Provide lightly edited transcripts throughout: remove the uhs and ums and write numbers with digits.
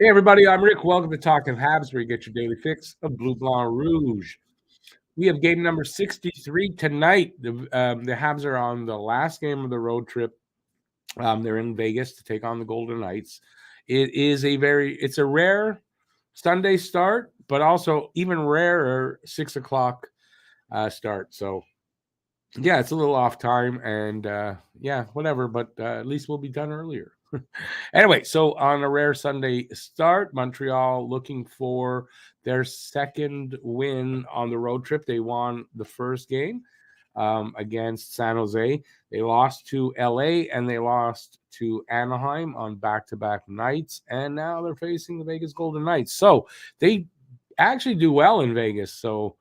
Hey, everybody, I'm Rick. Welcome to Talking Habs, where you get your daily fix of Blue Blanc Rouge. We have game number 63 tonight. The Habs are on the last game of the road trip. They're in Vegas to take on the Golden Knights. It's a rare Sunday start, but also even rarer 6 o'clock start. So, yeah, it's a little off time, and whatever, but at least we'll be done earlier. Anyway, so on a rare Sunday start, Montreal looking for their second win on the road trip. They won the first game against San Jose. They lost to LA and they lost to Anaheim on back-to-back nights, and now they're facing the Vegas Golden Knights. So they actually do well in Vegas. So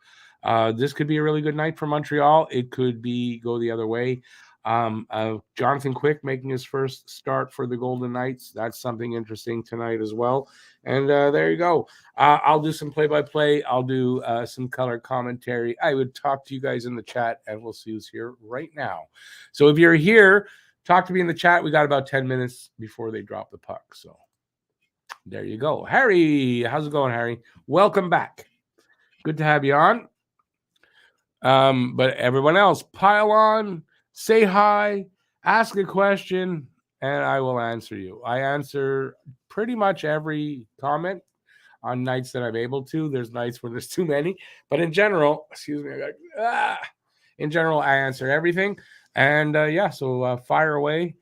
this could be a really good night for Montreal. It could go the other way. Jonathan Quick making his first start for the Golden Knights. That's something interesting tonight as well. And there you go. I'll do some play-by-play. I'll do some color commentary. I would talk to you guys in the chat, and we'll see who's here right now. So if you're here, talk to me in the chat. We got about 10 minutes before they drop the puck. So there you go. Harry, how's it going, Harry? Welcome back. Good to have you on. But everyone else, pile on, say hi, ask a question, and I will answer you. I answer pretty much every comment on nights that I'm able to. There's nights where there's too many, but in general, in general, I answer everything. And so fire away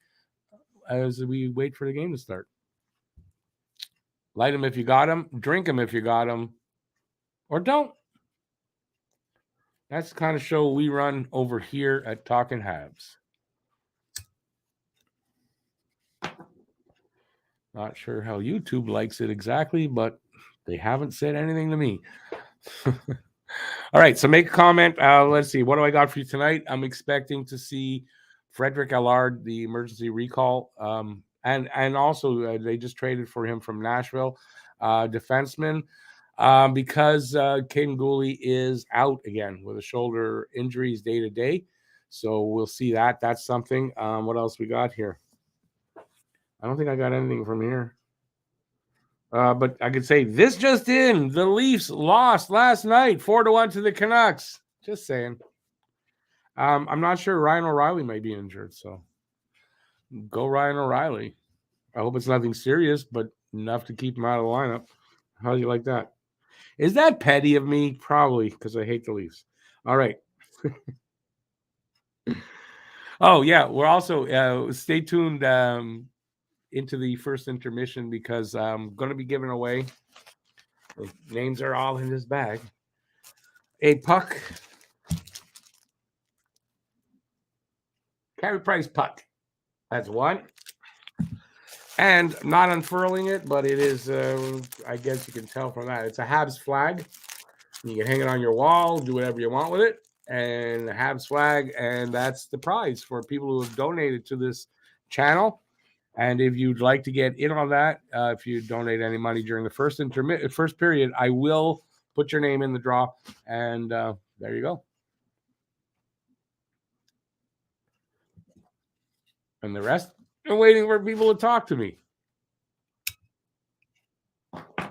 as we wait for the game to start. Light them if you got them, drink them if you got them, or don't. That's the kind of show we run over here at Talking Habs. Not sure how YouTube likes it exactly, but they haven't said anything to me. All right, so make a comment. Let's see. What do I got for you tonight? I'm expecting to see Frederick Allard, the emergency recall. And also they just traded for him from Nashville, defenseman, because Caden Gooley is out again with a shoulder injuries day to day. So we'll see that. That's something. What else we got here? I don't think I got anything from here. But I could say this just in: the Leafs lost last night 4-1 to the Canucks. Just saying. I'm not sure. Ryan O'Reilly may be injured, so go Ryan O'Reilly. I hope it's nothing serious, but enough to keep him out of the lineup. How do you like that? Is that petty of me? Probably, because I hate the Leafs. All right. Oh yeah, we're also stay tuned into the first intermission because I'm going to be giving away. The names are all in this bag. A puck. Carey Price puck. That's one. And not unfurling it, but it is, I guess you can tell from that. It's a Habs flag. You can hang it on your wall, do whatever you want with it. And the Habs flag. And that's the prize for people who have donated to this channel. And if you'd like to get in on that, if you donate any money during the first period, I will put your name in the draw. And there you go. And the rest, I'm waiting for people to talk to me. I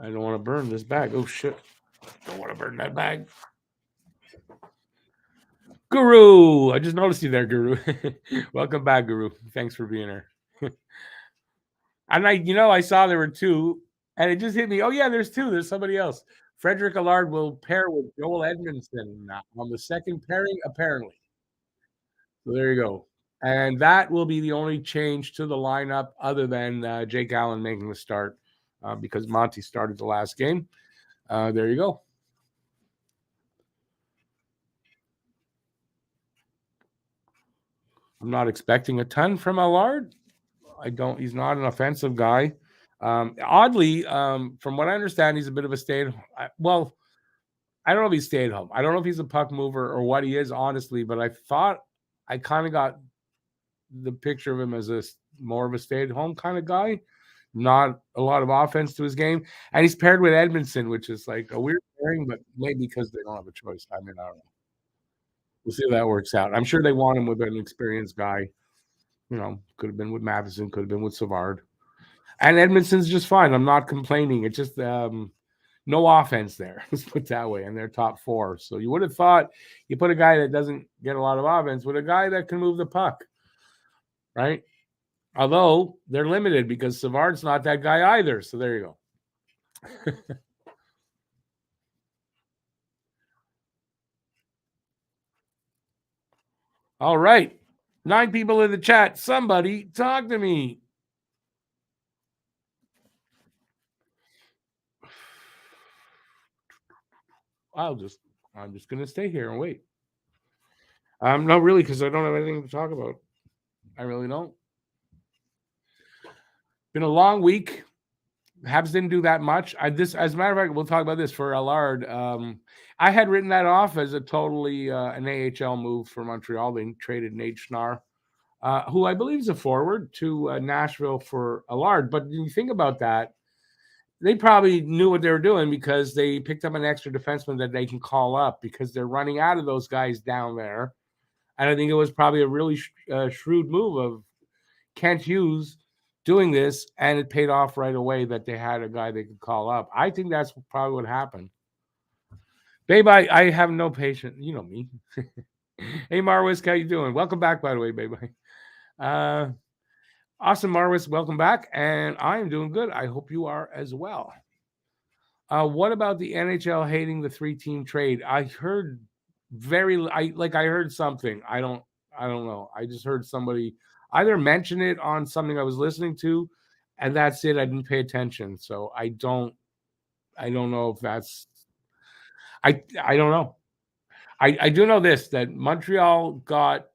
don't want to burn this bag. Oh, shit. Don't want to burn that bag. Guru, I just noticed you there, Guru. Welcome back, Guru. Thanks for being here. And I saw there were two, and it just hit me. Oh, yeah, there's two. There's somebody else. Frederick Allard will pair with Joel Edmondson on the second pairing, apparently. So there you go. And that will be the only change to the lineup other than Jake Allen making the start because Monty started the last game. There you go. I'm not expecting a ton from Allard. He's not an offensive guy. Oddly, from what I understand, he's a bit of a well, I don't know if he's stayed home. I don't know if he's a puck mover or what he is, honestly, but I thought I kind of got the picture of him as more of a stay-at-home kind of guy. Not a lot of offense to his game. And he's paired with Edmondson, which is like a weird pairing, but maybe because they don't have a choice. I mean, I don't know. We'll see how that works out. I'm sure they want him with an experienced guy Could have been with Matheson, could have been with Savard. And Edmonton's just fine. I'm not complaining. It's just no offense there. Let's put it that way. And they're top four. So you would have thought you put a guy that doesn't get a lot of offense with a guy that can move the puck, right? Although they're limited because Savard's not that guy either. So there you go. All right. 9 people in the chat. Somebody talk to me. I'm just gonna stay here and wait. No, really, because I don't have anything to talk about. I really don't. Been a long week. Habs didn't do that much. As a matter of fact, we'll talk about this for Allard. I had written that off as a totally an AHL move for Montreal. They traded Nate Schnarr, who I believe is a forward, to Nashville for Allard. But when you think about that, they probably knew what they were doing because they picked up an extra defenseman that they can call up because they're running out of those guys down there. And I think it was probably a really shrewd move of Kent Hughes doing this, and it paid off right away that they had a guy they could call up. I think that's probably what happened. Babe, I have no patience. You know me. Hey, Marwis, how you doing? Welcome back, by the way, babe. Awesome, Marwis, welcome back. And I am doing good. I hope you are as well. What about the NHL hating the 3-team trade? I heard I heard something. I don't know. I just heard somebody either mention it on something I was listening to, and that's it. I didn't pay attention. So I don't know if that's I don't know. I do know this, that Montreal got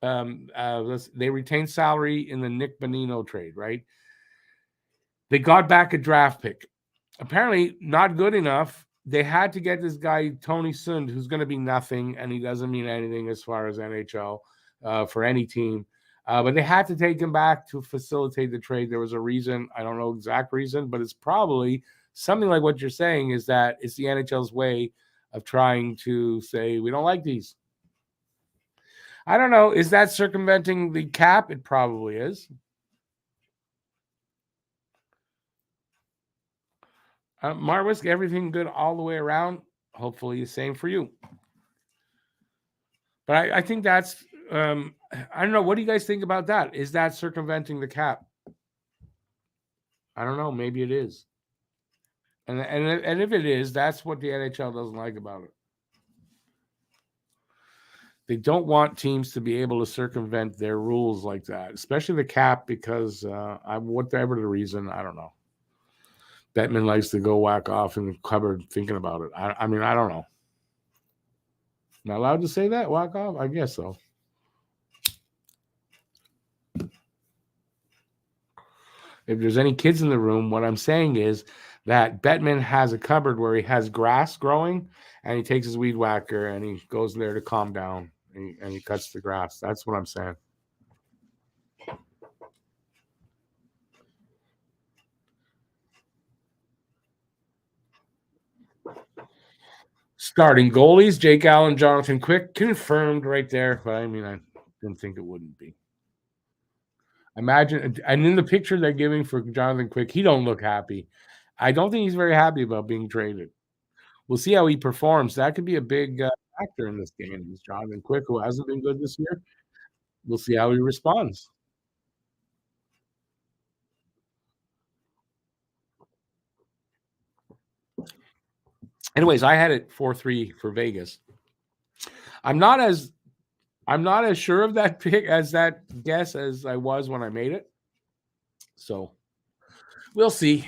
they retained salary in the Nick Bonino trade, right? They got back a draft pick. Apparently not good enough. They had to get this guy, Tony Sund, who's going to be nothing, and he doesn't mean anything as far as NHL for any team. But they had to take him back to facilitate the trade. There was a reason. I don't know exact reason, but it's probably something like what you're saying, is that it's the NHL's way of trying to say, we don't like these. I don't know. Is that circumventing the cap? It probably is. Marwisk, everything good all the way around. Hopefully the same for you. But I think that's, I don't know. What do you guys think about that? Is that circumventing the cap? I don't know. Maybe it is. And if it is, that's what the NHL doesn't like about it. They don't want teams to be able to circumvent their rules like that, especially the cap, because whatever the reason, I don't know. Bettman likes to go whack off in the cupboard thinking about it. I mean, I don't know. Not allowed to say that? Whack off? I guess so. If there's any kids in the room, what I'm saying is that Bettman has a cupboard where he has grass growing, and he takes his weed whacker and he goes there to calm down, and he cuts the grass. That's what I'm saying. Starting goalies, Jake Allen, Jonathan Quick, confirmed right there. But I mean, I didn't think it wouldn't be. Imagine, and in the picture they're giving for Jonathan Quick, he don't look happy. I don't think he's very happy about being traded. We'll see how he performs. That could be a big factor in this game. Is Jonathan Quick, who hasn't been good this year. We'll see how he responds. Anyways, I had it 4-3 for Vegas. I'm not as sure of that pick as that guess as I was when I made it. So we'll see.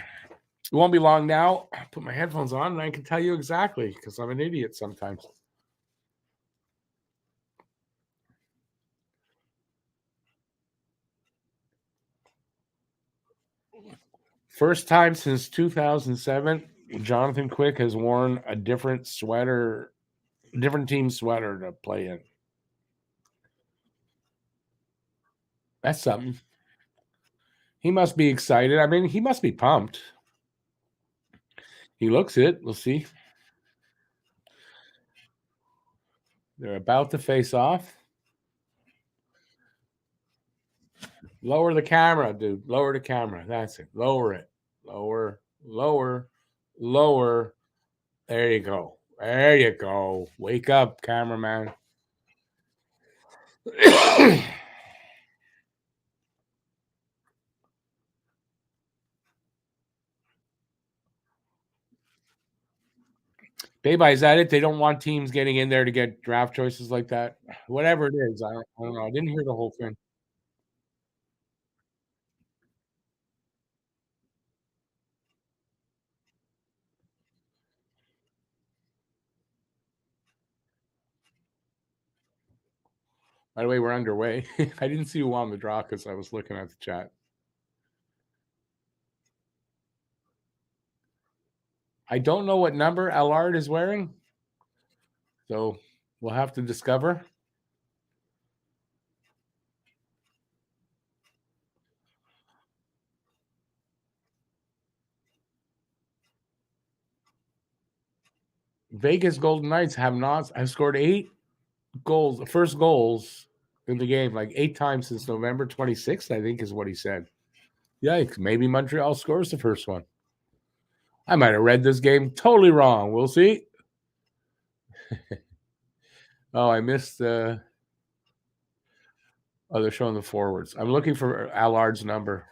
It won't be long now. I'll put my headphones on and I can tell you exactly, because I'm an idiot sometimes. First time since 2007, Jonathan Quick has worn a different team sweater to play in. That's something. He must be excited. I mean, he must be pumped. He looks it. We'll see. They're about to face off. Lower the camera, dude. Lower the camera. That's it. Lower it. Lower, lower, lower. There you go. There you go. Wake up, cameraman. Baby, is that it? They don't want teams getting in there to get draft choices like that? Whatever it is. I don't know. I didn't hear the whole thing. By the way, we're underway. I didn't see who on the draw because I was looking at the chat. I don't know what number Allard is wearing, so we'll have to discover. Vegas Golden Knights have scored 8 goals, first goals in the game, like 8 times since November 26th, I think is what he said. Yikes, maybe Montreal scores the first one. I might have read this game totally wrong. We'll see. Oh, I missed the. Oh, they're showing the forwards. I'm looking for Allard's number.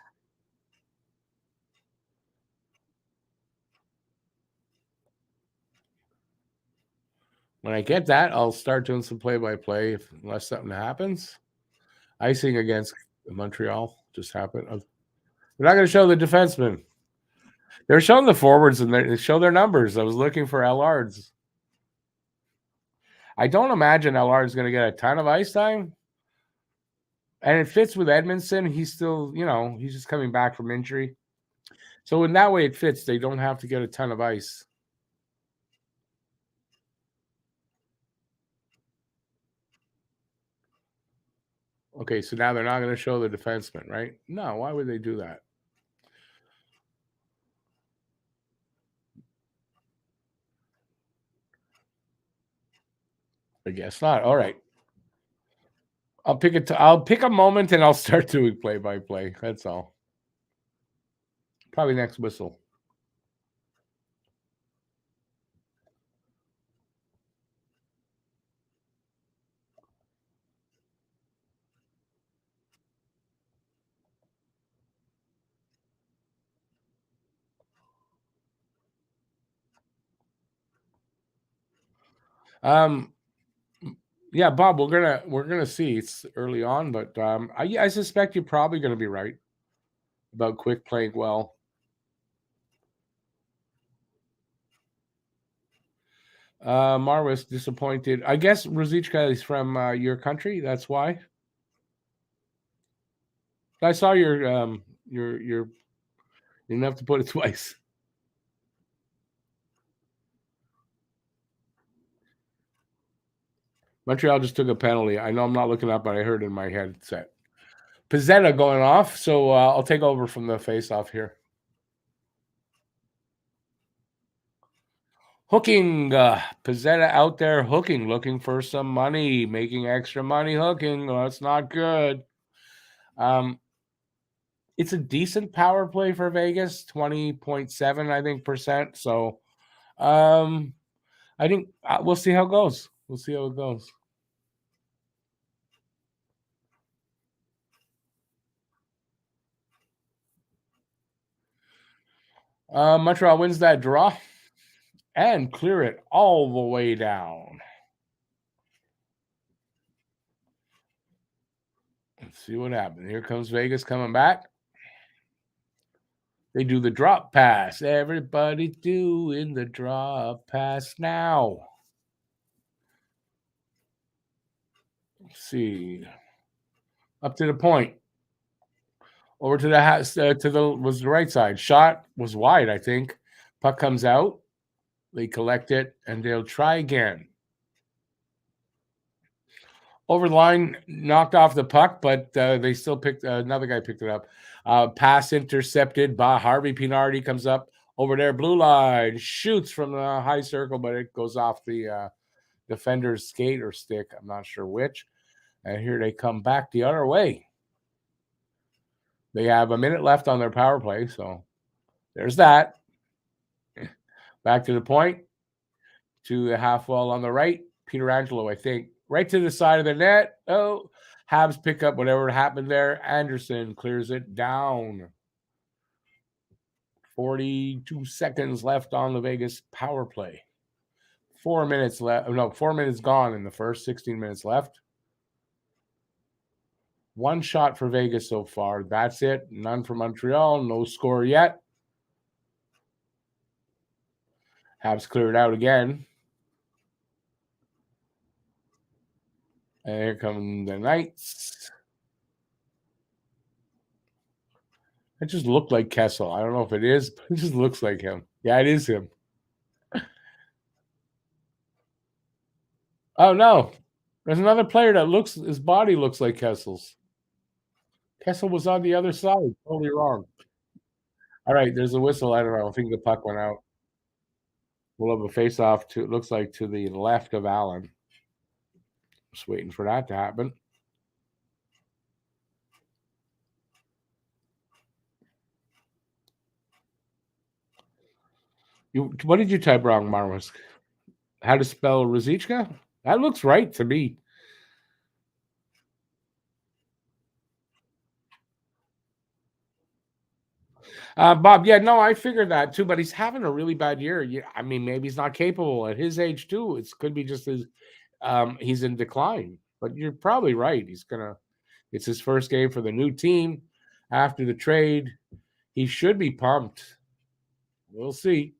When I get that, I'll start doing some play-by-play unless something happens. Icing against Montreal just happened. They're not going to show the defenseman. They're showing the forwards and they show their numbers. I was looking for Allard's. I don't imagine Allard's going to get a ton of ice time. And it fits with Edmondson. He's still, he's just coming back from injury. So in that way, it fits. They don't have to get a ton of ice. Okay, so now they're not going to show the defenseman, right? No, why would they do that? I guess not. All right. I'll pick a moment and I'll start doing play-by-play. That's all. Probably next whistle. Yeah, Bob, we're gonna see. It's early on, but I suspect you're probably gonna be right about Quick playing well. Marwis disappointed. I guess Ruzicka is from your country. That's why. I saw your you didn't have to put it twice. Montreal just took a penalty. I know I'm not looking up, but I heard in my headset. Pizzetta going off, so I'll take over from the face-off here. Hooking, Pizzetta out there hooking, looking for some money, making extra money hooking. Well, that's not good. It's a decent power play for Vegas, 20.7, I think, percent. So, I think we'll see how it goes. We'll see how it goes. Montreal wins that draw and clear it all the way down. Let's see what happens. Here comes Vegas coming back. They do the drop pass. Everybody doing the drop pass now. Let's see. Up to the point. Over to the house. Was the right side. Shot was wide, I think. Puck comes out. They collect it and they'll try again. Over the line, knocked off the puck, but they still picked. Another guy picked it up. Pass intercepted by Harvey Pinardi. Comes up over there, blue line, shoots from the high circle, but it goes off the defender's skate or stick. I'm not sure which. And here they come back the other way. They have a minute left on their power play, so there's that. Back to the point, to the half wall on the right. Pietrangelo, I think, right to the side of the net. Oh, Habs pick up whatever happened there. Anderson clears it down. 42 seconds left on the Vegas power play. 4 minutes left. No, 4 minutes gone in the first, 16 minutes left. One shot for Vegas so far. That's it. None for Montreal. No score yet. Habs cleared out again. And here come the Knights. It just looked like Kessel. I don't know if it is, but it just looks like him. Yeah, it is him. Oh, no. There's another player that looks, his body looks like Kessel's. Kessel was on the other side. Totally wrong. All right, there's a whistle. I don't know. I think the puck went out. We'll have a face-off to, it looks like, to the left of Allen. Just waiting for that to happen. What did you type wrong, Marwis? How to spell Rosichka? That looks right to me. Bob, yeah, no, I figured that too, but he's having a really bad year. Yeah, I mean, maybe he's not capable at his age too. It could be just his, he's in decline. But you're probably right. It's his first game for the new team after the trade. He should be pumped. We'll see.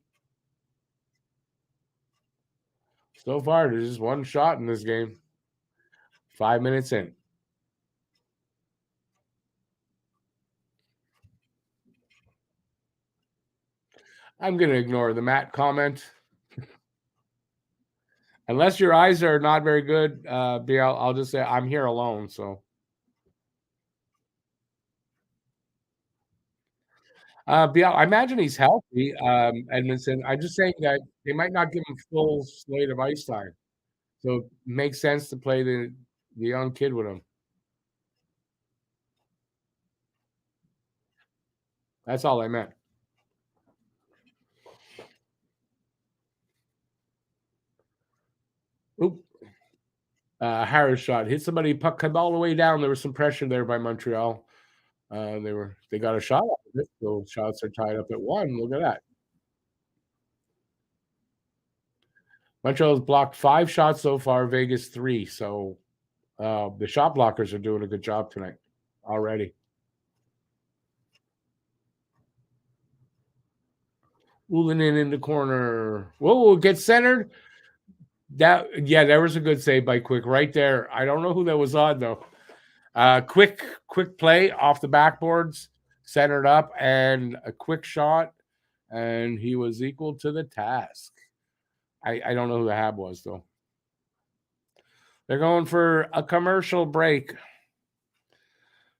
So far, there's just one shot in this game. 5 minutes in. I'm going to ignore the Matt comment. Unless your eyes are not very good, I'll just say I'm here alone. So, I imagine he's healthy, Edmondson. I'm just saying that they might not give him full slate of ice time. So it makes sense to play the young kid with him. That's all I meant. Oop. Harris shot hit somebody, puck come all the way down. There was some pressure there by Montreal. They got a shot off of it. So shots are tied up at 1. Look at that. Montreal's blocked 5 shots so far, Vegas 3. So the shot blockers are doing a good job tonight already. Ulinen in the corner. Whoa, get centered. There was a good save by Quick right there. I don't know who that was on though. Quick play off the backboards, centered up, and a quick shot, and he was equal to the task. I don't know who the Hab was though. They're going for a commercial break.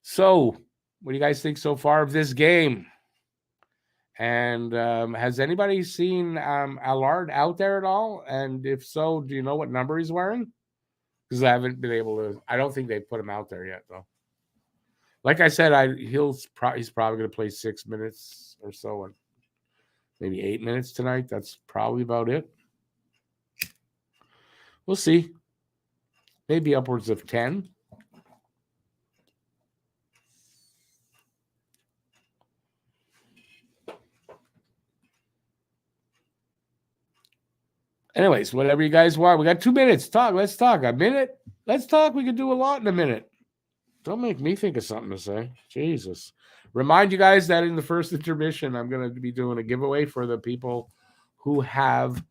So, what do you guys think so far of this game? And has anybody seen Allard out there at all? And if so, do you know what number he's wearing? Because I haven't been able to. I don't think they put him out there yet, though. Like I said, he's probably going to play 6 minutes or so, and maybe 8 minutes tonight. That's probably about it. We'll see. Maybe upwards of 10. Anyways, whatever you guys want. We got 2 minutes. Talk. Let's talk. A minute? Let's talk. We can do a lot in a minute. Don't make me think of something to say. Jesus. Remind you guys that in the first intermission, I'm going to be doing a giveaway for the people who have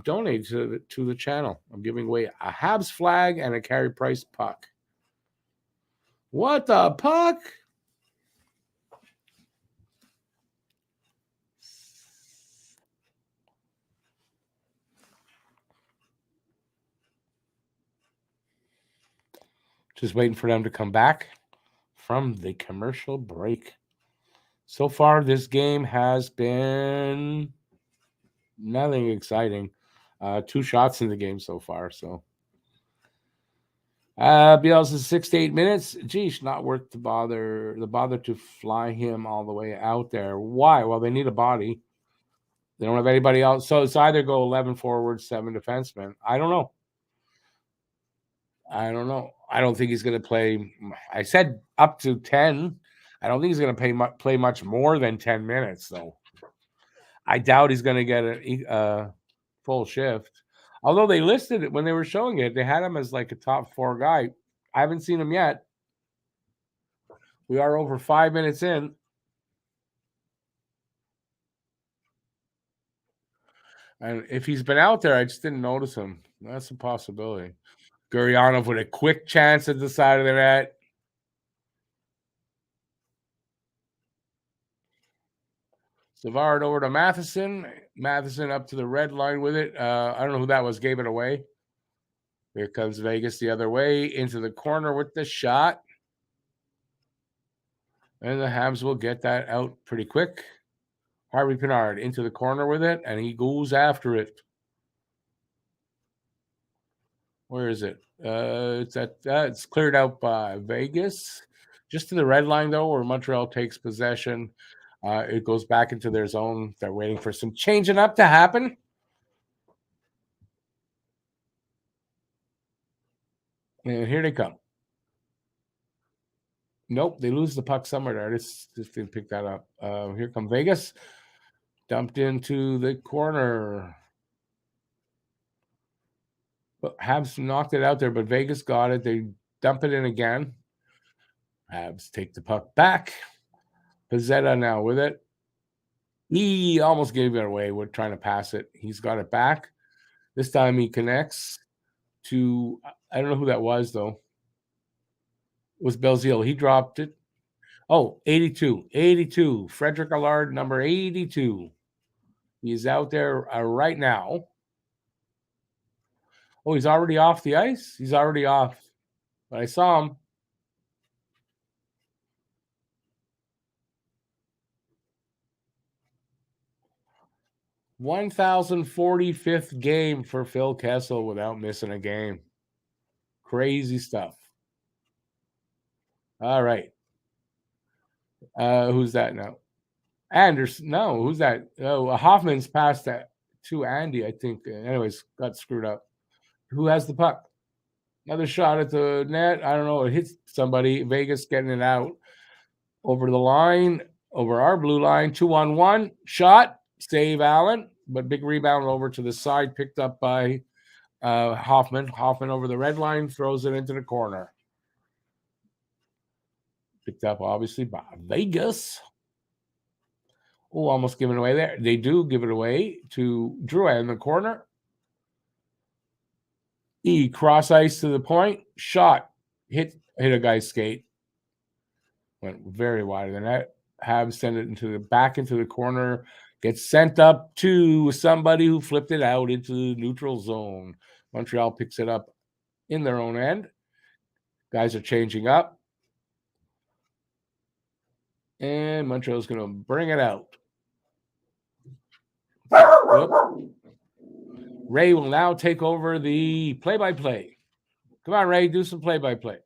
donated to the channel. I'm giving away a Habs flag and a Carey Price puck. What the puck? Just waiting for them to come back from the commercial break. So far, this game has been nothing exciting. 2 shots in the game so far. So Bielsa's 6 to 8 minutes. Geesh, not worth the bother to fly him all the way out there. Why? Well, they need a body. They don't have anybody else. So it's either go 11 forwards, 7 defensemen. I don't know. I don't think he's going to play. I said up to 10. I don't think he's going to play much more than 10 minutes, though. I doubt he's going to get a full shift. Although they listed it when they were showing it, they had him as like a top 4 guy. I haven't seen him yet. We are over 5 minutes in. And if he's been out there, I just didn't notice him. That's a possibility. Guryanov with a quick chance at the side of the net. Savard over to Matheson. Matheson up to the red line with it. I don't know who that was. Gave it away. Here comes Vegas the other way into the corner with the shot. And the Habs will get that out pretty quick. Harvey Pinard into the corner with it, and he goes after it. Where is it? It's cleared out by Vegas. Just to the red line, though, where Montreal takes possession. It goes back into their zone. They're waiting for some changing up to happen. And here they come. Nope, they lose the puck somewhere there. Just didn't pick that up. Here come Vegas. Dumped into the corner. Habs knocked it out there, but Vegas got it. They dump it in again. Habs take the puck back. Pizzetta now with it. He almost gave it away. We're trying to pass it. He's got it back. This time he connects to, I don't know who that was, though. It was Belzile. He dropped it. Oh, 82. 82. Frederick Allard, number 82. He's out there right now. Oh, he's already off the ice? He's already off. But I saw him. $1,045th game for Phil Kessel without missing a game. Crazy stuff. All right. Who's that now? Anderson. No, who's that? Oh, Hoffman's passed that to Andy, I think. Anyways, got screwed up. Who has the puck? Another shot at the net. I don't know. It hits somebody. Vegas getting it out. Over the line, over our blue line. 2-on-1. Shot. Save Allen. But big rebound over to the side. Picked up by Hoffman. Hoffman over the red line. Throws it into the corner. Picked up, obviously, by Vegas. Oh, almost given away there. They do give it away to Drouin in the corner. Cross ice to the point. Shot. Hit a guy's skate. Went very wide of the net. Habs send it back into the corner. Gets sent up to somebody who flipped it out into the neutral zone. Montreal picks it up in their own end. Guys are changing up. And Montreal's going to bring it out. Whoop. Ray will now take over the play-by-play. Come on, Ray, do some play-by-play.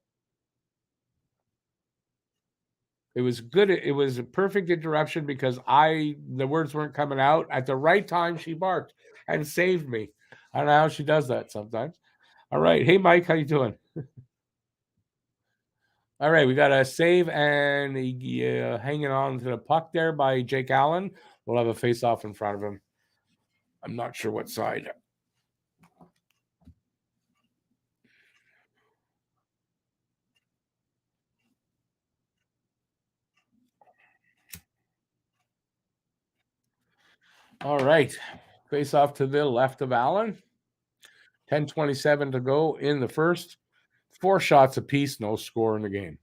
It was good. It was a perfect interruption because the words weren't coming out. At the right time, she barked and saved me. I don't know how she does that sometimes. All right. Hey, Mike, how you doing? All right, we got a save and hanging on to the puck there by Jake Allen. We'll have a face-off in front of him. I'm not sure what side. All right. Face-off to the left of Allen. 10:27 to go in the first. 4 shots apiece, no score in the game.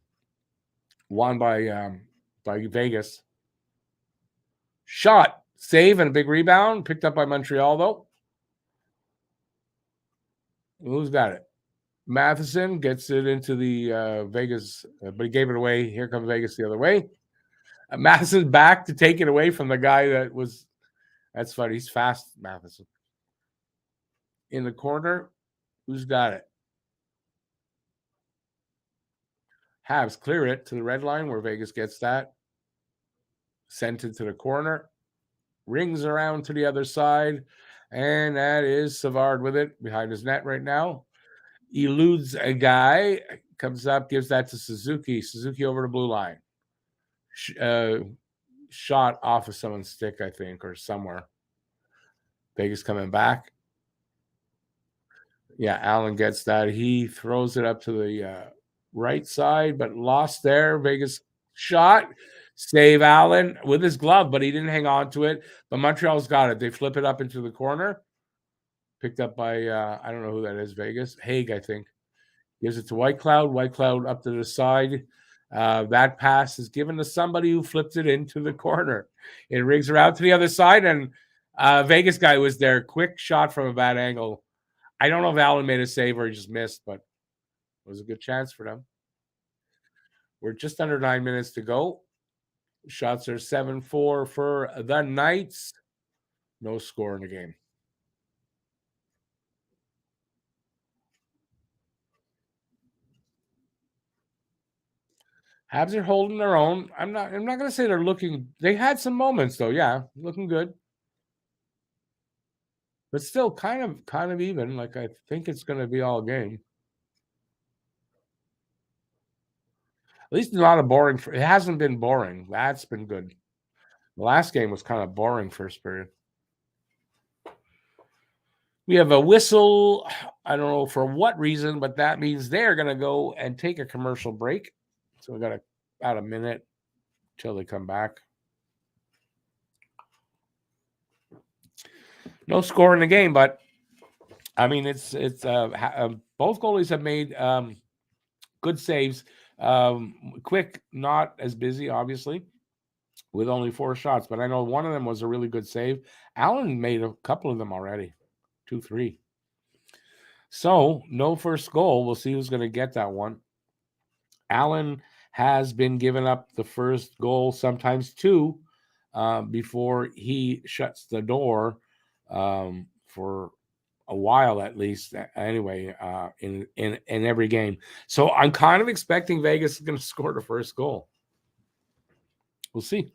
Won by Vegas. Shot, save, and a big rebound. Picked up by Montreal, though. Who's got it? Matheson gets it into the Vegas, but he gave it away. Here comes Vegas the other way. Matheson's back to take it away from the guy that was. That's funny. He's fast, Matheson. In the corner, who's got it? Habs clear it to the red line where Vegas gets that. Sent it to the corner. Rings around to the other side. And that is Savard with it behind his net right now. Eludes a guy. Comes up, gives that to Suzuki. Suzuki over the blue line. Shot off of someone's stick, I think, or somewhere. Vegas coming back. Yeah, Allen gets that. He throws it up to the right side, but lost there. Vegas shot. Save Allen with his glove, but he didn't hang on to it. But Montreal's got it. They flip it up into the corner. Picked up by, I don't know who that is, Vegas. Haig, I think. Gives it to White Cloud. White Cloud up to the side. That pass is given to somebody who flips it into the corner. It rings around to the other side, and Vegas guy was there. Quick shot from a bad angle. I don't know if Allen made a save or he just missed, but it was a good chance for them. We're just under 9 minutes to go. Shots are 7-4 for the Knights. No score in the game. Habs are holding their own. I'm not going to say they're looking. They had some moments though. Yeah, looking good, but still kind of even. Like I think it's going to be all game. At least not a boring. It hasn't been boring. That's been good. The last game was kind of boring first period. We have a whistle. I don't know for what reason, but that means they're going to go and take a commercial break. So we got about a minute till they come back. No score in the game, but I mean it's both goalies have made good saves. Quick, not as busy, obviously, with only 4 shots, but I know one of them was a really good save. Allen made a couple of them already, 2, 3. So no first goal. We'll see who's going to get that one. Allen has been giving up the first goal, sometimes 2, before he shuts the door for a while at least. Anyway, in every game. So I'm kind of expecting Vegas is going to score the first goal. We'll see.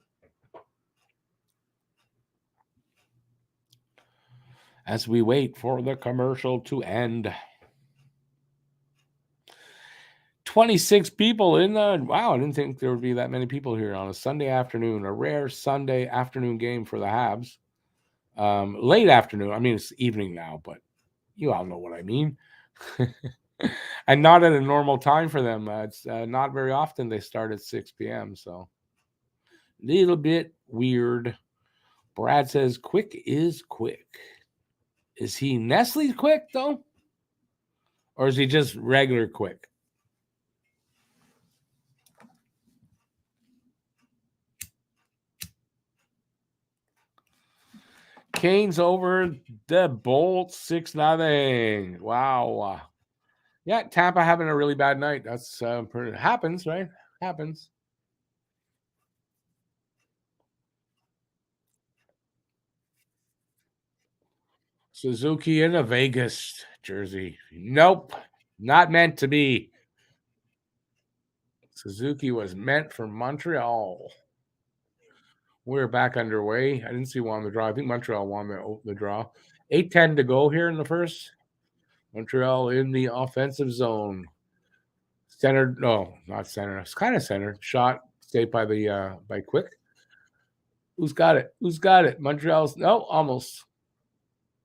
As we wait for the commercial to end. 26 people in the wow, I didn't think there would be that many people here on a Sunday afternoon, a rare Sunday afternoon game for the Habs. Late afternoon. I mean, it's evening now, but you all know what I mean. And not at a normal time for them. It's not very often they start at 6 p.m. So a little bit weird. Brad says quick is quick. Is he Nestle quick though? Or is he just regular quick? Canes over the Bolts 6-0. Wow. Yeah, Tampa having a really bad night. That's happens, right? Happens. Suzuki in a Vegas jersey. Nope, not meant to be. Suzuki was meant for Montreal. We're back underway. I didn't see one on the draw. I think Montreal won the draw. 8:10 to go here in the first. Montreal in the offensive zone. Center, no, not center. It's kind of center. Shot saved by the by Quick. Who's got it? Who's got it? Montreal's no, almost.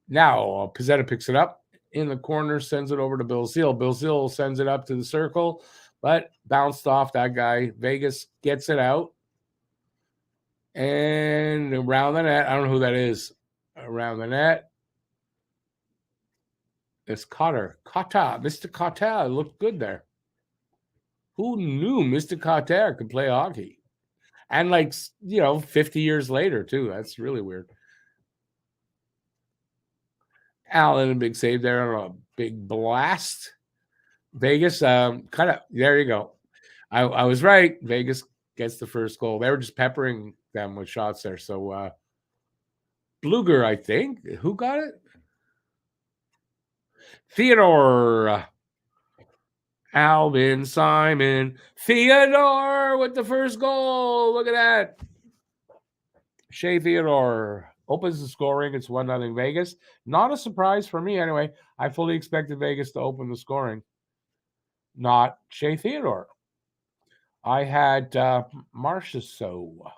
Now Pizzetta picks it up in the corner, sends it over to Bill Seal. Bill Seal sends it up to the circle, but bounced off that guy. Vegas gets it out. And around the net, I don't know who that is. Around the net, it's Cotter. Mr. Cotter looked good there. Who knew Mr. Cotter could play hockey? And 50 years later, too. That's really weird. Allen, a big save there on a big blast. Vegas, kind of, there you go. I was right. Vegas gets the first goal. They were just peppering them with shots there. So Bluger, I think. Who got it? Theodore. Alvin Simon Theodore with the first goal. Look at that. Shea Theodore opens the scoring. It's 1-0 Vegas. Not a surprise for me anyway. I fully expected Vegas to open the scoring. Not Shea Theodore. I had Marcia So.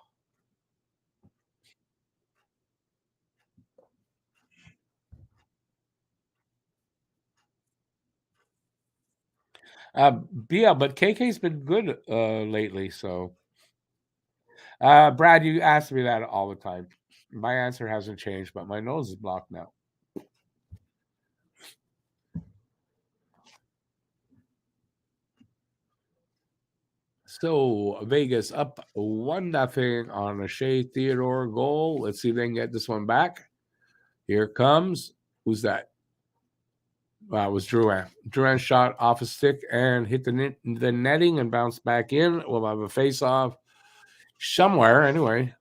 Yeah, but KK's been good lately. So, Brad, you ask me that all the time. My answer hasn't changed, but my nose is blocked now. So Vegas up 1-0 on a Shea Theodore goal. Let's see if they can get this one back. Here comes. Who's that? It was Drouin. Drouin shot off a stick and hit the netting and bounced back in. We'll have a face-off somewhere anyway.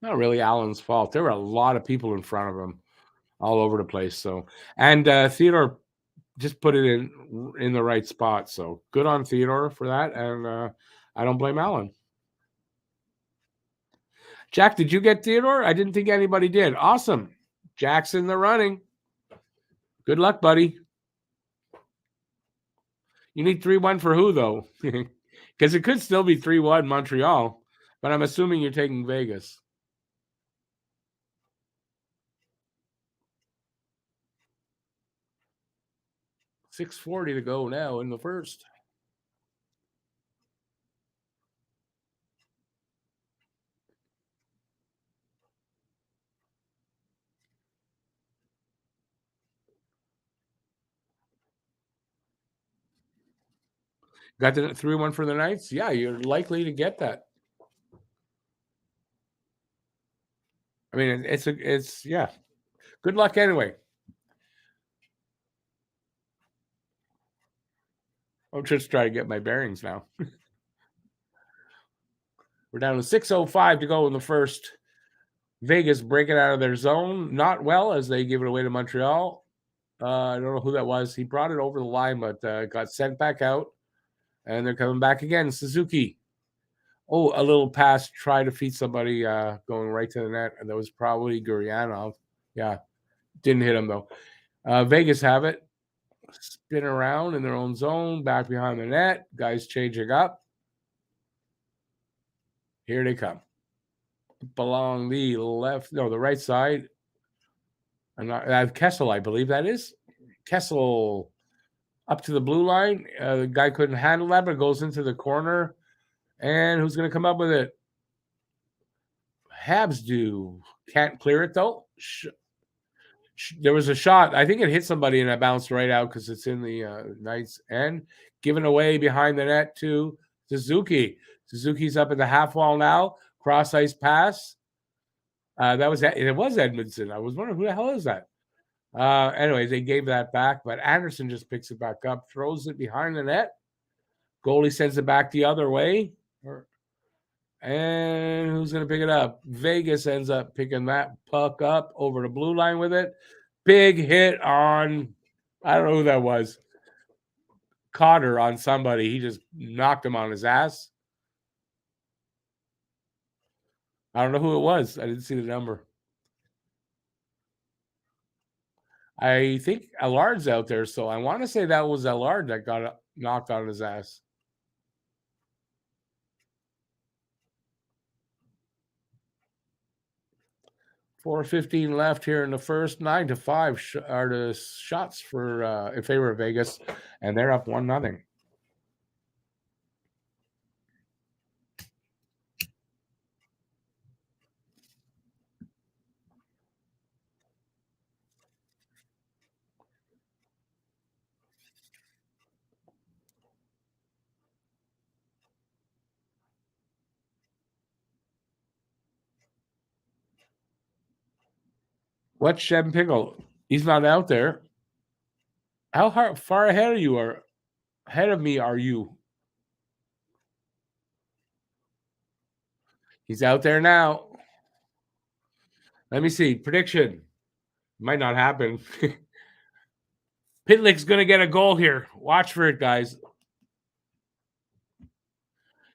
Not really Allen's fault. There were a lot of people in front of him all over the place. So, and Theodore just put it in the right spot. So good on Theodore for that. And I don't blame Allen. Jack, did you get Theodore? I didn't think anybody did. Awesome. Jack's in the running. Good luck, buddy. You need 3-1 for who, though? Because it could still be 3-1 Montreal, but I'm assuming you're taking Vegas. $6.40 to go now in the first. Got the 3-1 for the Knights? Yeah, you're likely to get that. I mean, it's yeah. Good luck anyway. I'm just trying to get my bearings now. We're down to 6:05 to go in the first. Vegas breaking out of their zone. Not well as they give it away to Montreal. I don't know who that was. He brought it over the line, but got sent back out. And they're coming back again. Suzuki. Oh, a little pass. Try to feed somebody going right to the net. And that was probably Guryanov. Yeah. Didn't hit him, though. Vegas have it. Spin around in their own zone. Back behind the net. Guys changing up. Here they come. Along the the right side. Kessel, I believe that is. Kessel up to the blue line. The guy couldn't handle that, but it goes into the corner. And who's going to come up with it? Habs do. Can't clear it, though. There was a shot. I think it hit somebody and it bounced right out because it's in the Knights' end. Given away behind the net to Suzuki. Suzuki's up at the half wall now. Cross ice pass. It was Edmondson. I was wondering who the hell is that? Anyways, they gave that back, but Anderson just picks it back up, throws it behind the net. Goalie sends it back the other way. And who's going to pick it up? Vegas ends up picking that puck up over the blue line with it. Big hit on, I don't know who that was. Cotter on somebody. He just knocked him on his ass. I don't know who it was. I didn't see the number. I think Allard's out there, so I want to say that was Allard that got knocked on his ass. 4:15 left here in the first. 9-5 are the shots for in favor of Vegas, and they're up 1-0. What's Shem Pickle? He's not out there. How far ahead of you are ahead of me are you? He's out there now. Let me see. Prediction. Might not happen. Pitlick's going to get a goal here. Watch for it, guys.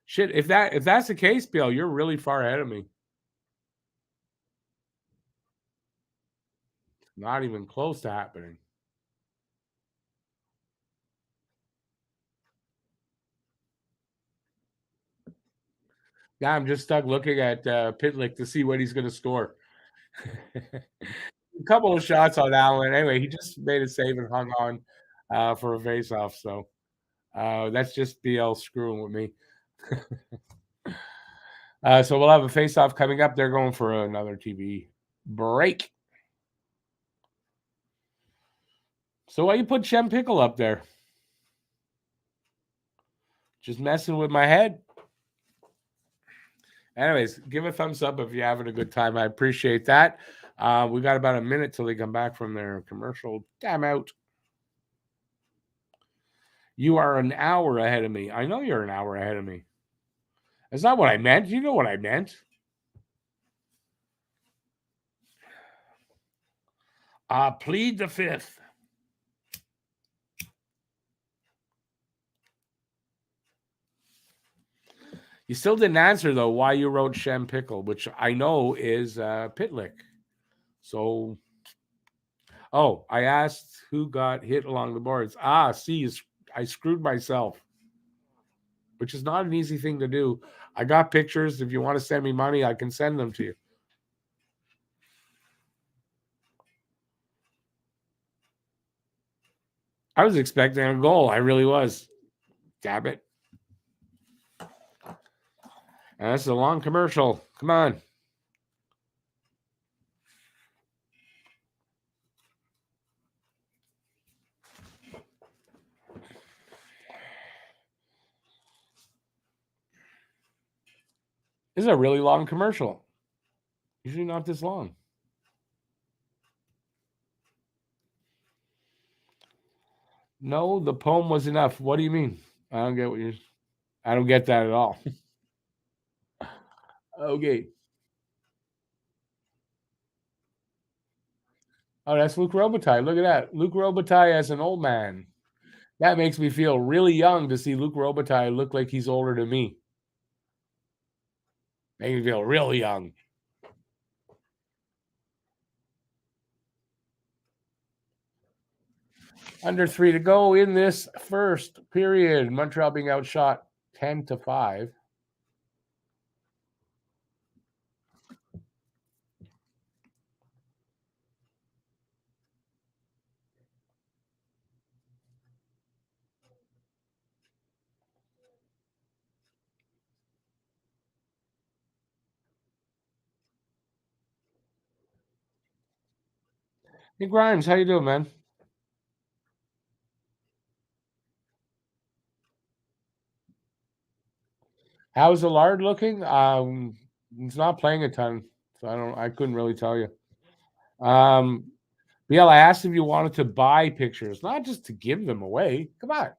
Shit, if that's the case, Bill, you're really far ahead of me. Not even close to happening. Now I'm just stuck looking at Pitlick to see what he's going to score. A couple of shots on Allen. Anyway, he just made a save and hung on for a face-off. So that's just BL screwing with me. So we'll have a face-off coming up. They're going for another TV break. So why you put Shem Pickle up there? Just messing with my head. Anyways, give a thumbs up if you're having a good time. I appreciate that. We got about a minute till they come back from their commercial timeout. You are an hour ahead of me. I know you're an hour ahead of me. That's not what I meant. You know what I meant. Plead the fifth. You still didn't answer, though, why you wrote Shem Pickle, which I know is Pitlick. So, I asked who got hit along the boards. See, I screwed myself, which is not an easy thing to do. I got pictures. If you want to send me money, I can send them to you. I was expecting a goal. I really was. Damn it. And that's a long commercial. Come on. This is a really long commercial. Usually not this long. No, the poem was enough. What do you mean? I don't get that at all. Okay. Oh, that's Luke Robitaille. Look at that. Luke Robitaille as an old man. That makes me feel really young to see Luke Robitaille look like he's older than me. Makes me feel really young. Under 3 to go in this first period. Montreal being outshot 10-5. Hey Grimes, how you doing, man? How's Allard looking? He's not playing a ton, so I couldn't really tell you. BL, I asked if you wanted to buy pictures, not just to give them away. Come on.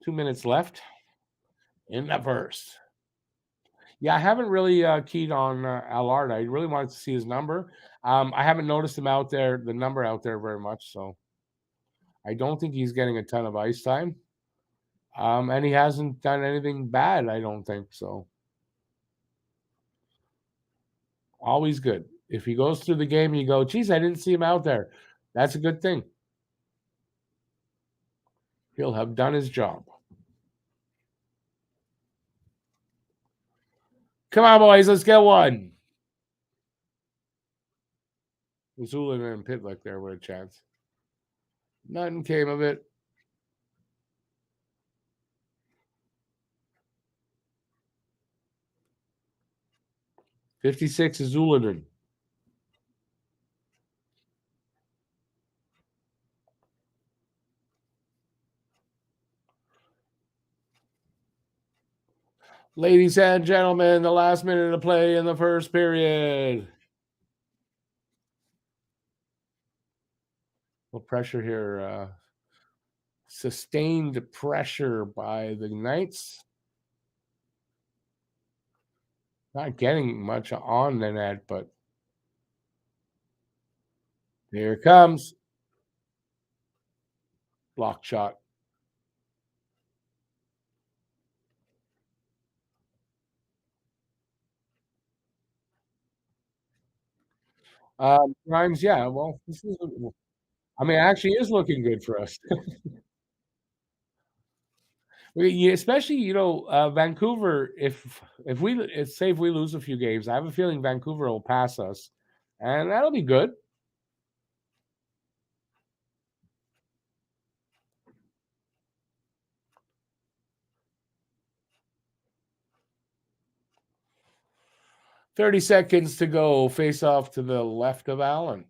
2 minutes left in the first. Yeah, I haven't really keyed on Allard. I really wanted to see his number. I haven't noticed him out there, the number out there very much, so I don't think he's getting a ton of ice time. And he hasn't done anything bad, I don't think so. Always good. If he goes through the game and you go, geez, I didn't see him out there, that's a good thing. He'll have done his job. Come on, boys, let's get one. Zulin and Pitlick there with a chance. Nothing came of it. $56 is Zulin. Ladies and gentlemen, the last minute of play in the first period. Well, pressure here. Sustained pressure by the Knights. Not getting much on the net, but here it comes. Block shot. Grimes, yeah. Well, this is. I mean, actually, is looking good for us. Especially, Vancouver. Say if we lose a few games, I have a feeling Vancouver will pass us, and that'll be good. 30 seconds to go. Face off to the left of Allen.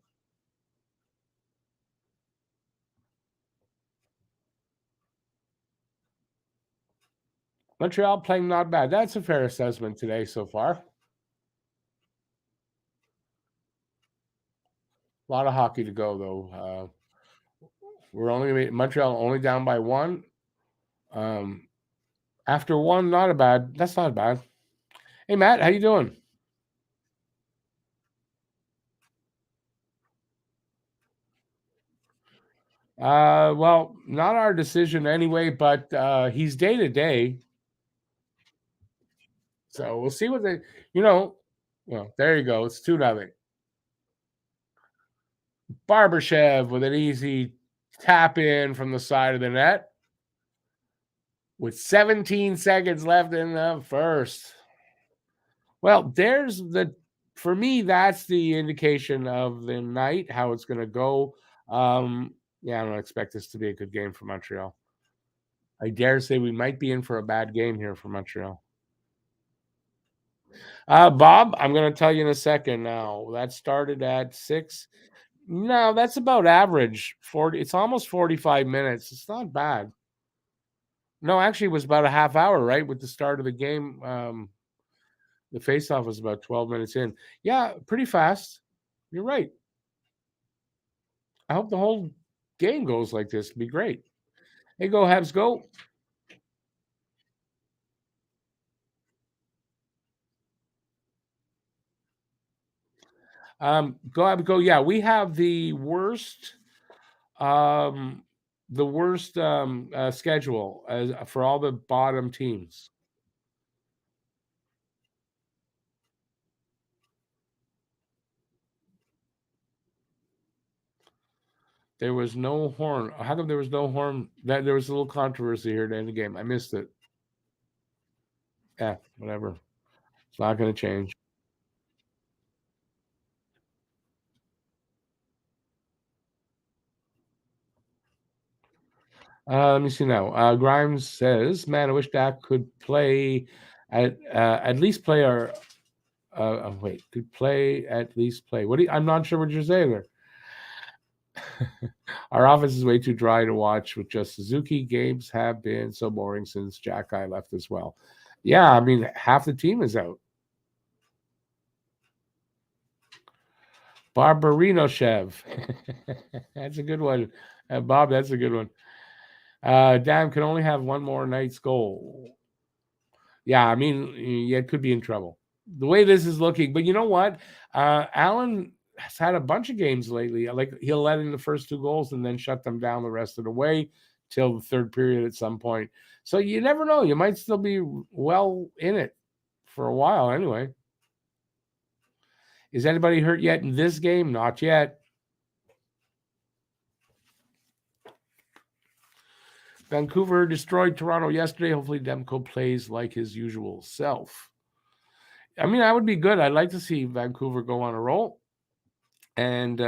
Montreal playing not bad. That's a fair assessment today so far. A lot of hockey to go though. We're only Montreal only down by one. After one, not a bad. That's not bad. Hey Matt, how you doing? Well, not our decision anyway, but he's day to day, so we'll see what they. You know, well, there you go. It's 2-0. Barbashev with an easy tap in from the side of the net with 17 seconds left in the first. Well, there's the for me, that's the indication of the night, how it's going to go. Yeah, I don't expect this to be a good game for Montreal. I dare say we might be in for a bad game here for Montreal. Bob, I'm going to tell you in a second now. That started at 6. No, that's about average. 40. It's almost 45 minutes. It's not bad. No, actually, it was about a half hour, right? With the start of the game. The faceoff was about 12 minutes in. Yeah, pretty fast. You're right. I hope the whole game goes like this. It'd be great. Hey, go Habs, go. Go Habs, go. Yeah, we have um, the worst schedule as for all the bottom teams. There was no horn. How come there was no horn? That there was a little controversy here at the end of the game. I missed it. Yeah, whatever. It's not going to change. Let me see now. Grimes says, "Man, I wish Dak could play at least play our wait could play at least play. What do I'm not sure what you're saying there. Our offense is way too dry to watch with just Suzuki. Games have been so boring since Jack Eye left as well. Yeah, I mean half the team is out. Barbarino Chev. That's a good one. Bob, that's a good one. Dam can only have one more night's goal. Yeah, I mean, yeah, it could be in trouble. The way this is looking, but you know what? Allen has had a bunch of games lately. Like he'll let in the first two goals and then shut them down the rest of the way till the third period at some point. So you never know. You might still be well in it for a while anyway. Is anybody hurt yet in this game? Not yet. Vancouver destroyed Toronto yesterday. Hopefully Demko plays like his usual self. I mean, that would be good. I'd like to see Vancouver go on a roll and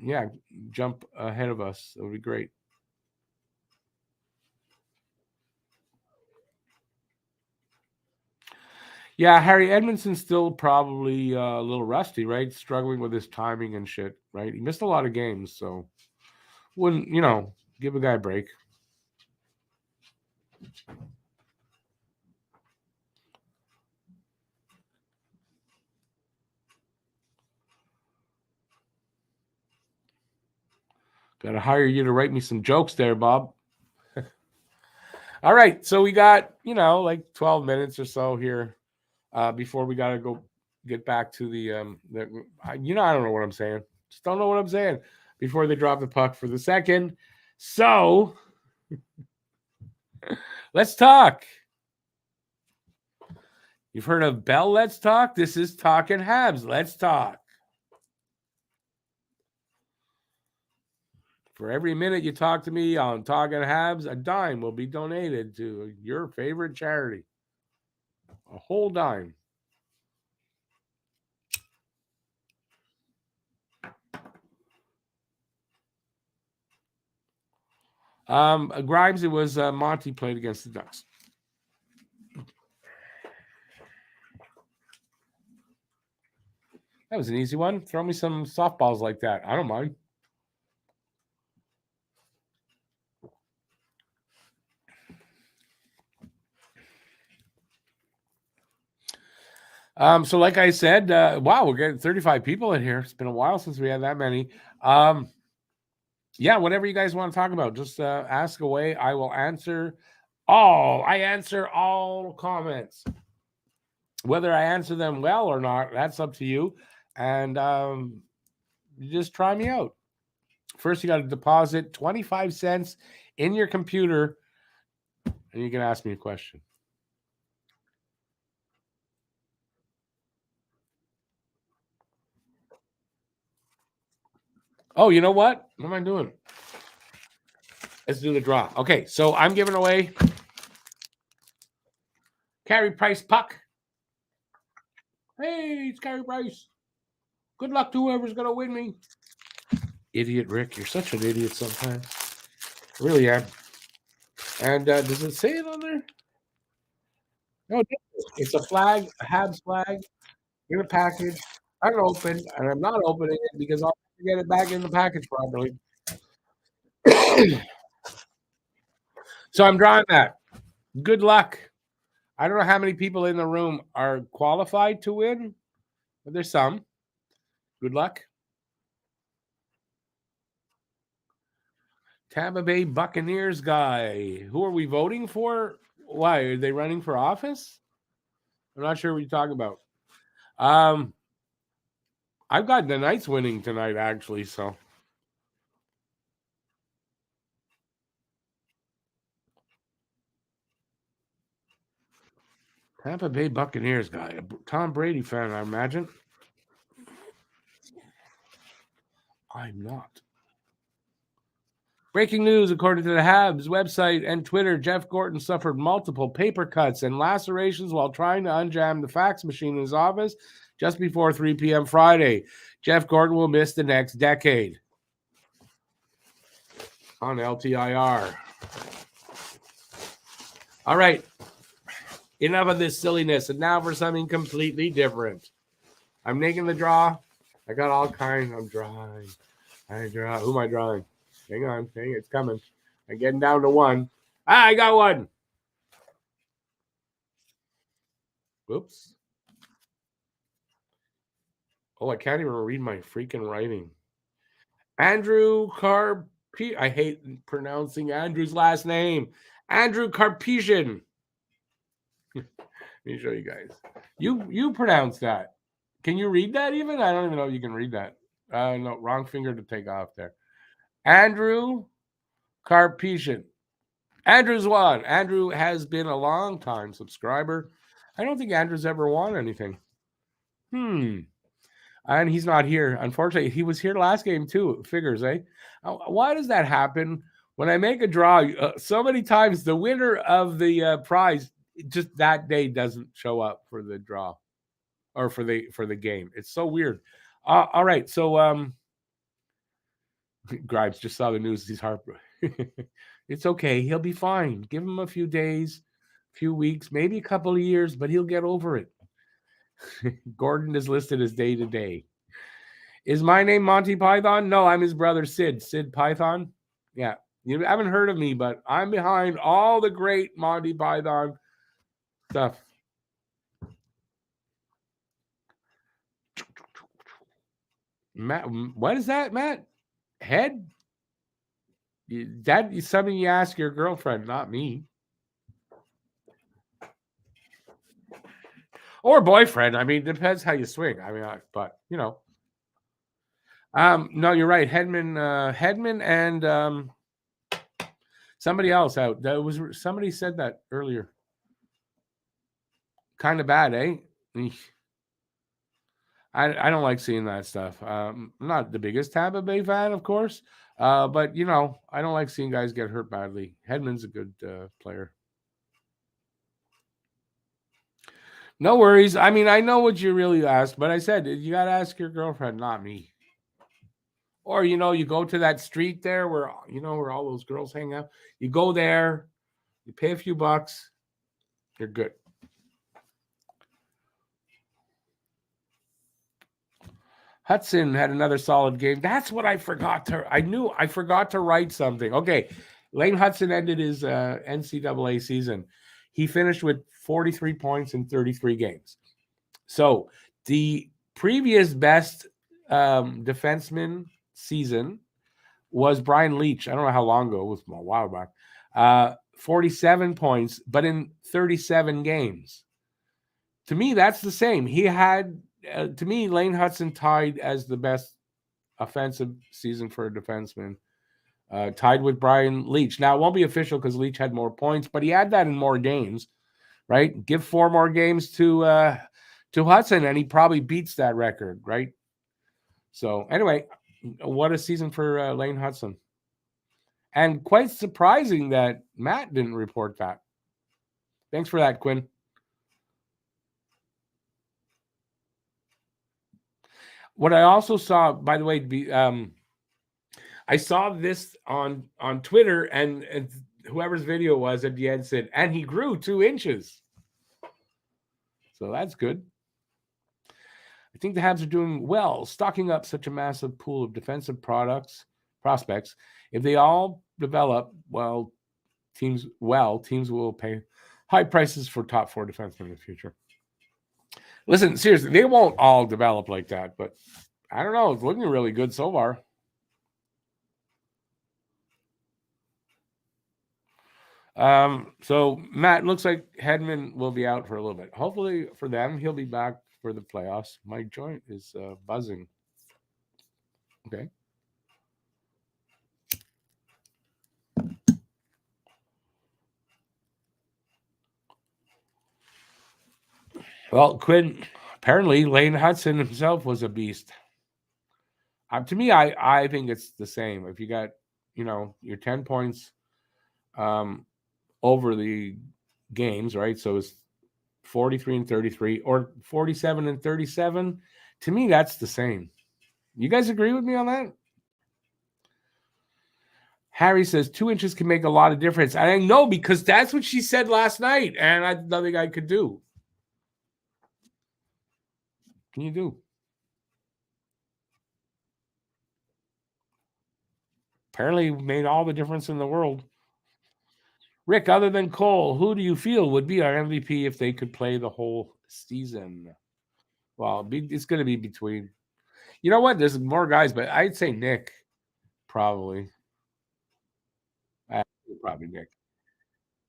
yeah, jump ahead of us. That would be great. Yeah, Harry Edmondson's still probably a little rusty, right? Struggling with his timing and shit, right? He missed a lot of games, so wouldn't give a guy a break. Got to hire you to write me some jokes there, Bob. All right, so we got like 12 minutes or so here before we got to go get back to I don't know what I'm saying. Just don't know what I'm saying before they drop the puck for the second. So let's talk. You've heard of Bell Let's Talk? This is Talking Habs. Let's talk. For every minute you talk to me on Talking Habs, a dime will be donated to your favorite charity. A whole dime. Grimes, it was Monty played against the Ducks. That was an easy one. Throw me some softballs like that. I don't mind. So like I said, wow, we're getting 35 people in here. It's been a while since we had that many. Yeah, whatever you guys want to talk about, just ask away. I will answer all. I answer all comments. Whether I answer them well or not, that's up to you. And you just try me out. First, you got to deposit 25 cents in your computer, and you can ask me a question. Oh, you know what? What am I doing? Let's do the draw. Okay, so I'm giving away Carey Price puck. Hey, it's Carey Price. Good luck to whoever's going to win me. Idiot Rick, you're such an idiot sometimes. Really am. And does it say it on there? No, it's a flag, a Habs flag in a package. Unopened, and I'm not opening it because I'll get it back in the package properly. So I'm drawing that. Good luck. I don't know how many people in the room are qualified to win, but there's some. Good luck. Tampa Bay Buccaneers guy. Who are we voting for? Why are they running for office? I'm not sure what you're talking about. I've got the Knights winning tonight, actually. So Tampa Bay Buccaneers guy, a Tom Brady fan, I imagine. I'm not. Breaking news, according to the Habs website and Twitter, Jeff Gorton suffered multiple paper cuts and lacerations while trying to unjam the fax machine in his office just before 3 p.m. Friday. Jeff Gorton will miss the next decade. On LTIR. All right. Enough of this silliness. And now for something completely different. I'm making the draw. I got all kinds. I'm drawing. I draw. Who am I drawing? Hang on. Hang it. It's coming. I'm getting down to one. I got one. Whoops. Oh, I can't even read my freaking writing. Andrew Carpe. I hate pronouncing Andrew's last name. Andrew Carpesian. Let me show you guys. You pronounce that. Can you read that even? I don't even know if you can read that. No, wrong finger to take off there. Andrew Carpesian. Andrew's won. Andrew has been a long time subscriber. I don't think Andrew's ever won anything. And he's not here. Unfortunately, he was here last game too. Figures, eh? Why does that happen? When I make a draw, so many times the winner of the prize just that day doesn't show up for the draw or for the game. It's so weird. All right, so Grimes just saw the news. He's heartbroken. It's okay. He'll be fine. Give him a few days, few weeks, maybe a couple of years, but he'll get over it. Gordon is listed as day to day. Is my name Monty Python? No, I'm his brother Sid. Sid Python. Yeah. You haven't heard of me, but I'm behind all the great Monty Python stuff. Matt, what is that, Matt? Head? That is something you ask your girlfriend, not me. or boyfriend. I mean, depends how you swing. I mean, but you know, no, you're right. Hedman, and somebody else out. That was somebody said that earlier. Kind of bad, eh? I don't like seeing that stuff. I'm not the biggest Tampa Bay fan, of course, but you know, I don't like seeing guys get hurt badly. Hedman's a good player. No worries. I mean, I know what you really asked, but I said you got to ask your girlfriend, not me. Or you know, you go to that street there where you know where all those girls hang out. You go there, you pay a few bucks, you're good. Hudson had another solid game. That's what I forgot to. I forgot to write something. Okay, Lane Hudson ended his NCAA season. He finished with 43 points in 33 games. So the previous best defenseman season was Brian Leach. I don't know how long ago. It was a while back. 47 points, but in 37 games. To me, that's the same. He had, to me, Lane Hudson tied as the best offensive season for a defenseman, tied with Brian Leach. Now, it won't be official because Leach had more points, but he had that in more games, right? Give 4 more games to Hudson, and he probably beats that record, right? So, anyway, what a season for Lane Hudson. And quite surprising that Matt didn't report that. Thanks for that, Quinn. What I also saw, by the way, I saw this on Twitter, and whoever's video was at the end said, and he grew 2 inches. So that's good. I think the Habs are doing well, stocking up such a massive pool of defensive prospects. If they all develop teams will pay high prices for top 4 defensemen in the future. Listen, seriously, they won't all develop like that, but I don't know. It's looking really good so far. So Matt, looks like Hedman will be out for a little bit. Hopefully for them, he'll be back for the playoffs. My joint is buzzing. Okay. Well, Quinn, apparently Lane Hudson himself was a beast. To me, I think it's the same. If you got, you know, your 10 points over the games, right? So it's 43 and 33 or 47 and 37. To me, that's the same. You guys agree with me on that? Harry says 2 inches can make a lot of difference. I know because that's what she said last night, and I nothing I could do. Can you do? Apparently made all the difference in the world. Rick, other than Cole, who do you feel would be our MVP if they could play the whole season? Well, it's going to be between. You know what? There's more guys, but I'd say Nick, probably. Probably Nick.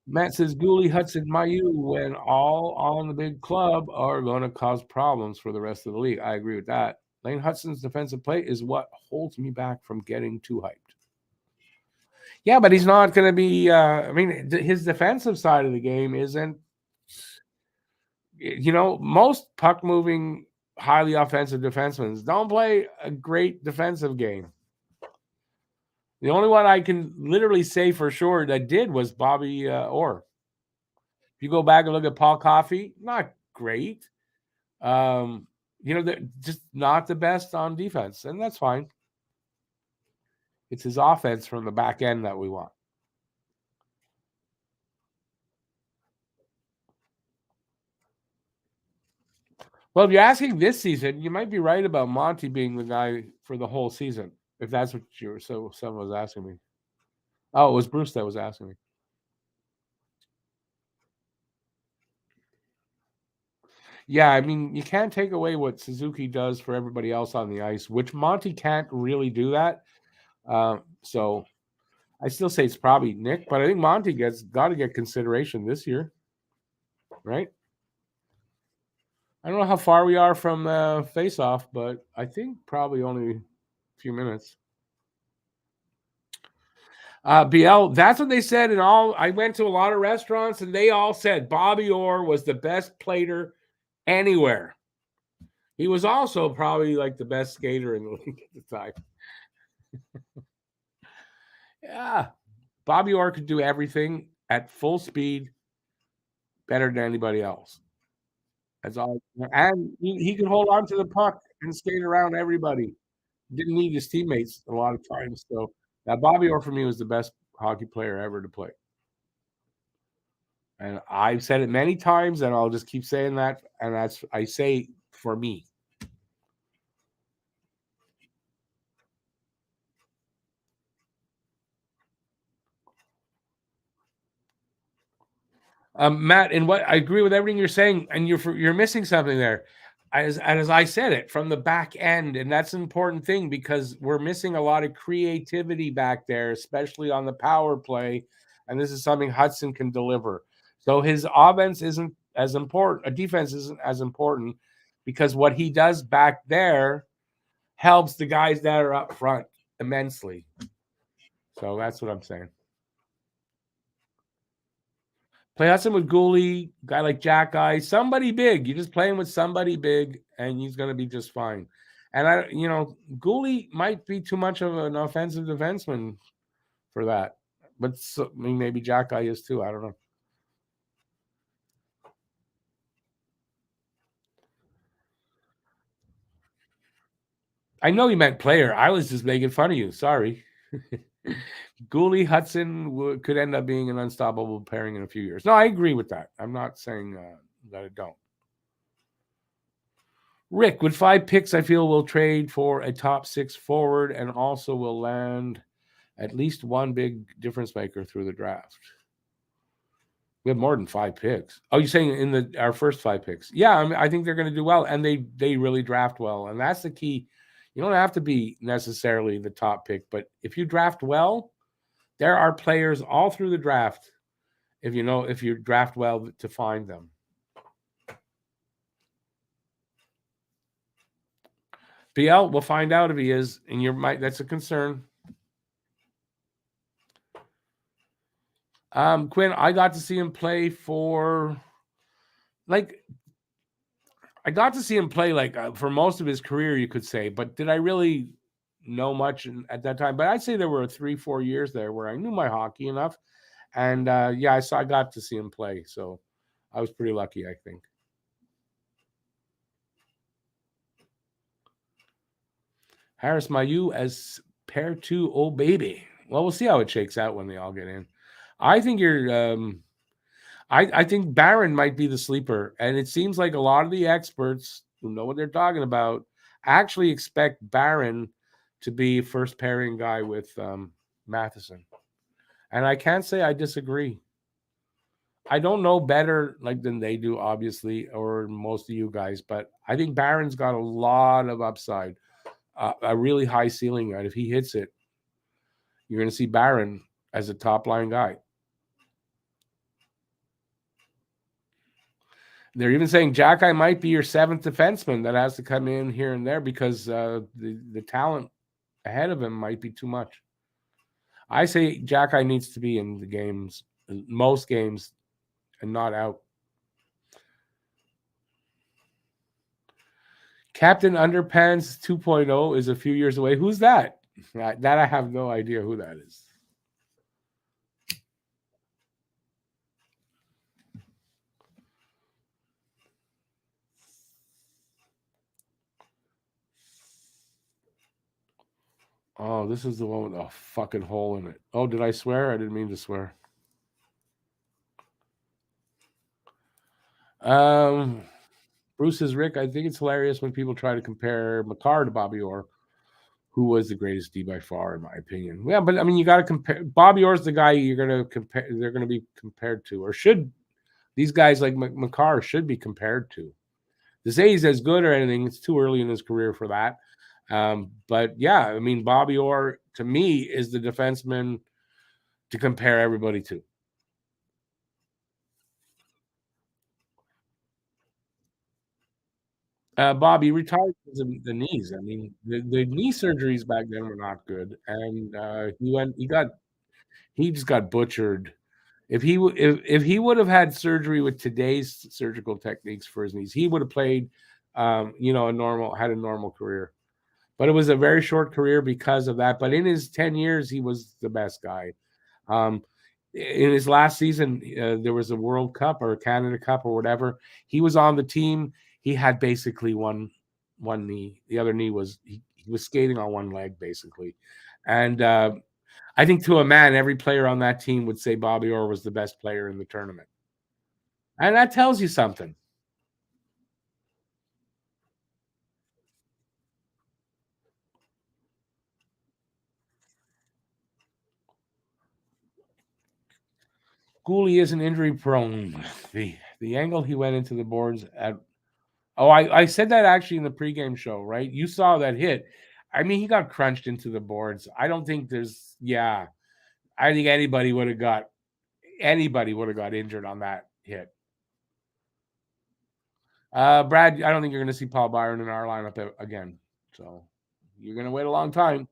Matt says Gooley, Hudson, Mayu, when all on the big club are going to cause problems for the rest of the league. I agree with that. Lane Hudson's defensive play is what holds me back from getting too hyped. Yeah, but he's not going to be. I mean, his defensive side of the game isn't. You know, most puck moving, highly offensive defensemen don't play a great defensive game. The only one I can literally say for sure that did was Bobby Orr. If you go back and look at Paul Coffey, not great. You know, they're just not the best on defense, and that's fine. It's his offense from the back end that we want. Well, if you're asking this season, you might be right about Monty being the guy for the whole season, if that's what someone was asking me. Oh, it was Bruce that was asking me. Yeah, I mean, you can't take away what Suzuki does for everybody else on the ice, which Monty can't really do that. So I still say it's probably Nick, but I think Monty got to get consideration this year, right? I don't know how far we are from face-off, but I think probably only a few minutes. BL, that's what they said in all. I went to a lot of restaurants, and they all said Bobby Orr was the best plater anywhere. He was also probably like the best skater in the league at the time. Yeah, Bobby Orr could do everything at full speed better than anybody else. That's all. And he could hold on to the puck and skate around everybody. Didn't need his teammates a lot of times. So Bobby Orr for me was the best hockey player ever to play. And I've said it many times, and I'll just keep saying that. And that's I say for me. Matt, and what I agree with everything you're saying, and you're missing something there. As I said it from the back end, and that's an important thing because we're missing a lot of creativity back there, especially on the power play. And this is something Hudson can deliver. So his offense isn't as important, a defense isn't as important because what he does back there helps the guys that are up front immensely. So that's what I'm saying. Play Hudson with Gooley, guy like Jack Guy, somebody big. You're just playing with somebody big, and he's going to be just fine. And Gooley might be too much of an offensive defenseman for that, but maybe Jack Guy is too. I don't know. I know you meant player. I was just making fun of you. Sorry. Gooley Hudson could end up being an unstoppable pairing in a few years. No, I agree with that. I'm not saying that I don't. Rick, with 5 picks, I feel we'll trade for a top 6 forward and also will land at least one big difference maker through the draft. We have more than 5 picks. Oh, you're saying in our first 5 picks? Yeah, I think they're going to do well, and they really draft well, and that's the key. You don't have to be necessarily the top pick, but if you draft well, there are players all through the draft. If you draft well to find them. BL, we'll find out if he is, and that's a concern. Quinn, I got to see him play for for most of his career, you could say, but did I really know much at that time? But I'd say there were 3-4 years there where I knew my hockey enough. And I got to see him play. So I was pretty lucky, I think. Harris Mayu as pair 2, oh baby. Well, we'll see how it shakes out when they all get in. I think I think Barron might be the sleeper, and it seems like a lot of the experts who know what they're talking about actually expect Barron to be first pairing guy with Matheson, and I can't say I disagree. I don't know better than they do, obviously, or most of you guys, but I think Barron's got a lot of upside, a really high ceiling. Right, if he hits it, you're going to see Barron as a top line guy. They're even saying Jack might be your 7th defenseman that has to come in here and there because the talent ahead of him might be too much. I say Jack needs to be in the games, most games, and not out. Captain Underpants 2.0 is a few years away. Who's that? That I have no idea who that is. Oh, this is the one with a fucking hole in it. Oh, did I swear? I didn't mean to swear. Bruce says, Rick, I think it's hilarious when people try to compare Makar to Bobby Orr, who was the greatest D by far, in my opinion. Yeah, but I mean, you got to compare. Bobby Orr's the guy you're going to compare. They're going to be compared to, or should these guys like Makar should be compared to. To say he's as good or anything, it's too early in his career for that. But yeah, I mean, Bobby Orr to me is the defenseman to compare everybody to. Bobby retired because of the knees. I mean, the knee surgeries back then were not good, and he just got butchered. If he would have had surgery with today's surgical techniques for his knees, he would have played, had a normal career. But it was a very short career because of that. But in his 10 years, he was the best guy. Um, in his last season, there was a World Cup or a Canada Cup or whatever. He was on the team. He had basically one knee. The other knee was he was skating on one leg basically, and I think to a man, every player on that team would say Bobby Orr was the best player in the tournament, and that tells you something. Gooley isn't injury prone. The angle he went into the boards at. Oh, I said that actually in the pregame show, right? You saw that hit. I mean, he got crunched into the boards. I don't think there's. Yeah, I think anybody would have got injured on that hit. Brad, I don't think you're going to see Paul Byron in our lineup again. So you're going to wait a long time.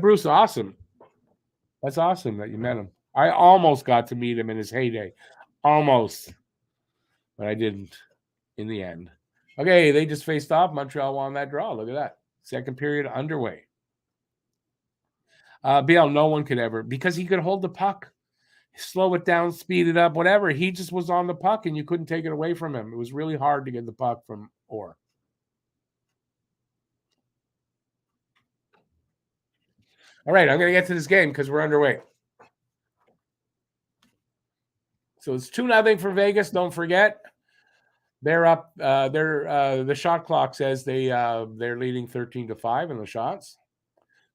Bruce, awesome. That's awesome that you met him. I almost got to meet him in his heyday. Almost. But I didn't in the end. Okay, they just faced off. Montreal won that draw. Look at that. Second period underway. BL, no one could ever, because he could hold the puck, slow it down, speed it up, whatever. He just was on the puck and you couldn't take it away from him. It was really hard to get the puck from Orr. All right, I'm going to get to this game because we're underway. So it's 2-0 for Vegas. Don't forget. They're up. The shot clock says they're leading 13-5 in the shots.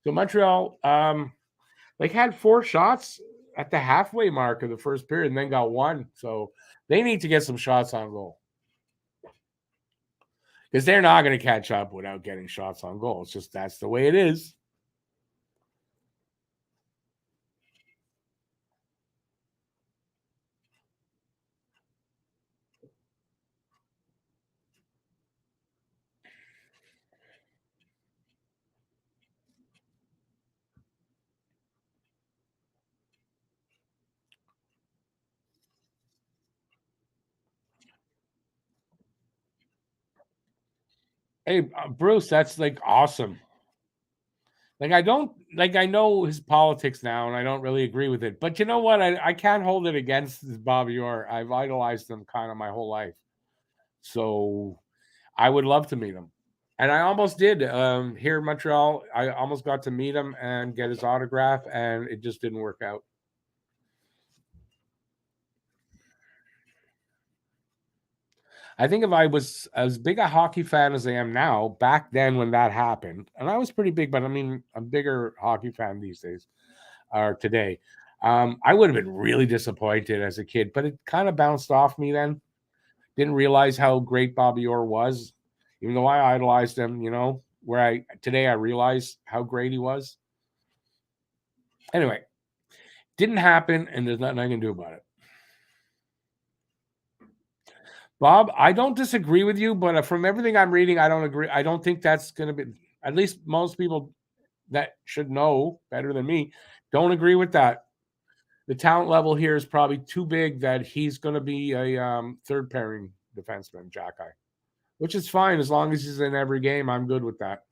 So Montreal, had 4 shots at the halfway mark of the first period and then got 1. So they need to get some shots on goal because they're not going to catch up without getting shots on goal. It's just that's the way it is. Hey, Bruce, that's awesome. I know his politics now and I don't really agree with it. But you know what? I can't hold it against Bobby Orr. I've idolized him kind of my whole life. So I would love to meet him. And I almost did here in Montreal. I almost got to meet him and get his autograph, and it just didn't work out. I think if I was as big a hockey fan as I am now, back then when that happened, and I was pretty big, but I mean, I'm a bigger hockey fan these days or today. I would have been really disappointed as a kid, but it kind of bounced off me then. Didn't realize how great Bobby Orr was, even though I idolized him. Today I realize how great he was. Anyway, didn't happen, and there's nothing I can do about it. Bob, I don't disagree with you, but from everything I'm reading, I don't agree. I don't think that's going to be, at least most people that should know better than me, don't agree with that. The talent level here is probably too big that he's going to be a third pairing defenseman, Jackeye, which is fine as long as he's in every game. I'm good with that.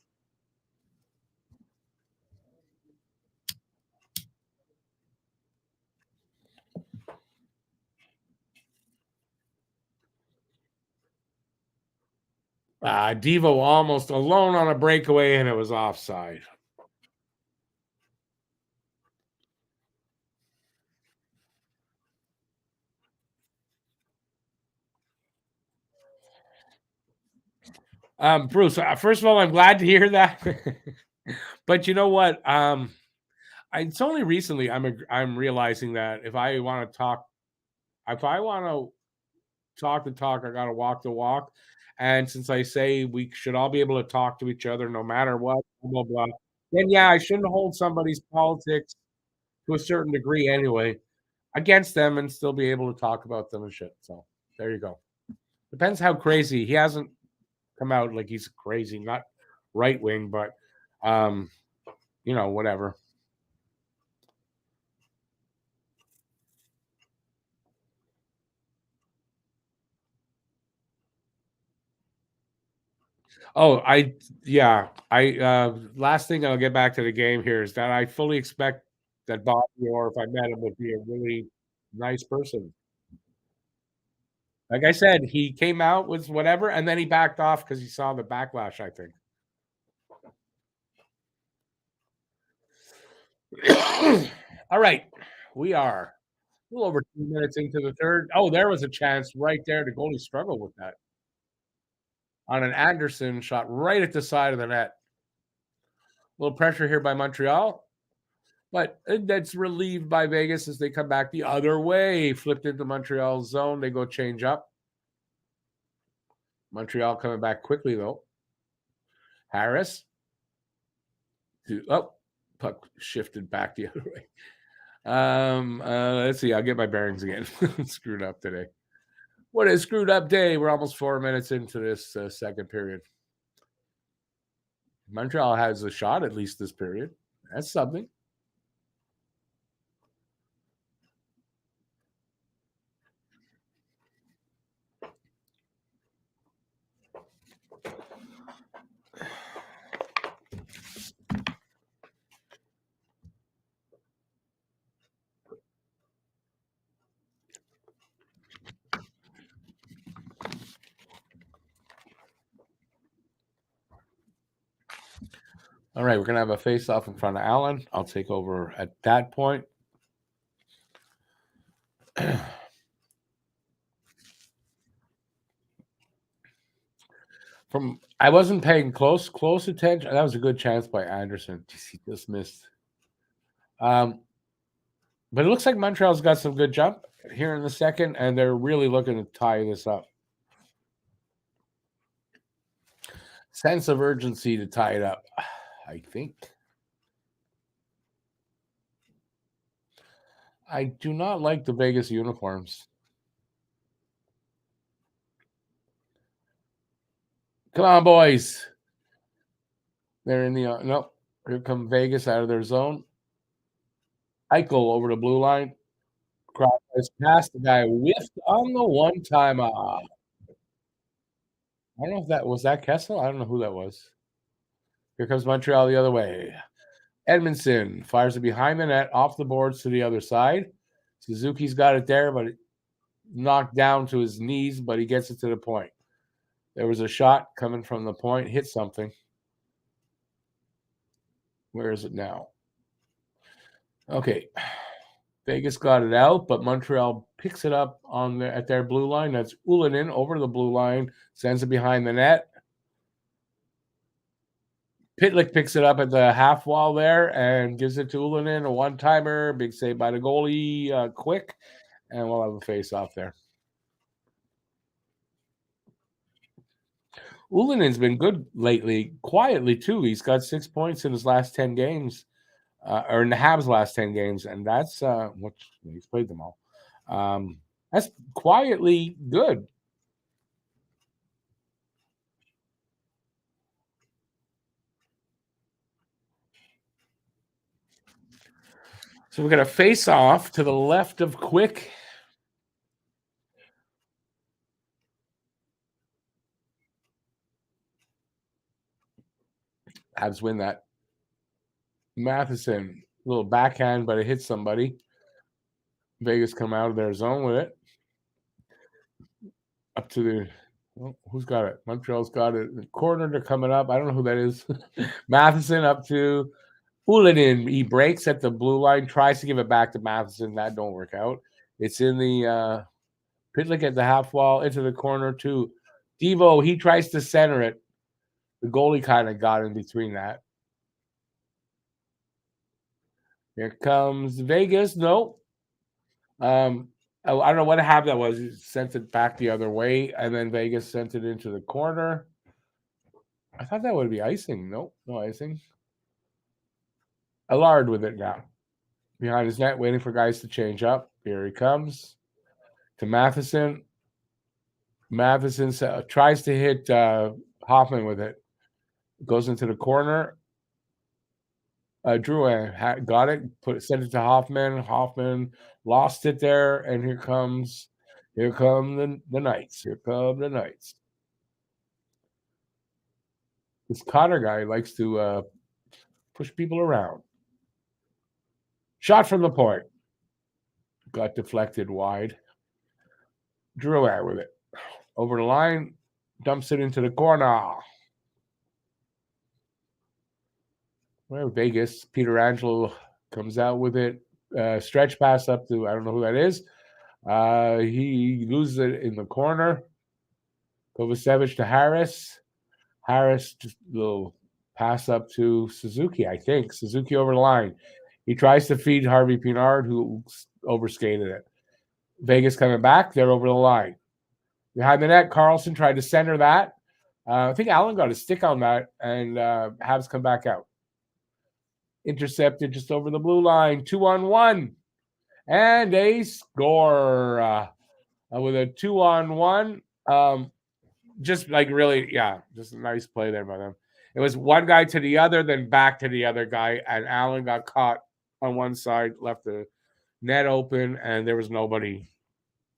Devo almost alone on a breakaway, and it was offside. Bruce, first of all, I'm glad to hear that. But you know what? It's only recently I'm realizing that if I want to talk, if I want to talk the talk, I got to walk the walk. And since I say we should all be able to talk to each other no matter what, blah, blah, blah, then yeah, I shouldn't hold somebody's politics to a certain degree anyway against them and still be able to talk about them and shit. So There you go. Depends how crazy. He hasn't come out like he's crazy, not right wing, but um, whatever. Oh, last thing I'll get back to the game here is that I fully expect that Bobby, or if I met him, would be a really nice person. Like I said, he came out with whatever, and then he backed off because he saw the backlash, I think. All right. We are a little over 2 minutes into the third. Oh, there was a chance right there. The goalie struggled with that on an Anderson shot right at the side of the net. A little pressure here by Montreal, but that's relieved by Vegas as they come back the other way. Flipped into Montreal's zone. They go change up. Montreal coming back quickly, though. Harris. Puck shifted back the other way. Let's see. I'll get my bearings again. Screwed up today. What a screwed up day. We're almost 4 minutes into this second period. Montreal has a shot at least this period. That's something. All right, we're going to have a face-off in front of Allen. I'll take over at that point. I wasn't paying close attention. That was a good chance by Anderson. He just missed. But it looks like Montreal's got some good jump here in the second, and they're really looking to tie this up. Sense of urgency to tie it up, I think. I do not like the Vegas uniforms. Come on, boys. They're in the nope. Here come Vegas out of their zone. Eichel over the blue line. Cross past the guy whiffed on the one time. I don't know if that was Kessel. I don't know who that was. Here comes Montreal the other way. Edmondson fires it behind the net, off the boards to the other side. Suzuki's got it there, but it knocked down to his knees, but he gets it to the point. There was a shot coming from the point, hit something. Where is it now? Okay. Vegas got it out, but Montreal picks it up at their blue line. That's Ulanen over the blue line, sends it behind the net. Pitlick picks it up at the half wall there and gives it to Ulanen, a one-timer. Big save by the goalie, quick, and we'll have a face-off there. Ulanen's been good lately, quietly too. He's got 6 points in his last 10 games, or in the Habs' last 10 games, and that's which he's played them all. That's quietly good. So we're going to face off to the left of Quick. Habs win that. Matheson, a little backhand, but it hits somebody. Vegas come out of their zone with it. Up to the who's got it? Montreal's got it. The corner, they're coming up. I don't know who that is. Matheson up to Ulanen. He breaks at the blue line, tries to give it back to Matheson. That don't work out. It's in the Pitlick at the half wall, into the corner to Devo. He tries to center it. The goalie kind of got in between that. Here comes Vegas. No. I don't know what happened. That was he sent it back the other way, and then Vegas sent it into the corner. I thought that would be icing. Nope, no icing. Allard with it now. Behind his net, waiting for guys to change up. Here he comes to Matheson. Matheson tries to hit Hoffman with it. Goes into the corner. Drew got it. Sent it to Hoffman. Hoffman lost it there, and here come the Knights. Here come the Knights. This Cotter guy likes to push people around. Shot from the point. Got deflected wide. Drew with it. Over the line. Dumps it into the corner. Well, Vegas. Peter Angelo comes out with it. Stretch pass up to, I don't know who that is. He loses it in the corner. Kovacevic to Harris. Harris, just a little pass up to Suzuki, I think. Suzuki over the line. He tries to feed Harvey Pinard, who overskated it. Vegas coming back. They're over the line. Behind the net, Carlson tried to center that. I think Allen got a stick on that, and Habs come back out. Intercepted just over the blue line. 2-on-1. And they score with a 2-on-1. Just like really, just a nice play there by them. It was one guy to the other, then back to the other guy, and Allen got caught on one side, left the net open, and there was nobody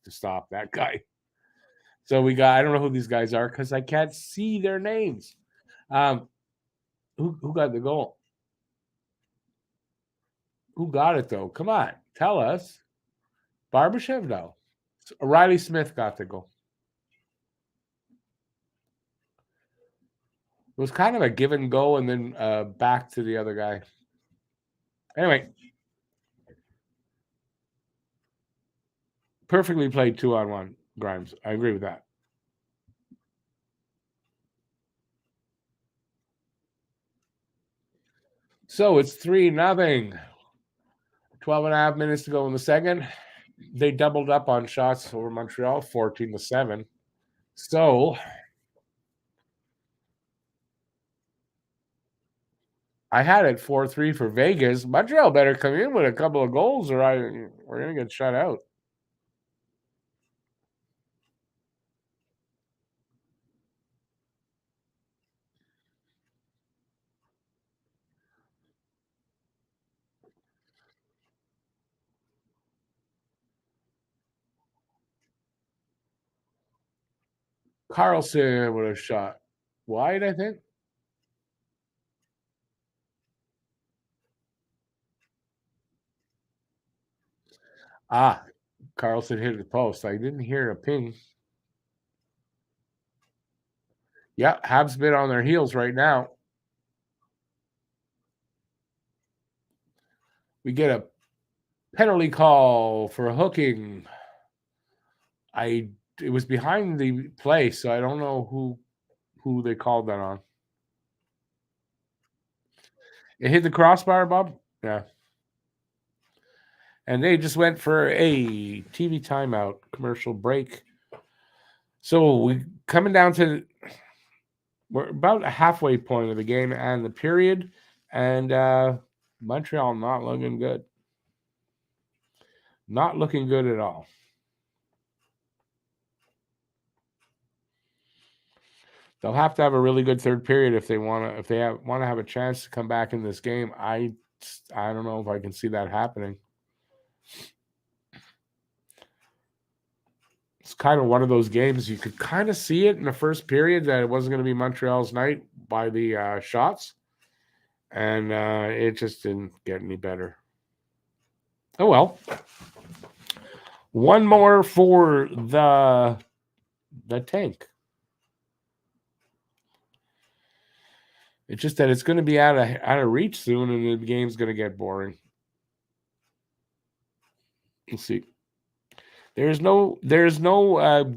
to stop that guy. So I don't know who these guys are because I can't see their names. Who got the goal? Who got it, though? Come on, tell us. Barbashev? No. Riley Smith got the goal. It was kind of a give and go and then back to the other guy. Anyway. Perfectly played 2-on-1, Grimes. I agree with that. So it's 3-0. 12 and a half minutes to go in the second. They doubled up on shots over Montreal, 14-7. So I had it 4-3 for Vegas. Montreal better come in with a couple of goals or we're going to get shut out. Carlson would have shot wide, I think. Carlson hit the post. I didn't hear a ping. Yeah, Habs been on their heels right now. We get a penalty call for hooking. It was behind the play, so I don't know who they called that on. It hit the crossbar, Bob? Yeah. And they just went for a TV timeout, commercial break. So we're about a halfway point of the game and the period, and Montreal not looking good. Not looking good at all. They'll have to have a really good third period if they want to have a chance to come back in this game. I don't know if I can see that happening. It's kind of one of those games you could kind of see it in the first period that it wasn't going to be Montreal's night by the shots, and it just didn't get any better. Oh well. One more for the tank. It's just that it's going to be out of reach soon, and the game's going to get boring. Let's see. There's no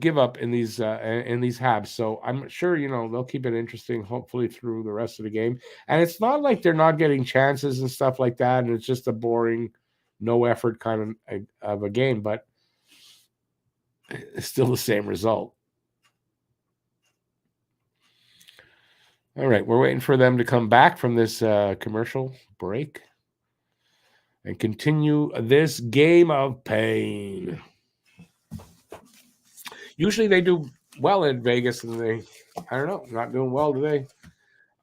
give up in these Habs, so I'm sure they'll keep it interesting. Hopefully through the rest of the game, and it's not like they're not getting chances and stuff like that, and it's just a boring, no effort kind of a game, but it's still the same result. All right, we're waiting for them to come back from this commercial break and continue this game of pain. Usually they do well in Vegas, and I don't know, not doing well today.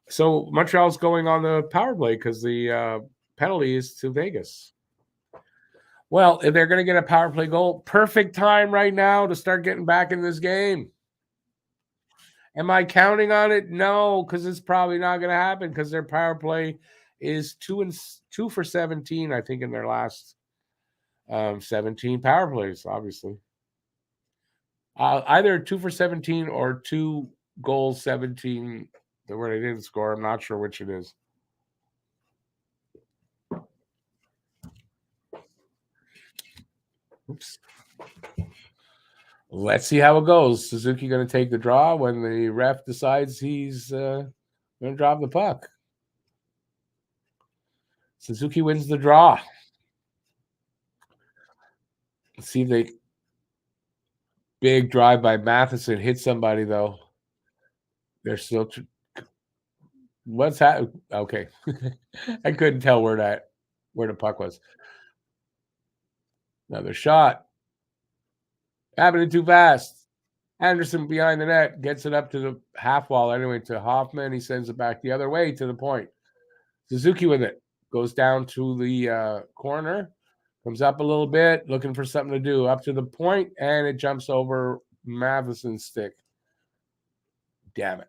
So Montreal's going on the power play because the penalty is to Vegas. Well, if they're going to get a power play goal, perfect time right now to start getting back in this game. Am I counting on it? No, because it's probably not going to happen because their power play is 2 for 17, I think, in their last 17 power plays, obviously. Either 2 for 17 or 2 goals 17 where they didn't score. I'm not sure which it is. Oops. Let's see how it goes. Suzuki going to take the draw when the ref decides he's going to drop the puck. Suzuki wins the draw. Let's see if they big drive by Matheson hit somebody though. They're still what's happening? Okay, I couldn't tell where the puck was. Another shot. Happening too fast. Anderson behind the net gets it up to the half wall anyway to Hoffman. He sends it back the other way to the point. Suzuki with it. Goes down to the corner. Comes up a little bit, looking for something to do. Up to the point, and it jumps over Matheson's stick. Damn it.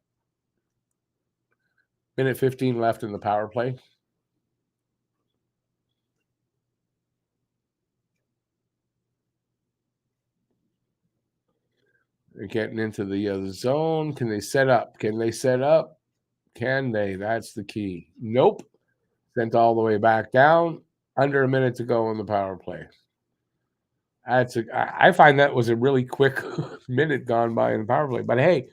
Minute 15 left in the power play. They're getting into the zone. Can they set up? Can they set up? Can they? That's the key. Nope. Sent all the way back down. Under a minute to go on the power play. I find that was a really quick minute gone by in the power play. But hey,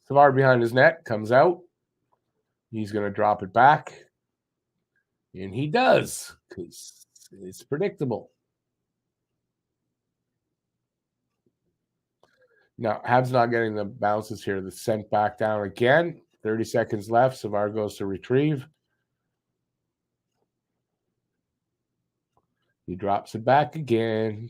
Savard behind his net comes out. He's going to drop it back. And he does because it's predictable. Now, Habs not getting the bounces here. That's sent back down again. 30 seconds left. Savard goes to retrieve. He drops it back again.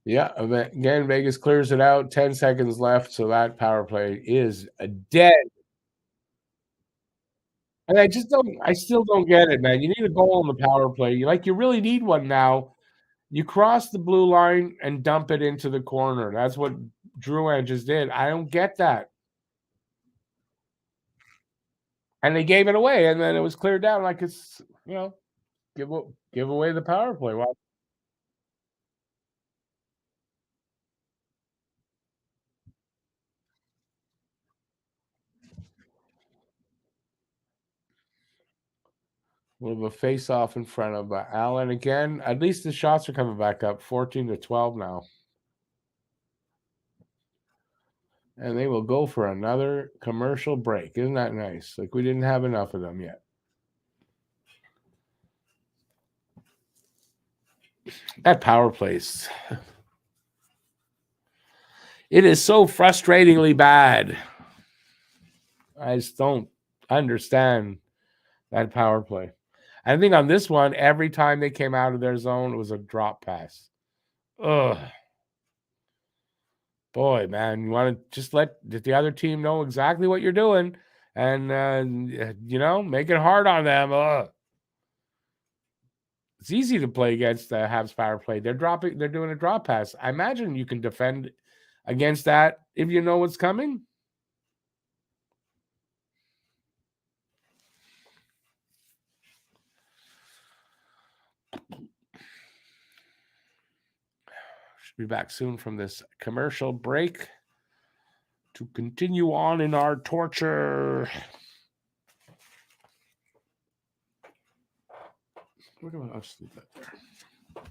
Yeah, again, Vegas clears it out. 10 seconds left, so that power play is dead. And I still don't get it, man. You need a goal on the power play. You really need one now. You cross the blue line and dump it into the corner. That's what Drouin just did. I don't get that. And they gave it away, and then it was cleared down like it's, give away the power play. Well, we have a face-off in front of Allen again. At least the shots are coming back up, 14-12 now. And they will go for another commercial break. Isn't that nice? Like we didn't have enough of them yet. That power plays. It is so frustratingly bad. I just don't understand that power play. I think on this one, every time they came out of their zone, it was a drop pass. Ugh. Boy, man, you want to just let the other team know exactly what you're doing and, make it hard on them. Ugh. It's easy to play against the Habs power play. They're doing a drop pass. I imagine you can defend against that if you know what's coming. Should be back soon from this commercial break to continue on in our torture. Where do I sleep that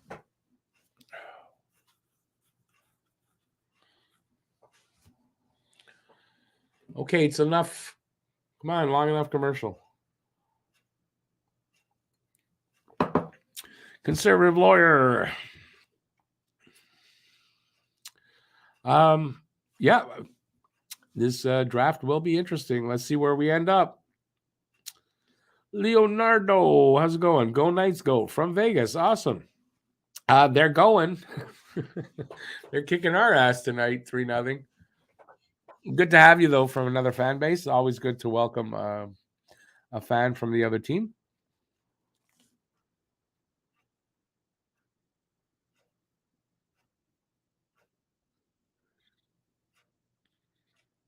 there? Okay, it's enough. Come on, long enough commercial. Conservative lawyer. Yeah. This draft will be interesting. Let's see where we end up. Leonardo, how's it going? Go Knights, go from Vegas. Awesome. They're going. They're kicking our ass tonight, 3-0. Good to have you though from another fan base. Always good to welcome a fan from the other team.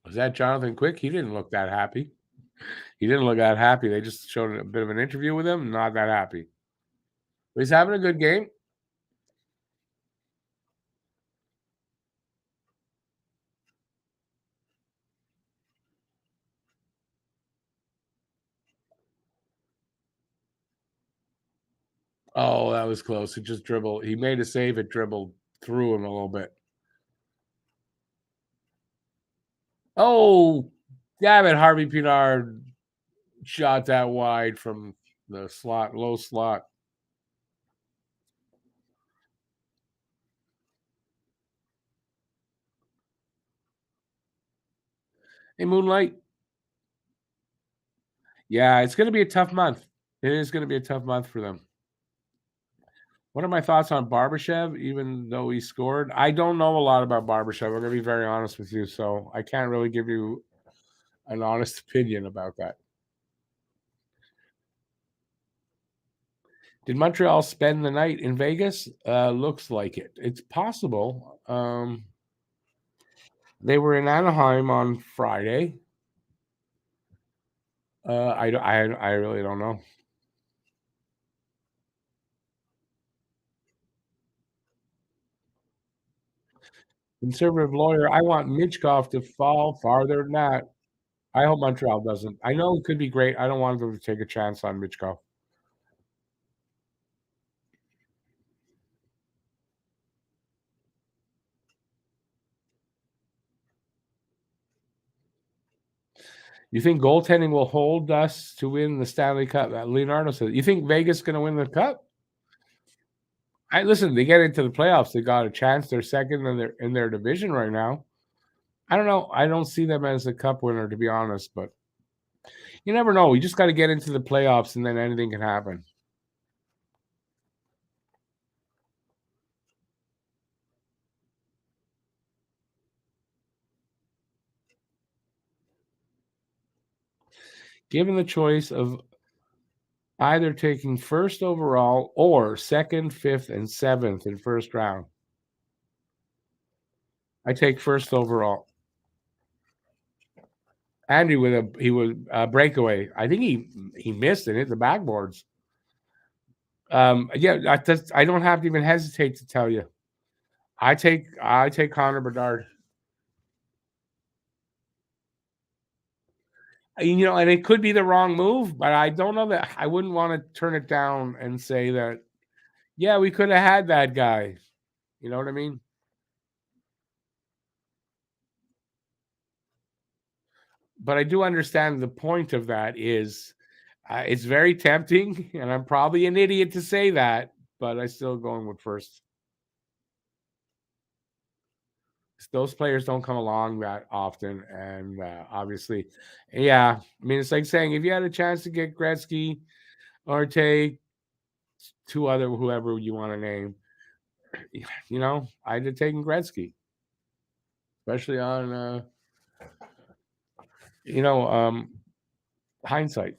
Was that Jonathan Quick? He didn't look that happy. He didn't look that happy. They just showed a bit of an interview with him. Not that happy. But he's having a good game. Oh, that was close. He just dribbled. He made a save. It dribbled through him a little bit. Oh, damn it. Harvey Pinard shot that wide from the slot, low slot. Hey, Moonlight. Yeah, it's going to be a tough month. It is going to be a tough month for them. What are my thoughts on Barbashev, even though he scored? I don't know a lot about Barbashev. I'm going to be very honest with you, so I can't really give you an honest opinion about that. Did Montreal spend the night in Vegas? Looks like it. It's possible. They were in Anaheim on Friday. I really don't know. Conservative lawyer. I want Mitchkov to fall farther than that. I hope Montreal doesn't. I know it could be great. I don't want them to take a chance on Mitchkov. You think goaltending will hold us to win the Stanley Cup? Leonardo said. You think Vegas going to win the cup? I listen. They get into the playoffs. They got a chance. They're second in their division right now. I don't know. I don't see them as a cup winner, to be honest. But you never know. You just got to get into the playoffs, and then anything can happen. Given the choice of either taking first overall or second, fifth, and seventh in first round, I take first overall. Andy with a breakaway. I think he missed and hit the backboards. Yeah, I don't have to even hesitate to tell you. I take Connor Bedard. And it could be the wrong move, but I don't know that I wouldn't want to turn it down and say that, yeah, we could have had that guy. You know what I mean? But I do understand the point of that is it's very tempting, and I'm probably an idiot to say that, but I still going with first. Those players don't come along that often, and obviously, yeah. I mean, it's like saying if you had a chance to get Gretzky or take two other whoever you want to name, I'd have taken Gretzky, especially on you know um, hindsight.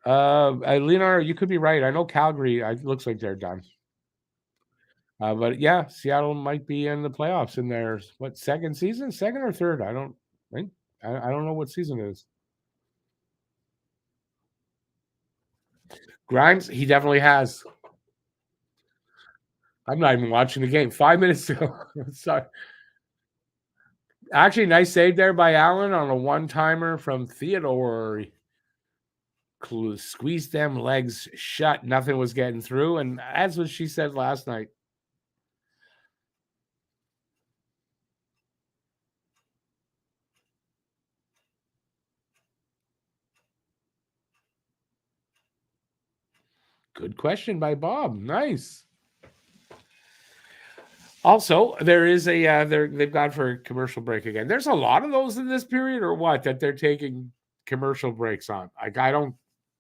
Leonardo, you could be right. I know Calgary. It looks like they're done. But yeah, Seattle might be in the playoffs in their second season, second or third. I don't think. I don't know what season it is. Grimes, he definitely has. I'm not even watching the game. 5 minutes ago. Sorry. Actually, nice save there by Allen on a one-timer from Theodore. Squeezed them legs shut. Nothing was getting through, and that's what she said last night. Good question by Bob. Nice. Also, there is a they've gone for a commercial break again. There's a lot of those in this period, or what? That they're taking commercial breaks on. Like I don't.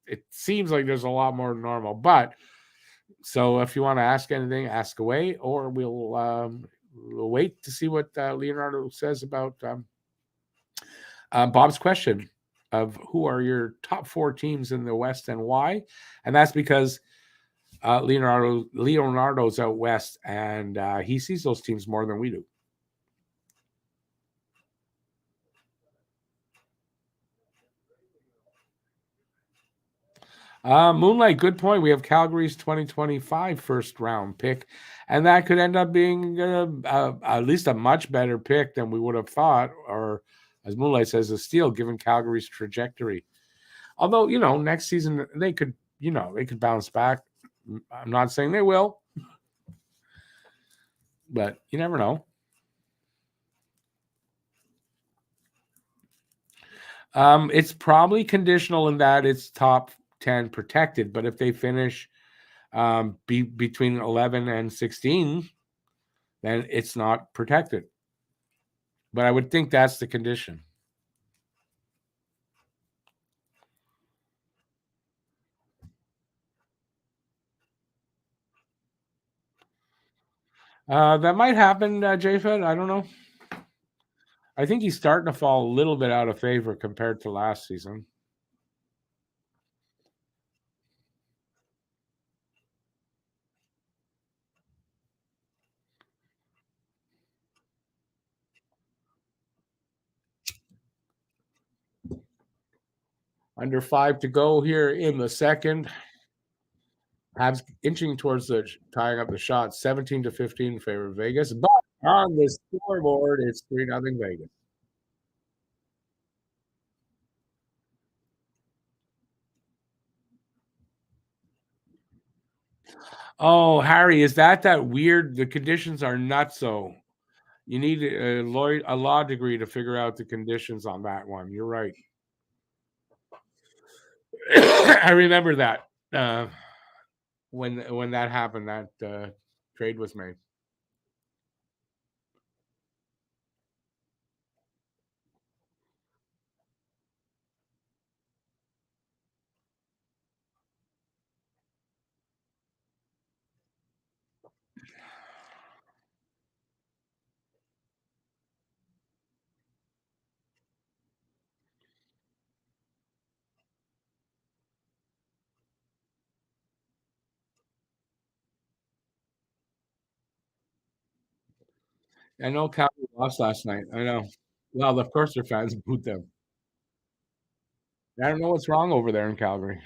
It seems like there's a lot more than normal, but so if you want to ask anything, ask away, or we'll wait to see what Leonardo says about Bob's question of who are your top four teams in the West and why, and that's because Leonardo's out west, and he sees those teams more than we do. Moonlight, good point. We have Calgary's 2025 first round pick, and that could end up being at least a much better pick than we would have thought, or as Moonlight says, a steal given Calgary's trajectory. Although, next season they could bounce back. I'm not saying they will, but you never know. It's probably conditional in that it's top 10 protected, but if they finish between 11 and 16, then it's not protected. But I would think that's the condition. That might happen, JFed. I don't know. I think he's starting to fall a little bit out of favor compared to last season. Under 5 to go here in the second. Habs inching towards the tying up the shot, 17-15 in favor of Vegas. But on the scoreboard, it's 3-0 Vegas. Oh, Harry, is that weird? The conditions are nuts. So you need a law degree to figure out the conditions on that one. You're right. I remember that when that happened, that trade was made. I know Calgary lost last night. I know. Well, of course their fans booed them. I don't know what's wrong over there in Calgary.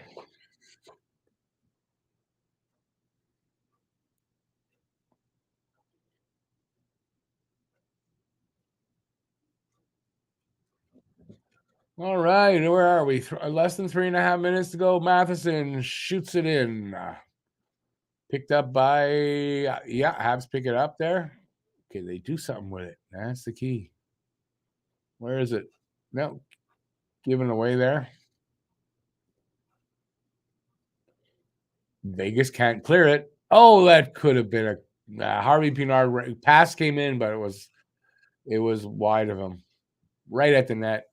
All right, where are we? Less than 3.5 minutes to go. Matheson shoots it in. Picked up by, yeah, Habs pick it up there. Okay, they do something with it. That's the key. Where is it? No, given away there. Vegas can't clear it. Oh, that could have been a Harvey Pinard pass came in, but it was wide of him, right at the net.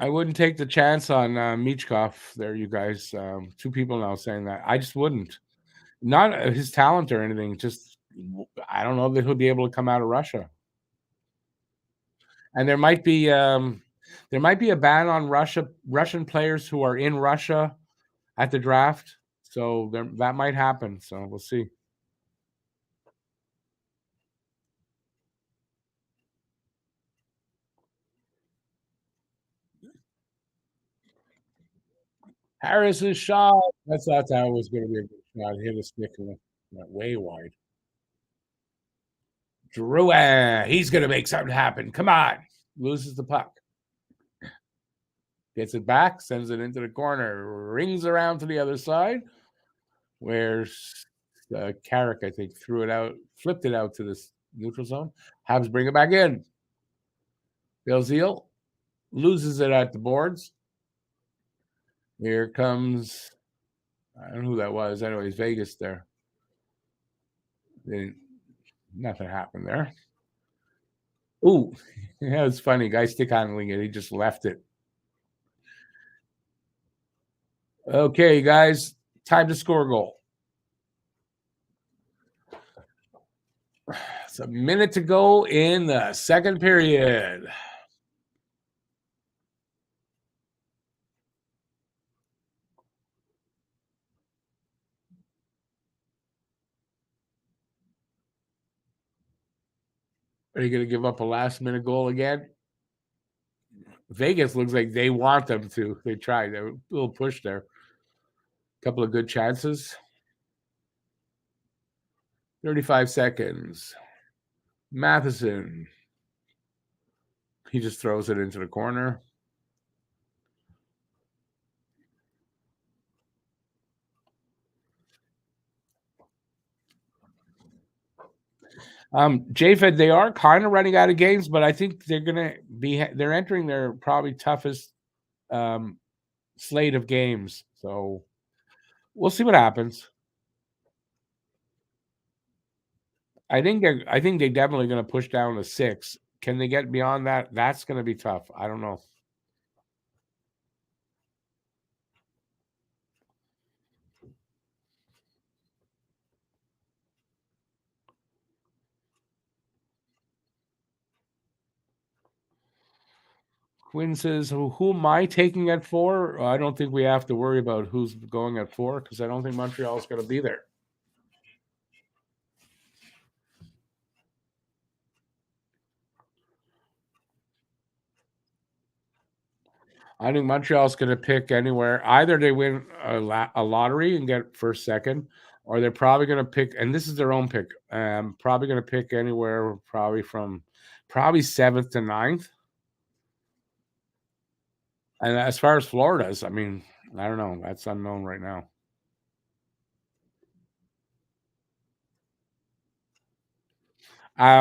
I wouldn't take the chance on Michkov there, you guys. Two people now saying that. I just wouldn't. Not his talent or anything. Just I don't know that he'll be able to come out of Russia. And there might be a ban on Russian players who are in Russia at the draft. So that might happen. So we'll see. Harris's shot. That's thought that was going to be a good shot. Hit a stick and went way wide. Drouin, he's going to make something happen. Come on. Loses the puck. Gets it back, sends it into the corner, rings around to the other side, where Carrick, I think, threw it out, flipped it out to this neutral zone. Habs bring it back in. Belzile loses it at the boards. Here comes, I don't know who that was. Anyways, Vegas there. Nothing happened there. Ooh, yeah, it's funny. Guy stick handling it. He just left it. Okay, guys, time to score a goal. It's a minute to go in the second period. Are you going to give up a last-minute goal again? Vegas looks like they want them to. They tried. A little push there. A couple of good chances. 35 seconds. Matheson. He just throws it into the corner. JFed, they are kind of running out of games, but I think they're entering their probably toughest slate of games. So we'll see what happens. I think they're definitely going to push down to 6. Can they get beyond that? That's going to be tough. I don't know. Quinn says, who am I taking at 4? I don't think we have to worry about who's going at 4 because I don't think Montreal is going to be there. I think Montreal's going to pick anywhere. Either they win a lottery and get first, second, or they're probably going to pick, and this is their own pick, probably going to pick anywhere probably from 7th to 9th. And as far as Florida's, I mean, I don't know. That's unknown right now.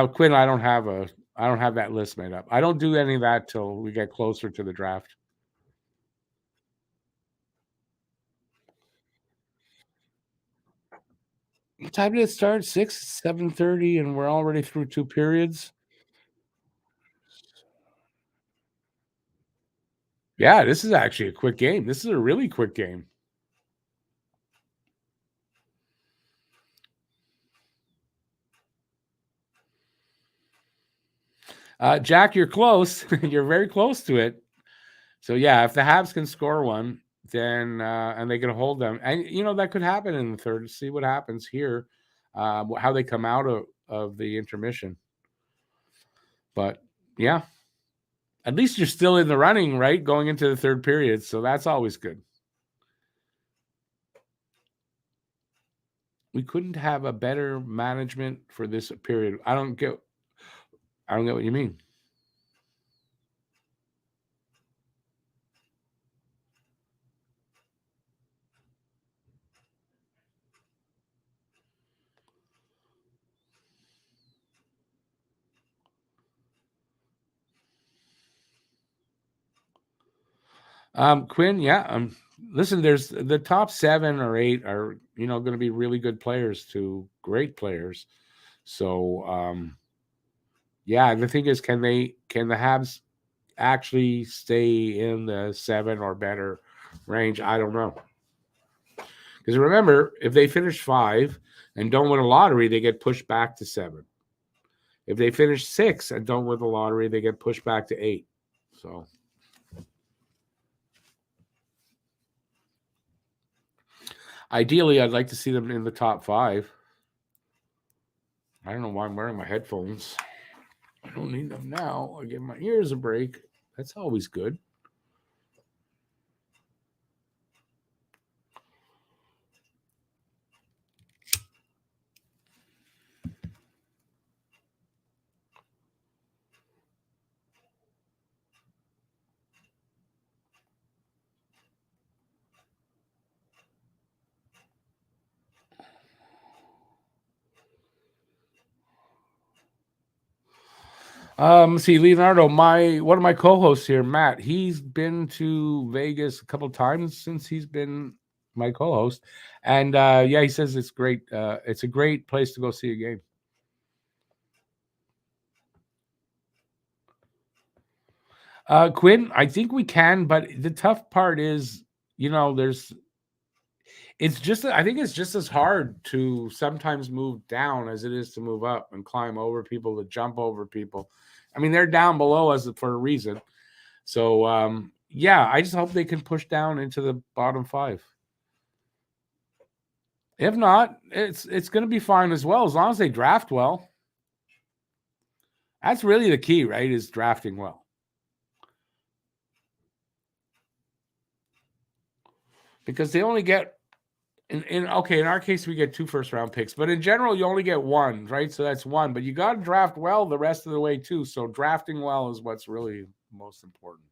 Quinn, I don't have that list made up. I don't do any of that till we get closer to the draft. What time did it start? 7:30, and we're already through 2 periods. Yeah, this is actually a quick game. This is a really quick game. Jack, you're close. You're very close to it. So yeah, if the Habs can score one, then and they can hold them, and that could happen in the third. See what happens here, how they come out of the intermission. But yeah, at least you're still in the running, right? Going into the third period, so that's always good. We couldn't have a better management for this period. I don't get what you mean. Quinn, yeah. Listen, there's the top 7 or 8 are going to be really good players to great players. So yeah, the thing is, can the Habs actually stay in the 7 or better range? I don't know. Because remember, if they finish 5 and don't win a lottery, they get pushed back to 7. If they finish 6 and don't win the lottery, they get pushed back to 8. So ideally, I'd like to see them in the top 5. I don't know why I'm wearing my headphones. I don't need them now. I give my ears a break. That's always good. See, Leonardo, my one of my co-hosts here, Matt, he's been to Vegas a couple times since he's been my co-host, and yeah, he says it's great. It's a great place to go see a game. Quinn, I think we can, but the tough part is, there's it's just I think it's just as hard to sometimes move down as it is to move up and climb over people, to jump over people. I mean, they're down below us for a reason. So yeah, I just hope they can push down into the bottom five. If not, it's going to be fine as well, as long as they draft well. That's really the key, right? Is drafting well. Because they only get in okay, in our case we get 2 first round picks, but in general you only get one, right? So that's one, but you got to draft well the rest of the way too. So drafting well is what's really most important.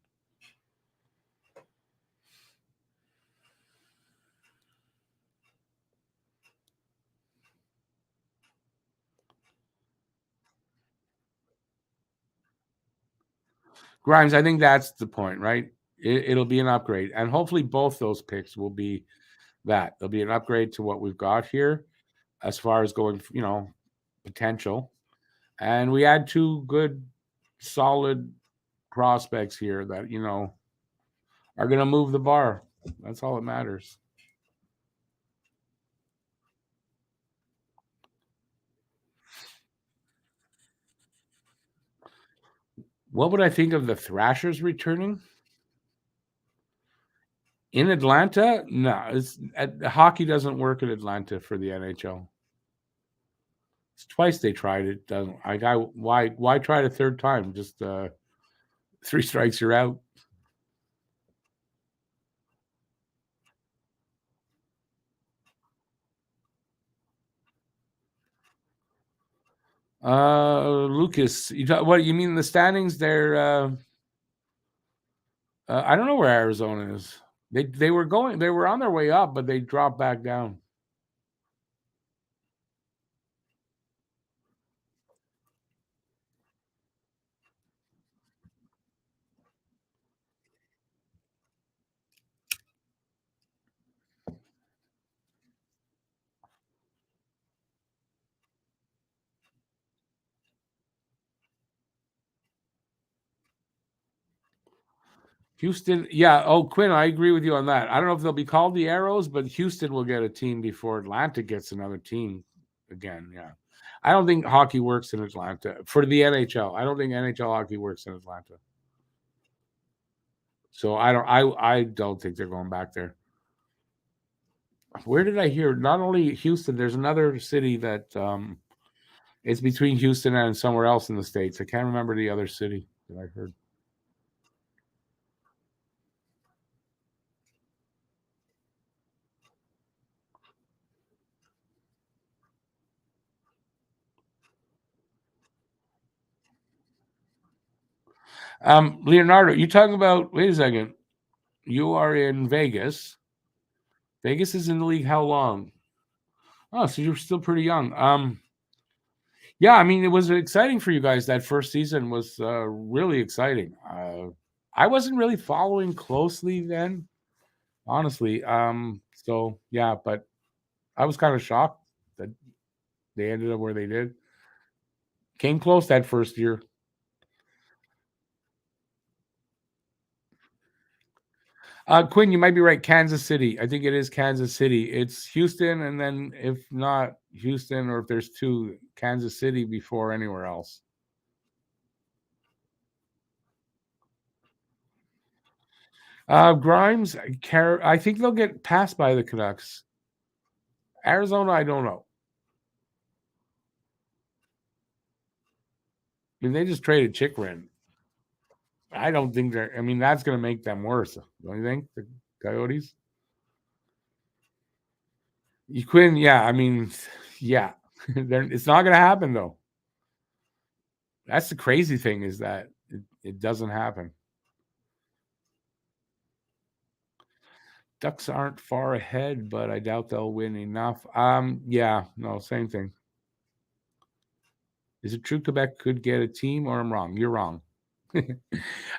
Grimes, I think that's the point, right? It'll be an upgrade, and hopefully both those picks will be that. They'll be an upgrade to what we've got here as far as going, potential. And we had 2 good, solid prospects here that, are going to move the bar. That's all that matters. What would I think of the Thrashers returning? In Atlanta? No, hockey doesn't work in Atlanta for the NHL. It's twice they tried it. Doesn't why try it a third time? Just 3 strikes, you're out. Lucas, what you mean the standings? They're I don't know where Arizona is. They were on their way up, but they dropped back down. Houston, yeah. Oh, Quinn, I agree with you on that. I don't know if they'll be called the Arrows, but Houston will get a team before Atlanta gets another team again. Yeah. I don't think hockey works in Atlanta for the NHL. I don't think NHL hockey works in Atlanta. So I don't think they're going back there. Where did I hear? Not only Houston, there's another city that it's between Houston and somewhere else in the States. I can't remember the other city that I heard. Leonardo, you talking about? Wait a second. You are in Vegas. Vegas is in the league how long? Oh, so you're still pretty young. Yeah, I mean, it was exciting for you guys. That first season was really exciting. I wasn't really following closely then, honestly. So yeah, but I was kind of shocked that they ended up where they did. Came close that first year. Quinn, you might be right. Kansas City. I think it is Kansas City. It's Houston, and then if not Houston, or if there's 2, Kansas City before anywhere else. Grimes, I think they'll get passed by the Canucks. Arizona, I don't know. I mean, they just traded Chikrin. I don't think they're. I mean, that's going to make them worse. Don't you think? The Coyotes. You Quinn, yeah. I mean, yeah. It's not going to happen though. That's the crazy thing is that it doesn't happen. Ducks aren't far ahead, but I doubt they'll win enough. Yeah, no, same thing. Is it true Quebec could get a team, or I'm wrong? You're wrong.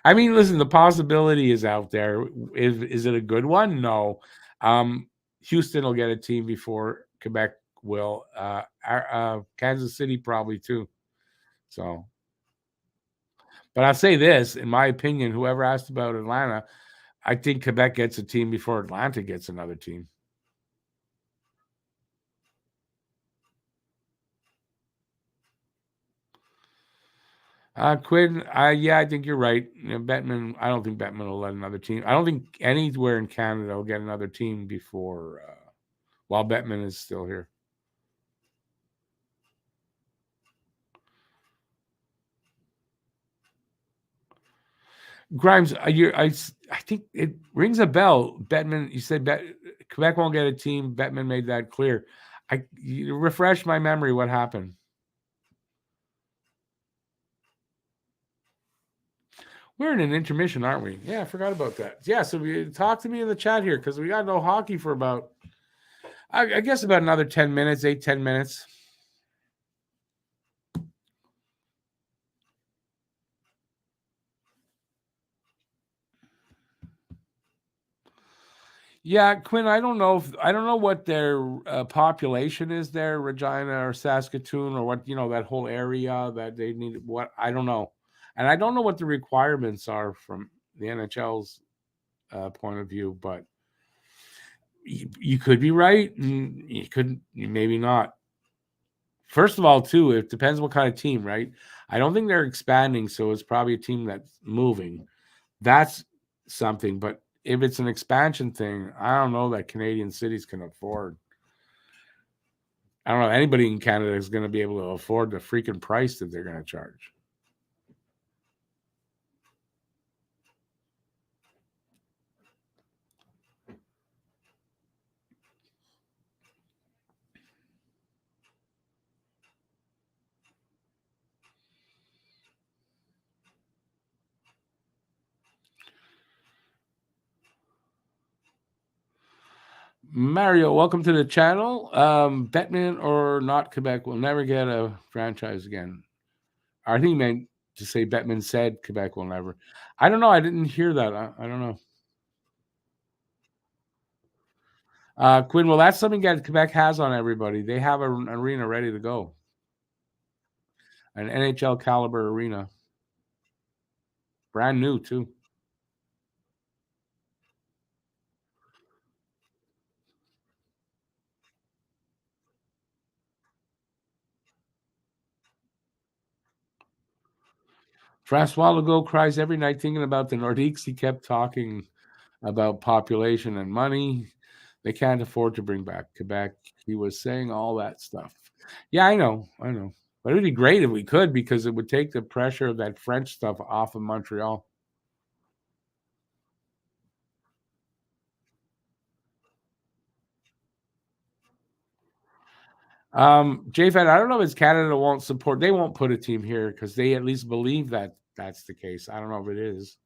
I mean, listen, the possibility is out there. Is it a good one? No. Houston will get a team before Quebec will. Kansas City probably too. So, but I'll say this, in my opinion, whoever asked about Atlanta, I think Quebec gets a team before Atlanta gets another team. Quinn, yeah, I think you're right. Bettman, I don't think Bettman will let another team. I don't think anywhere in Canada will get another team before while Bettman is still here. Grimes, I think it rings a bell. Bettman, you said Quebec won't get a team. Bettman made that clear. You refresh my memory. What happened? We're in an intermission, aren't we? Yeah, I forgot about that. Yeah, so talk to me in the chat here because we got no hockey for about, I guess, about another 10 minutes, 10 minutes. Yeah, Quinn, I don't know what their population is there, Regina or Saskatoon or what, that whole area that they need. What, I don't know, and I don't know what the requirements are from the NHL's point of view. But you could be right, and you maybe not. First of all, too, it depends what kind of team, right? I don't think they're expanding, so it's probably a team that's moving. That's something, but if it's an expansion thing, I don't know that Canadian cities can afford. I don't know anybody in Canada is going to be able to afford the freaking price that they're going to charge. Mario, welcome to the channel. Bettman or not Quebec will never get a franchise again. I think he meant to say Bettman said Quebec will never. I don't know. I didn't hear that. I don't know. Quinn, well, that's something that Quebec has on everybody. They have an arena ready to go, an NHL caliber arena, brand new too. Francois Legault cries every night thinking about the Nordiques. He kept talking about population and money. They can't afford to bring back Quebec. He was saying all that stuff. Yeah, I know. But it'd be great if we could because it would take the pressure of that French stuff off of Montreal. JFed, I don't know if it's Canada won't support. They won't put a team here because they at least believe that that's the case. I don't know if it is.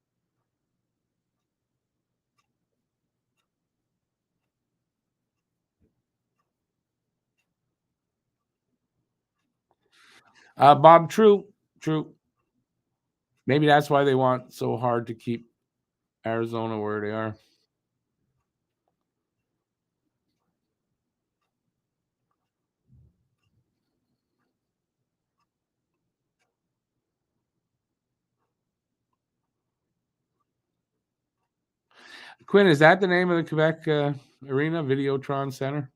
Bob, true. Maybe that's why they want so hard to keep Arizona where they are. Quinn, is that the name of the Quebec arena, Videotron Center?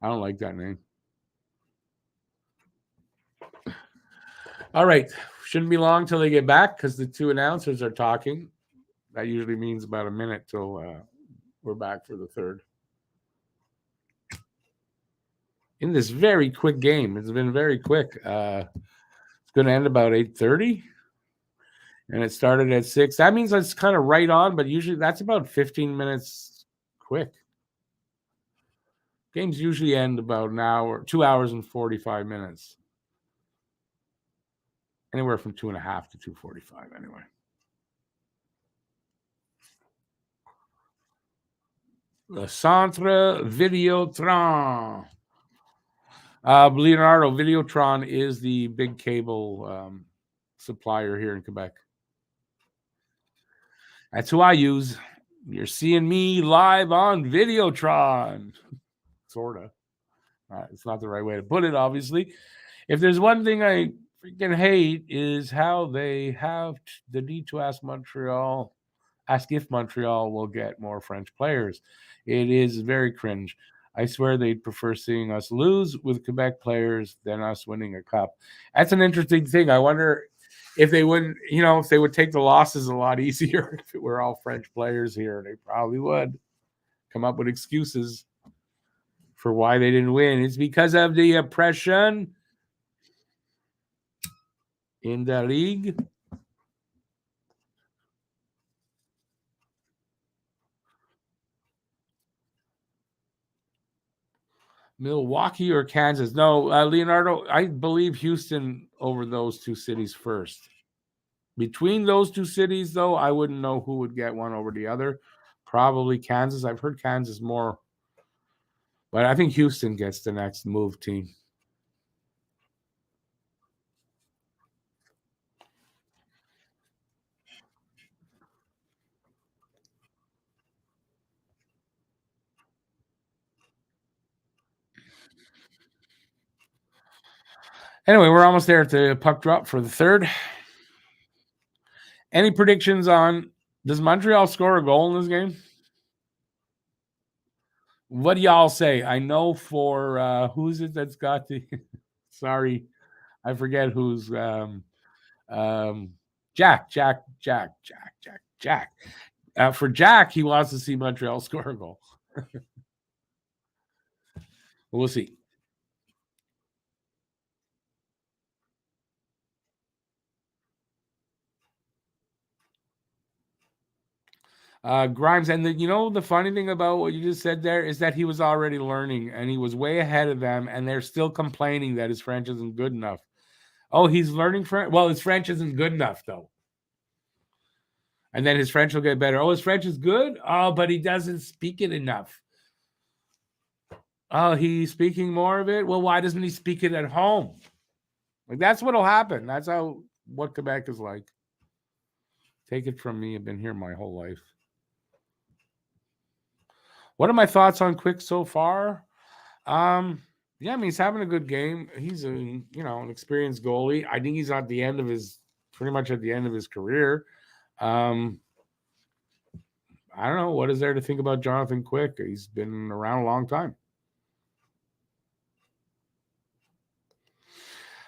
I don't like that name. All right. Shouldn't be long till they get back because the two announcers are talking. That usually means about a minute till we're back for the third. In this very quick game, it's been very quick. It's going to end about 8:30, and it started at 6. That means it's kind of right on, but usually that's about 15 minutes quick. Games usually end about an hour, 2 hours and 45 minutes. Anywhere from 2.5 to 2:45, anyway. Le Centre Videotron. Leonardo, Videotron is the big cable supplier here in Quebec. That's who I use. You're seeing me live on Videotron. Sorta. It's not the right way to put it, obviously. If there's one thing I freaking hate is how they have the need to ask if Montreal will get more French players. It is very cringe. I swear they'd prefer seeing us lose with Quebec players than us winning a cup. That's an interesting thing. I wonder if they wouldn't, if they would take the losses a lot easier if it were all French players here. They probably would come up with excuses for why they didn't win. It's because of the oppression in the league. Milwaukee or Kansas? No, Leonardo, I believe Houston over those two cities first. Between those two cities, though, I wouldn't know who would get one over the other. Probably Kansas. I've heard Kansas more, but I think Houston gets the next move team. Anyway, we're almost there at the puck drop for the third. Any predictions on does Montreal score a goal in this game? What do y'all say? I know for who's it that's got the sorry, I forget who's Jack. For Jack, he wants to see Montreal score a goal. We'll see. Grimes, and the funny thing about what you just said there is that he was already learning and he was way ahead of them, and they're still complaining that his French isn't good enough. Oh, he's learning French. Well, his French isn't good enough though. And then his French will get better. Oh, his French is good. Oh, but he doesn't speak it enough. Oh, he's speaking more of it. Well, why doesn't he speak it at home? Like that's what'll happen. That's what Quebec is like. Take it from me. I've been here my whole life. What are my thoughts on Quick so far? Yeah, I mean he's having a good game. He's an experienced goalie. I think he's at the end of pretty much at the end of his career. I don't know what is there to think about Jonathan Quick. He's been around a long time.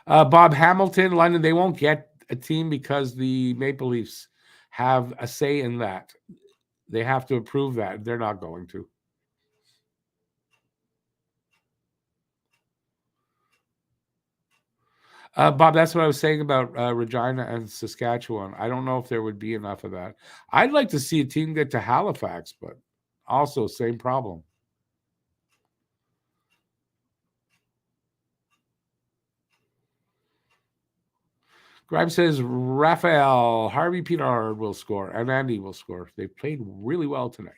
Bob Hamilton, London. They won't get a team because the Maple Leafs have a say in that. They have to approve that. They're not going to. Bob, that's what I was saying about Regina and Saskatchewan. I don't know if there would be enough of that. I'd like to see a team get to Halifax, but also same problem. Grimes says Raphael, Harvey Pinard will score, and Andy will score. They played really well tonight.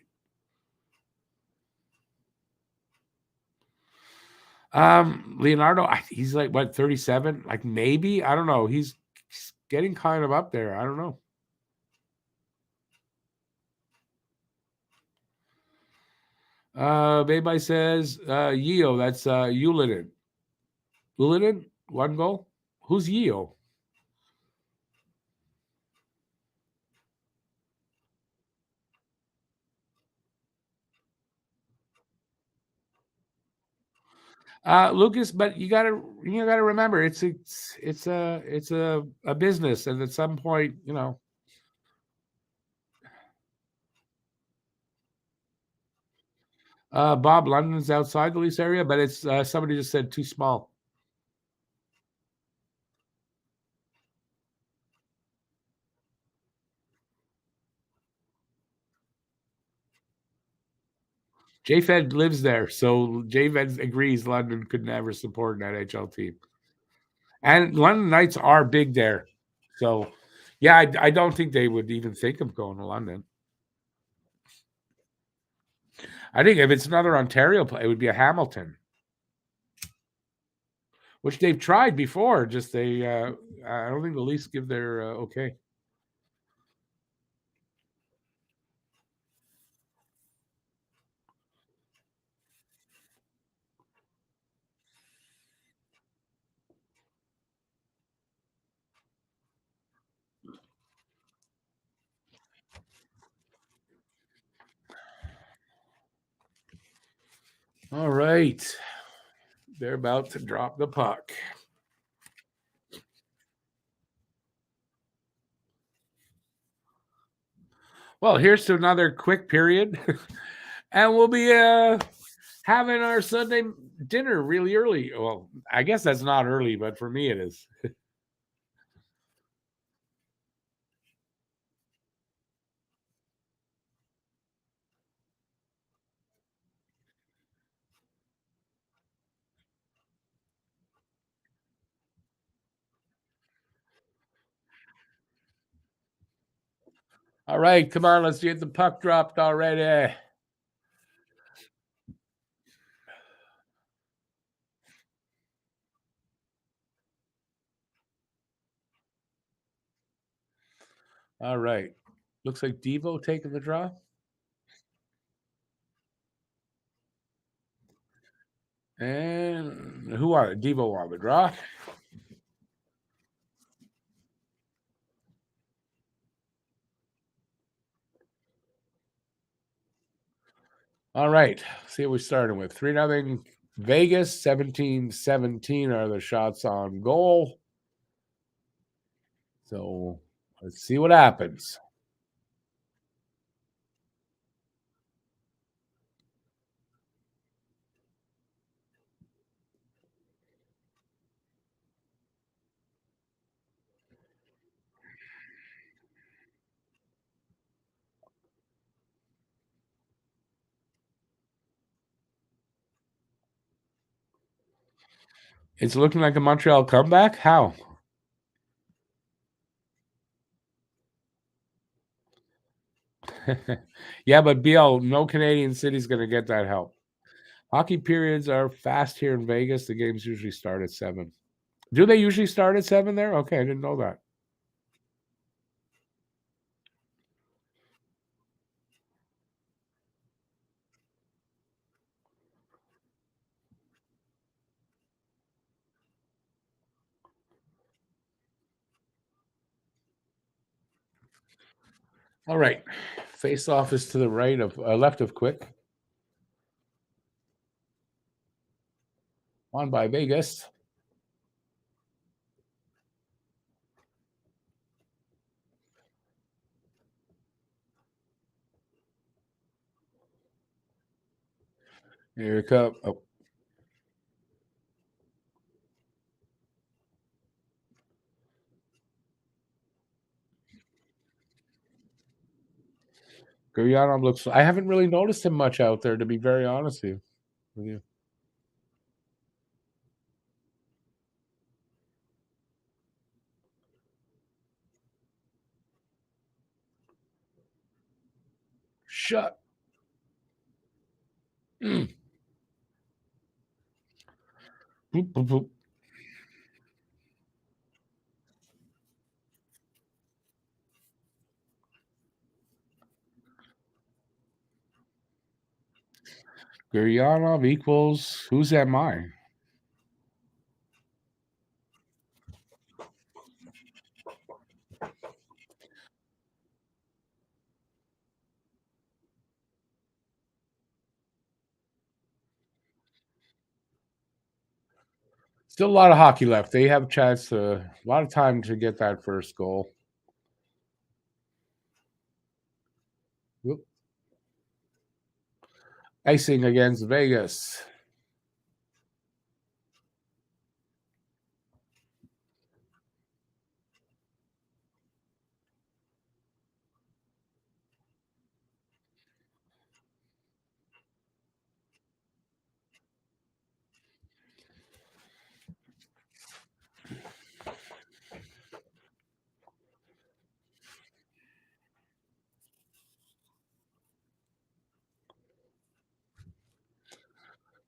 Leonardo, he's like what 37? Like maybe I don't know. He's getting kind of up there. I don't know. Baby says Yeo. That's Ulidan. Ulidan, one goal. Who's Yeo? Lucas, but you gotta remember it's a business, and at some point, Bob London's outside the Leafs area, but it's somebody just said too small. JFed lives there, so JFed agrees London could never support an NHL team. And London Knights are big there. So, yeah, I don't think they would even think of going to London. I think if it's another Ontario play, it would be a Hamilton. which they've tried before. Just I don't think the Leafs give their okay. All right. They're about to drop the puck. Well, here's to another quick period. And we'll be having our Sunday dinner really early. Well, I guess that's not early, but for me it is. All right, come on, let's get the puck dropped already. All right. Looks like Devo taking the draw. And who on it? Devo on the draw. All right. See what we started with. 3-0 Vegas, 17-17 are the shots on goal. So let's see what happens. It's looking like a Montreal comeback. How? Yeah, but BL, no Canadian city's going to get that help. Hockey periods are fast here in Vegas. The games usually start at 7. Do they usually start at 7 there? Okay, I didn't know that. All right. Face off is to the right of left of Quick. On by Vegas. Here it comes. Oh. Guryanov looks. I haven't really noticed him much out there, to be very honest with you. Shut. Mm. Boop, boop, boop. Guryanov equals. Who's am I? Still a lot of hockey left. They have a chance to, a lot of time to get that first goal. Whoop. Icing against Vegas.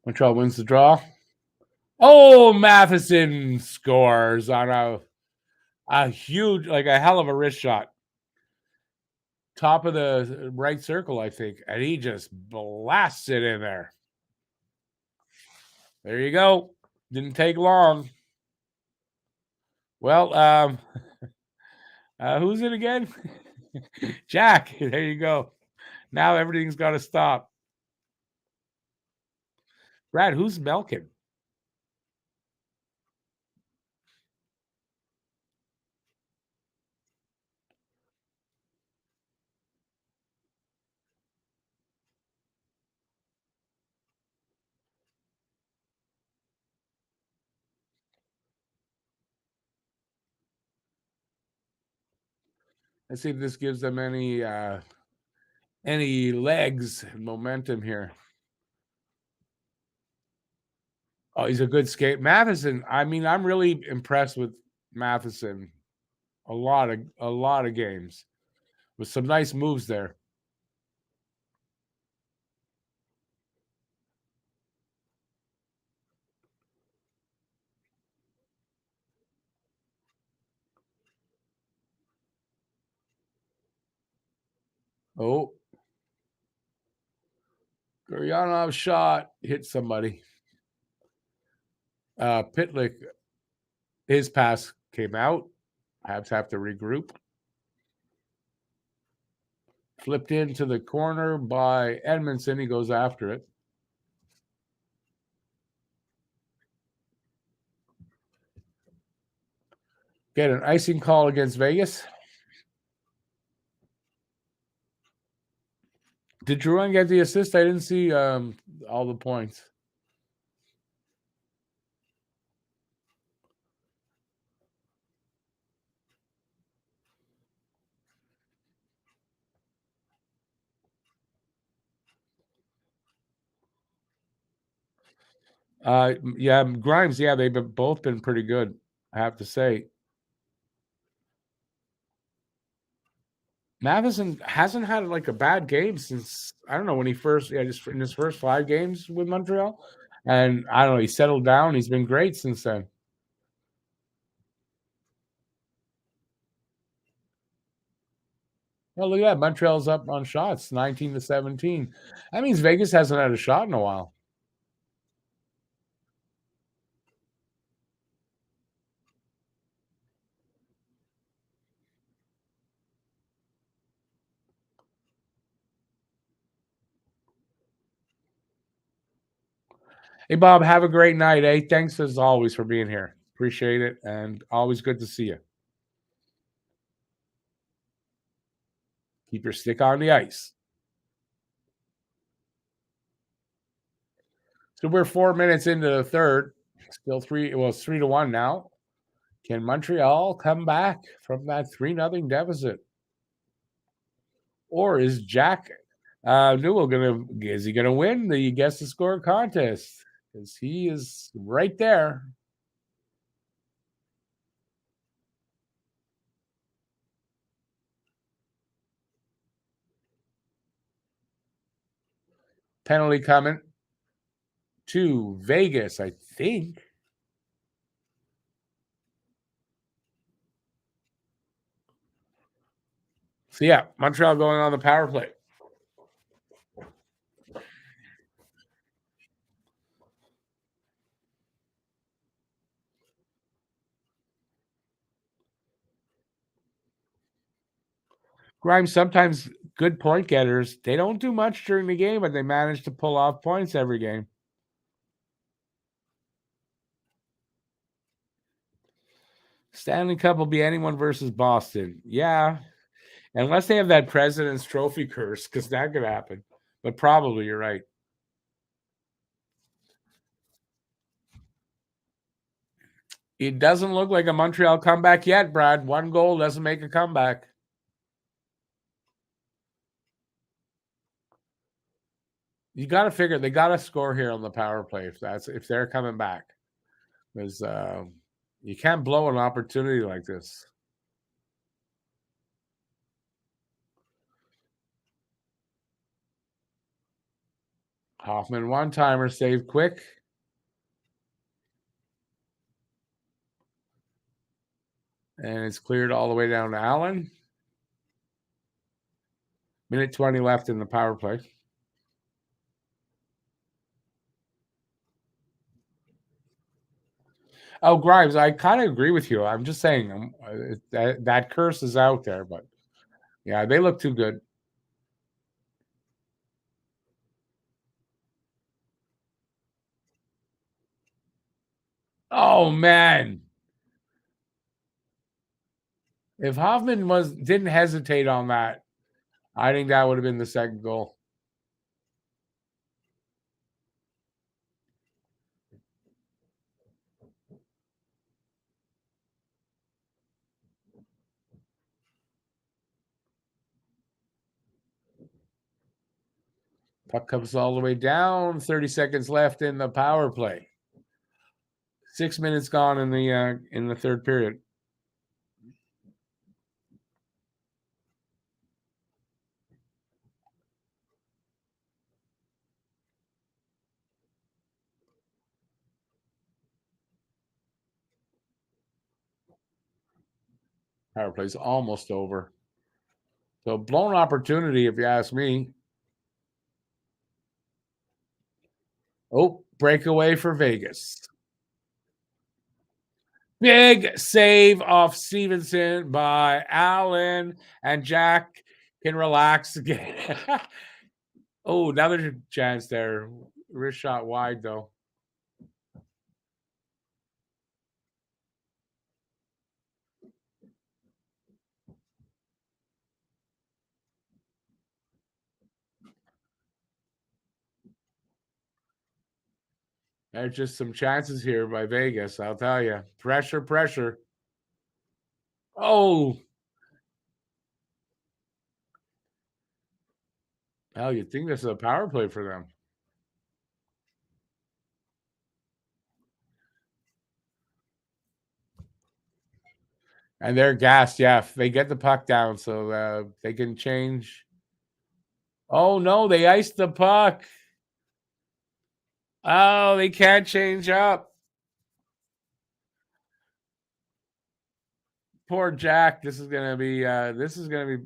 Montreal wins the draw. Oh, Matheson scores on a huge, like a hell of a wrist shot. Top of the right circle, I think. And he just blasts it in there. There you go. Didn't take long. Well, who's it again? Jack. There you go. Now everything's got to stop. Brad, who's Melkin? Let's see if this gives them any legs and momentum here. Oh, he's a good skate. Matheson, I mean, I'm really impressed with Matheson. A lot of games with some nice moves there. Oh, Guryanov shot hit somebody. Pitlick, his pass came out. Habs have to regroup. Flipped into the corner by Edmondson. He goes after it. Get an icing call against Vegas. Did Drouin get the assist? I didn't see all the points. Yeah, Grimes. Yeah, they've both been pretty good. I have to say, Matheson hasn't had like a bad game since I don't know when he first. Yeah, just in his first 5 games with Montreal, and I don't know. He settled down. He's been great since then. Well, look at that. Montreal's up on shots, 19-17. That means Vegas hasn't had a shot in a while. Hey, Bob, have a great night. Hey, thanks as always for being here. Appreciate it, and always good to see you. Keep your stick on the ice. So we're 4 minutes into the third. Still three. Well, it's 3-1 now. Can Montreal come back from that 3-0 deficit? Or is Jack Newell is he gonna win the guess the score contest? Because he is right there. Penalty coming to Vegas, I think. So yeah, Montreal going on the power play. Grimes, sometimes good point getters. They don't do much during the game, but they manage to pull off points every game. Stanley Cup will be anyone versus Boston. Yeah, unless they have that President's Trophy curse, because that could happen. But probably you're right. It doesn't look like a Montreal comeback yet, Brad. One goal doesn't make a comeback. You got to figure they got to score here on the power play if they're coming back, because you can't blow an opportunity like this. Hoffman one timer saved quick. And it's cleared all the way down to Allen. Minute 20 left in the power play. Oh, Grimes, I kind of agree with you. I'm just saying that curse is out there, but yeah, they look too good. Oh man, if Hoffman didn't hesitate on that, I think that would have been the second goal. Puck comes all the way down. 30 seconds left in the power play. 6 minutes gone in the third period. Power play's almost over. So blown opportunity, if you ask me. Oh, breakaway for Vegas. Big save off Stevenson by Allen, and Jack can relax again. Oh, another chance there. Wrist shot wide, though. There's just some chances here by Vegas, I'll tell you. Pressure, pressure. Oh, hell, you'd think this is a power play for them. And they're gassed, yeah. They get the puck down so they can change. Oh, no, they iced the puck. Oh, they can't change up. Poor Jack. This is gonna be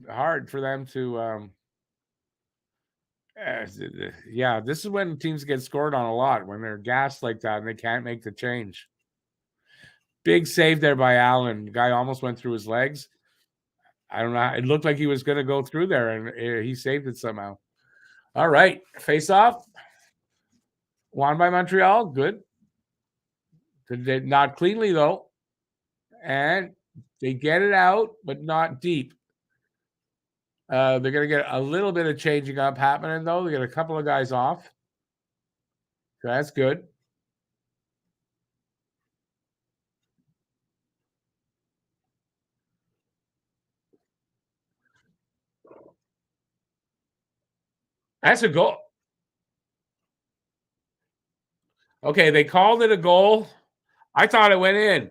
hard for them to yeah, this is when teams get scored on a lot, when they're gassed like that and they can't make the change. Big save there by Allen. The guy almost went through his legs. I don't know. It looked like he was going to go through there, and he saved it somehow. All right. Face off. Won by Montreal. Good. Not cleanly, though. And they get it out, but not deep. They're going to get a little bit of changing up happening, though. They get a couple of guys off. So that's good. That's a goal. Okay, they called it a goal. I thought it went in,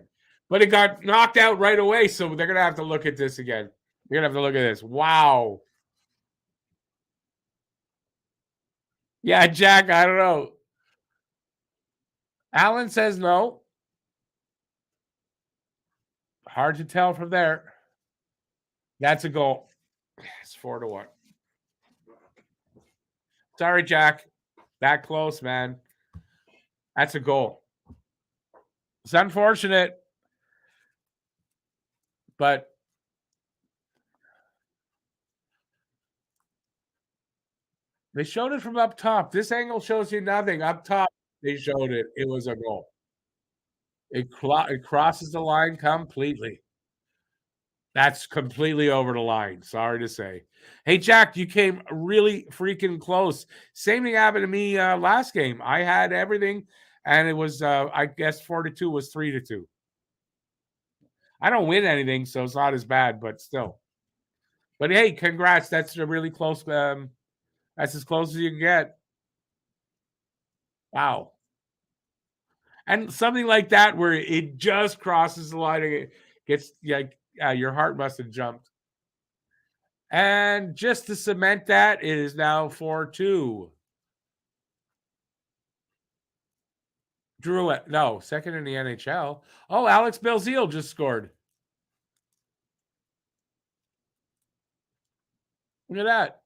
but it got knocked out right away. So they're going to have to look at this again. You're going to have to look at this. Wow. Yeah, Jack, I don't know. Allen says no. Hard to tell from there. That's a goal. It's 4-1. Sorry, Jack. That close, man. That's a goal. It's unfortunate, but they showed it from up top. This angle shows you nothing. Up top, they showed it. It was a goal. It crosses the line completely. That's completely over the line. Sorry to say. Hey, Jack, you came really freaking close. Same thing happened to me last game. I had everything, and it was, I guess, 4-2 was 3-2. I don't win anything, so it's not as bad, but still. But hey, congrats. That's a really close. That's as close as you can get. Wow. And something like that where it just crosses the line, it gets like your heart must have jumped. And just to cement that, it is now 4-2. Drew it. No, second in the NHL. Oh, Alex Belzile just scored. Look at that.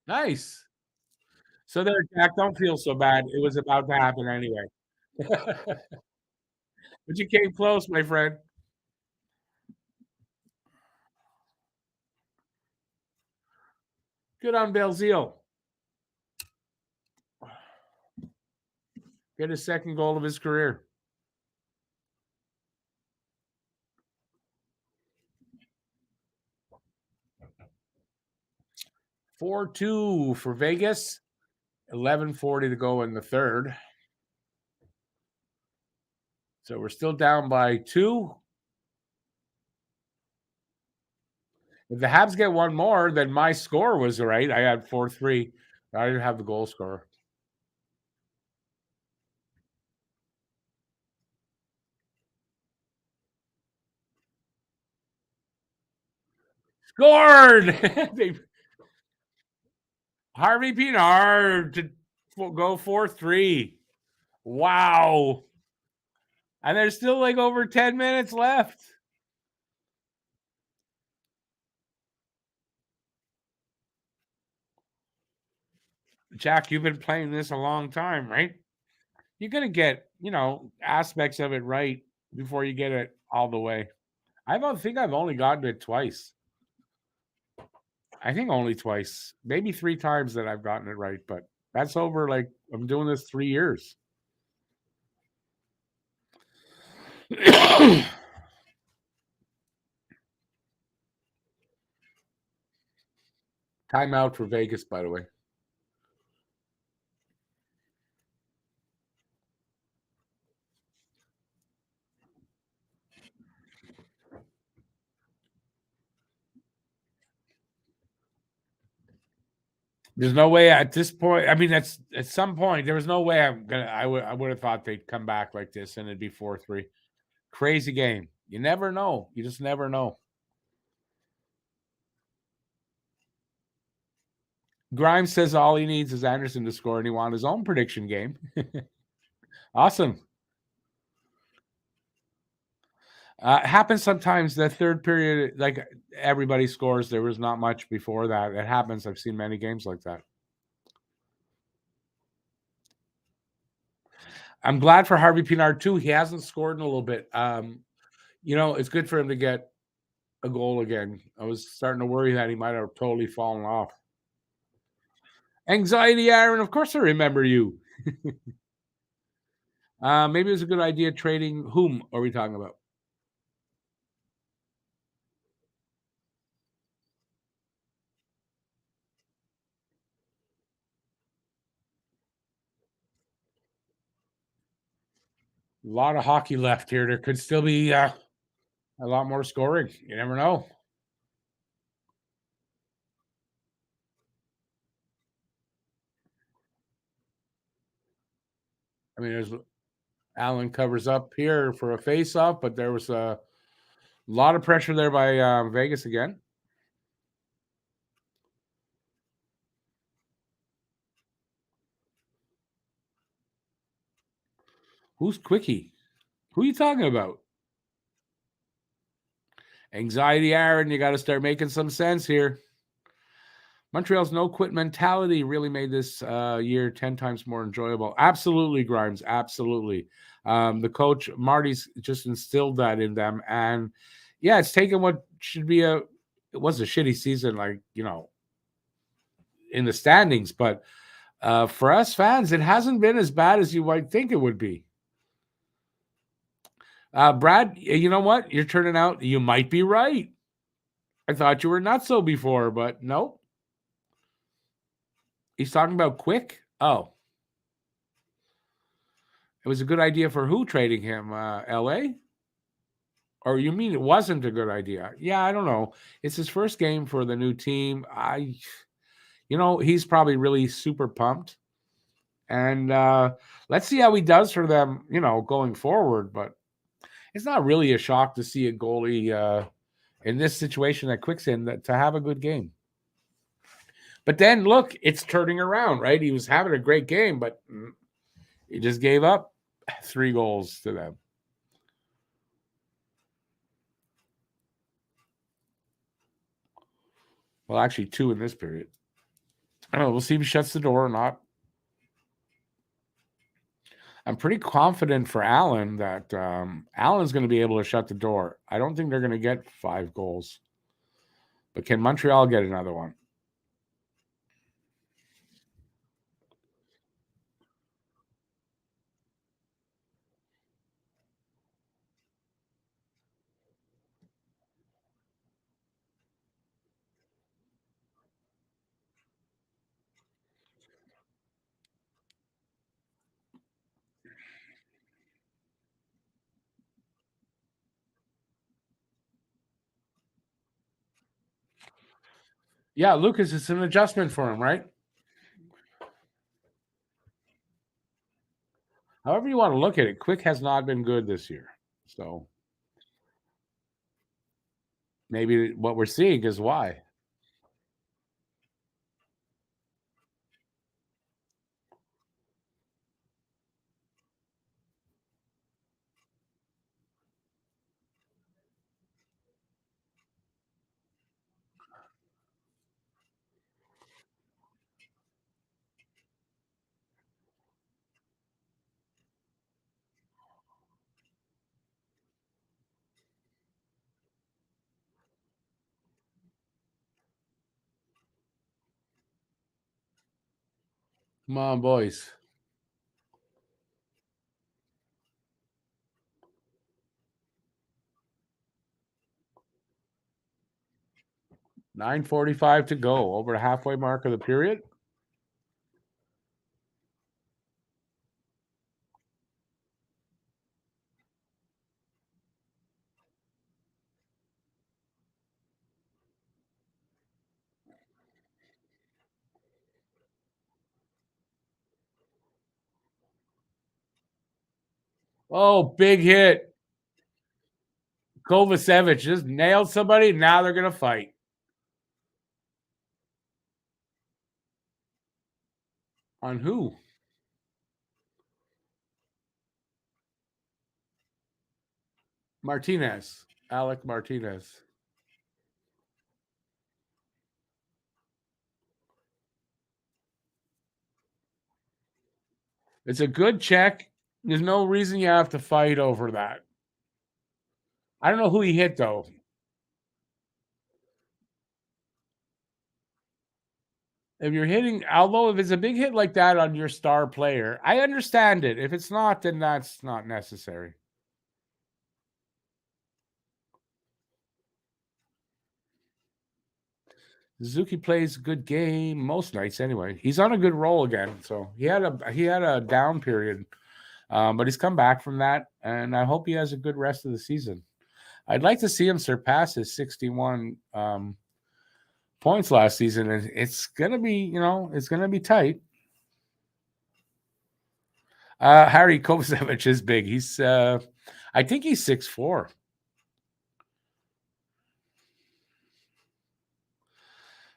Nice. So there, Jack, don't feel so bad. It was about to happen anyway. But you came close, my friend. Good on Belzile. Get his second goal of his career. 4-2 for Vegas. 11:40 to go in the third. So we're still down by 2. If the Habs get one more, then my score was right. I had 4-3. I didn't have the goal scorer. Scored! Harvey Pinard to go 4-3. Wow. And there's still like over 10 minutes left. Jack, you've been playing this a long time, right? You're going to get, aspects of it right before you get it all the way. I don't think I've only gotten it twice. I think only twice, maybe 3 times that I've gotten it right, but that's over like I'm doing this 3 years. Timeout for Vegas, by the way. There's no way at this point. I mean, that's at some point. There was no way I would have thought they'd come back like this and it'd be 4-3. Crazy game. You never know. You just never know. Grimes says all he needs is Anderson to score, and he won his own prediction game. Awesome. It happens sometimes. The third period, like everybody scores. There was not much before that. It happens. I've seen many games like that. I'm glad for Harvey Pinard too. He hasn't scored in a little bit. It's good for him to get a goal again. I was starting to worry that he might have totally fallen off. Anxiety, Aaron. Of course, I remember you. Maybe it was a good idea trading. Whom are we talking about? A lot of hockey left here. There could still be a lot more scoring. You never know. I mean, there's Allen covers up here for a face-off, but there was a lot of pressure there by Vegas again. Who's Quickie? Who are you talking about? Anxiety, Aaron. You got to start making some sense here. Montreal's no-quit mentality really made this year 10 times more enjoyable. Absolutely, Grimes. Absolutely. The coach, Marty's, just instilled that in them. And, yeah, it's taken what should be it was a shitty season, in the standings. But for us fans, it hasn't been as bad as you might think it would be. Brad, you know what? You're turning out, you might be right. I thought you were not so before, but nope. He's talking about Quick. Oh. It was a good idea for who trading him? LA? Or you mean it wasn't a good idea? Yeah, I don't know. It's his first game for the new team. He's probably really super pumped. And let's see how he does for them, going forward. But it's not really a shock to see a goalie in this situation that Quick's in to have a good game. But then, look, it's turning around, right? He was having a great game, but he just gave up 3 goals to them. Well, actually, 2 in this period. I don't know. We'll see if he shuts the door or not. I'm pretty confident for Allen that Allen's going to be able to shut the door. I don't think they're going to get 5 goals. But can Montreal get another one? Yeah, Lucas, it's an adjustment for him, right? However you want to look at it, Quick has not been good this year. So maybe what we're seeing is why. Come on, boys. 9:45 to go, over the halfway mark of the period. Oh, big hit. Kovacevic just nailed somebody. Now they're going to fight. On who? Martinez. Alec Martinez. It's a good check. There's no reason you have to fight over that. I don't know who he hit, though. If you're hitting, although if it's a big hit like that on your star player, I understand it. If it's not, then that's not necessary. Suzuki plays a good game most nights anyway. He's on a good roll again. So he had a down period, but he's come back from that, and I hope he has a good rest of the season. I'd like to see him surpass his 61 points last season, and it's gonna be, it's gonna be tight. Harry Kovacevic is big. I think he's 6'4".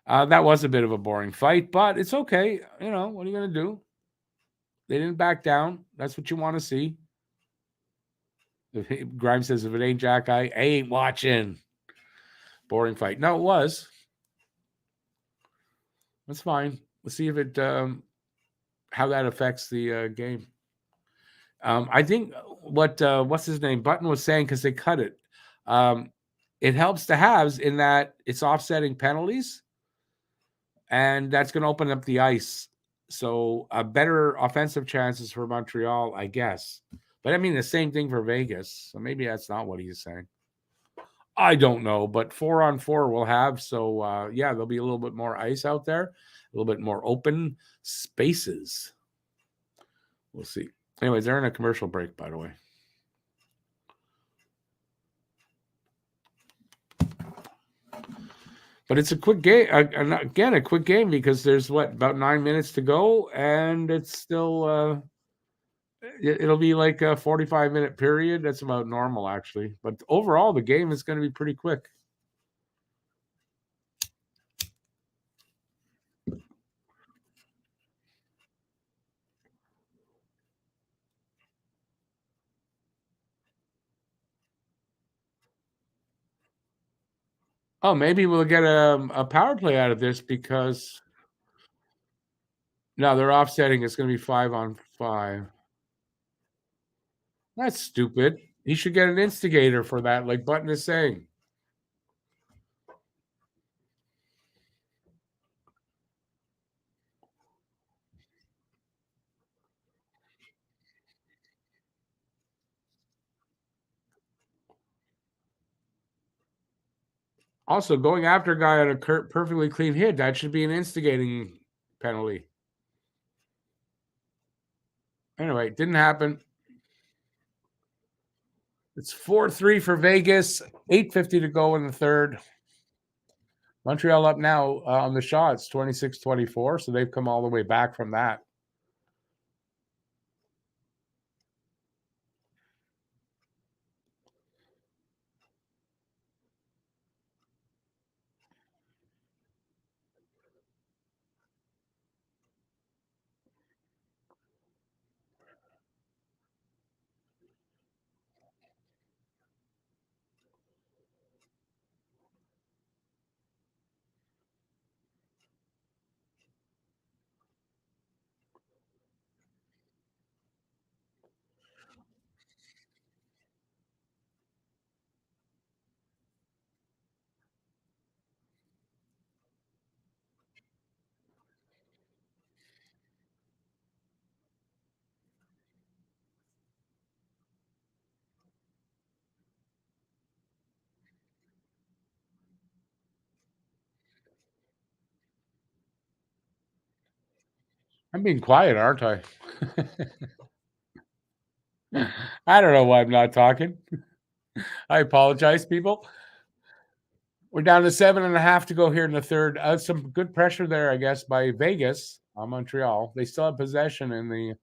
That was a bit of a boring fight, but it's okay. What are you gonna do? They didn't back down. That's what you want to see. Grimes says, if it ain't Jack, I ain't watching. Boring fight. No, it was. That's fine. Let's see if it how that affects the game. I think what's his name Button was saying, because they cut it. It helps the Habs in that it's offsetting penalties, and that's going to open up the ice. So better offensive chances for Montreal, I guess. But I mean the same thing for Vegas. So maybe that's not what he's saying. I don't know, but 4-on-4 we'll have. So yeah, there'll be a little bit more ice out there, a little bit more open spaces. We'll see. Anyways, they're in a commercial break, by the way. But it's a quick game. Again, a quick game because there's about 9 minutes to go, and it's still. It'll be like a 45-minute period. That's about normal, actually. But overall, the game is going to be pretty quick. Oh, maybe we'll get a power play out of this because no, they're offsetting. It's going to be 5-on-5. That's stupid. He should get an instigator for that, like Button is saying. Also, going after a guy on a perfectly clean hit, that should be an instigating penalty. Anyway, it didn't happen. It's 4-3 for Vegas. 8:50 to go in the third. Montreal up now on the shots, 26-24, so they've come all the way back from that. I'm being quiet, aren't I? I don't know why I'm not talking. I apologize, people. We're down to 7.5 to go here in the third. Some good pressure there, I guess, by Vegas on Montreal. They still have possession in the.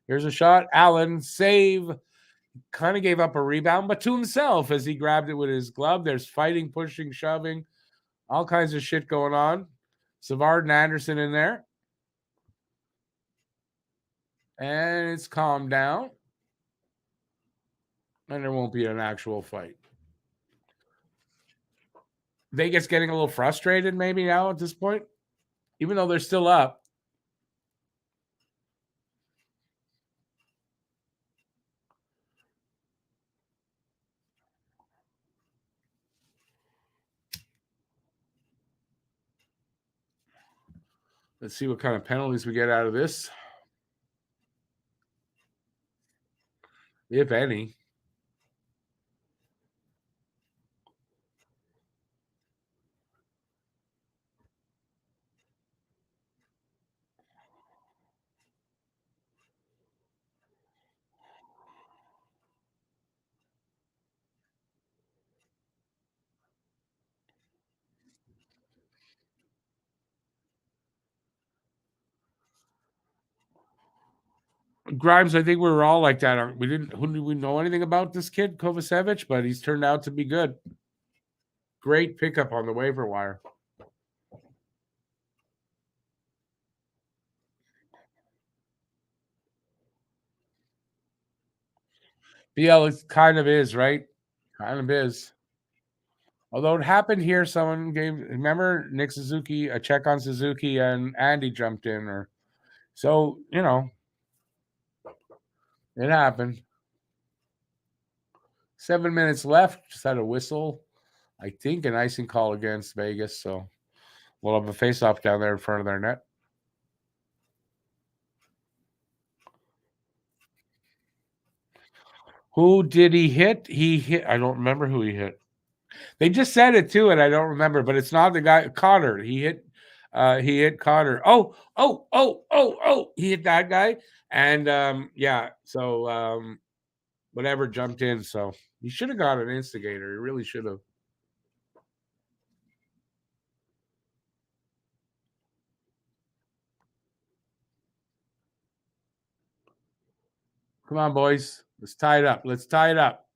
Here's a shot. Allen, save. Kind of gave up a rebound, but to himself as he grabbed it with his glove. There's fighting, pushing, shoving, all kinds of shit going on. Savard and Anderson in there. And it's calmed down. And there won't be an actual fight. Vegas getting a little frustrated maybe now at this point, even though they're still up. Let's see what kind of penalties we get out of this, if any. Grimes, I think we were all like that. We didn't. Who did we know anything about this kid Kovacevic? But he's turned out to be good. Great pickup on the waiver wire. BL, it kind of is, right? Kind of is. Although it happened here, someone gave. Remember Nick Suzuki a check on Suzuki, and Andy jumped in, or so it happened. 7 minutes left. Just had a whistle. I think an icing call against Vegas. So we'll have a face-off down there in front of their net. Who did he hit? He hit. I don't remember who he hit. They just said it too, and I don't remember. But it's not the guy Cotter. He hit. He hit Cotter. Oh! He hit that guy, and yeah. So whatever jumped in. So he should have got an instigator. He really should have. Come on, boys. Let's tie it up. Let's tie it up.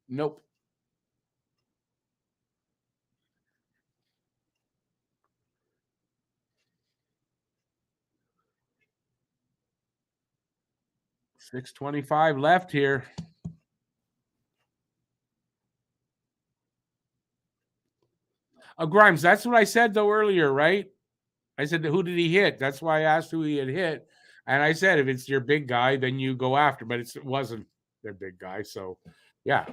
Nope. $6.25 left here. Grimes, that's what I said though earlier, right? I said, who did he hit? That's why I asked who he had hit. And I said, if it's your big guy, then you go after. But it wasn't their big guy. So, yeah.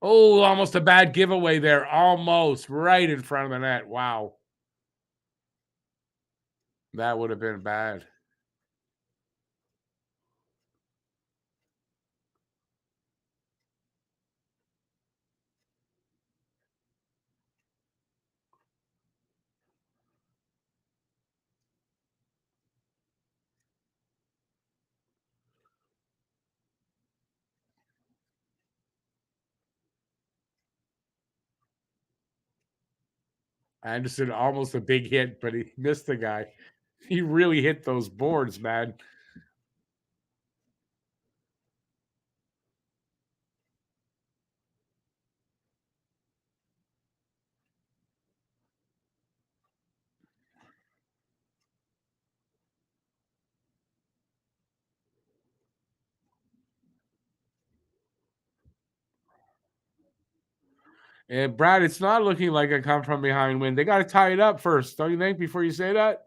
Oh, almost a bad giveaway there. Almost right in front of the net. Wow. That would have been bad. Anderson almost a big hit, but he missed the guy. He really hit those boards, man. And Brad, it's not looking like a come from behind win. They got to tie it up first, don't you think? Before you say that,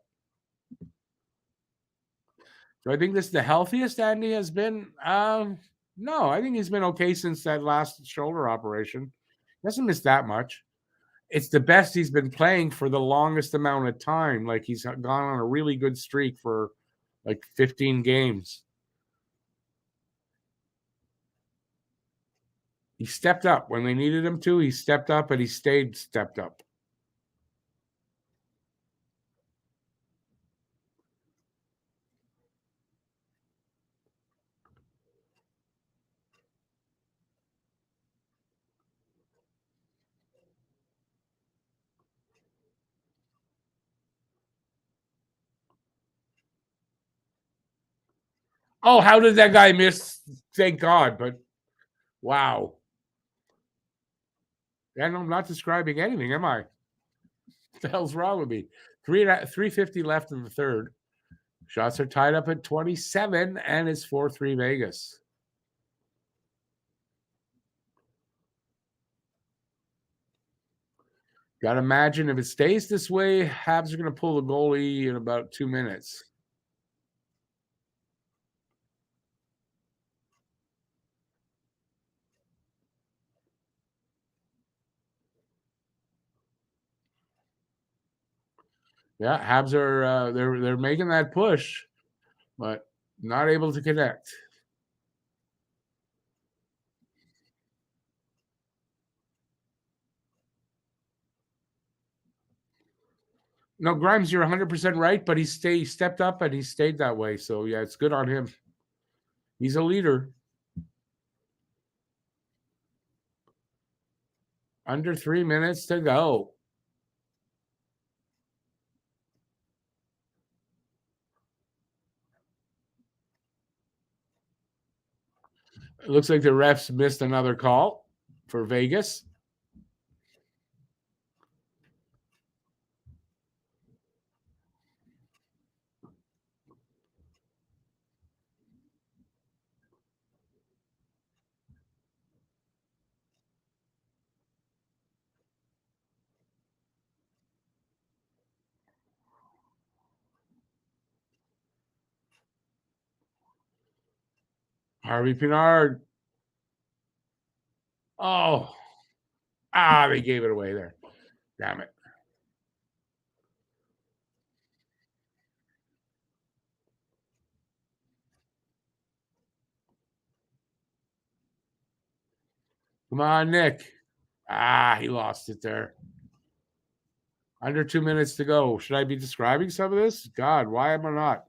do I think this is the healthiest Andy has been? No, I think he's been okay since that last shoulder operation. He hasn't missed that much. It's the best he's been playing for the longest amount of time. Like he's gone on a really good streak for like 15 games. He stepped up when they needed him to. He stepped up and he stayed stepped up. Oh, how did that guy miss? Thank God, but wow. And I'm not describing anything, am I? What the hell's wrong with me? 350 left in the third. Shots are tied up at 27, and it's 4-3 Vegas. Got to imagine if it stays this way, Habs are going to pull the goalie in about 2 minutes. Yeah, Habs are they're making that push, but not able to connect. No, Grimes, you're 100% right, but he stepped up and he stayed that way. So yeah, it's good on him. He's a leader. Under 3 minutes to go. It looks like the refs missed another call for Vegas. Harvey Pinard. Oh, they gave it away there. Damn it. Come on, Nick. He lost it there. Under 2 minutes to go. Should I be describing some of this? God, why am I not?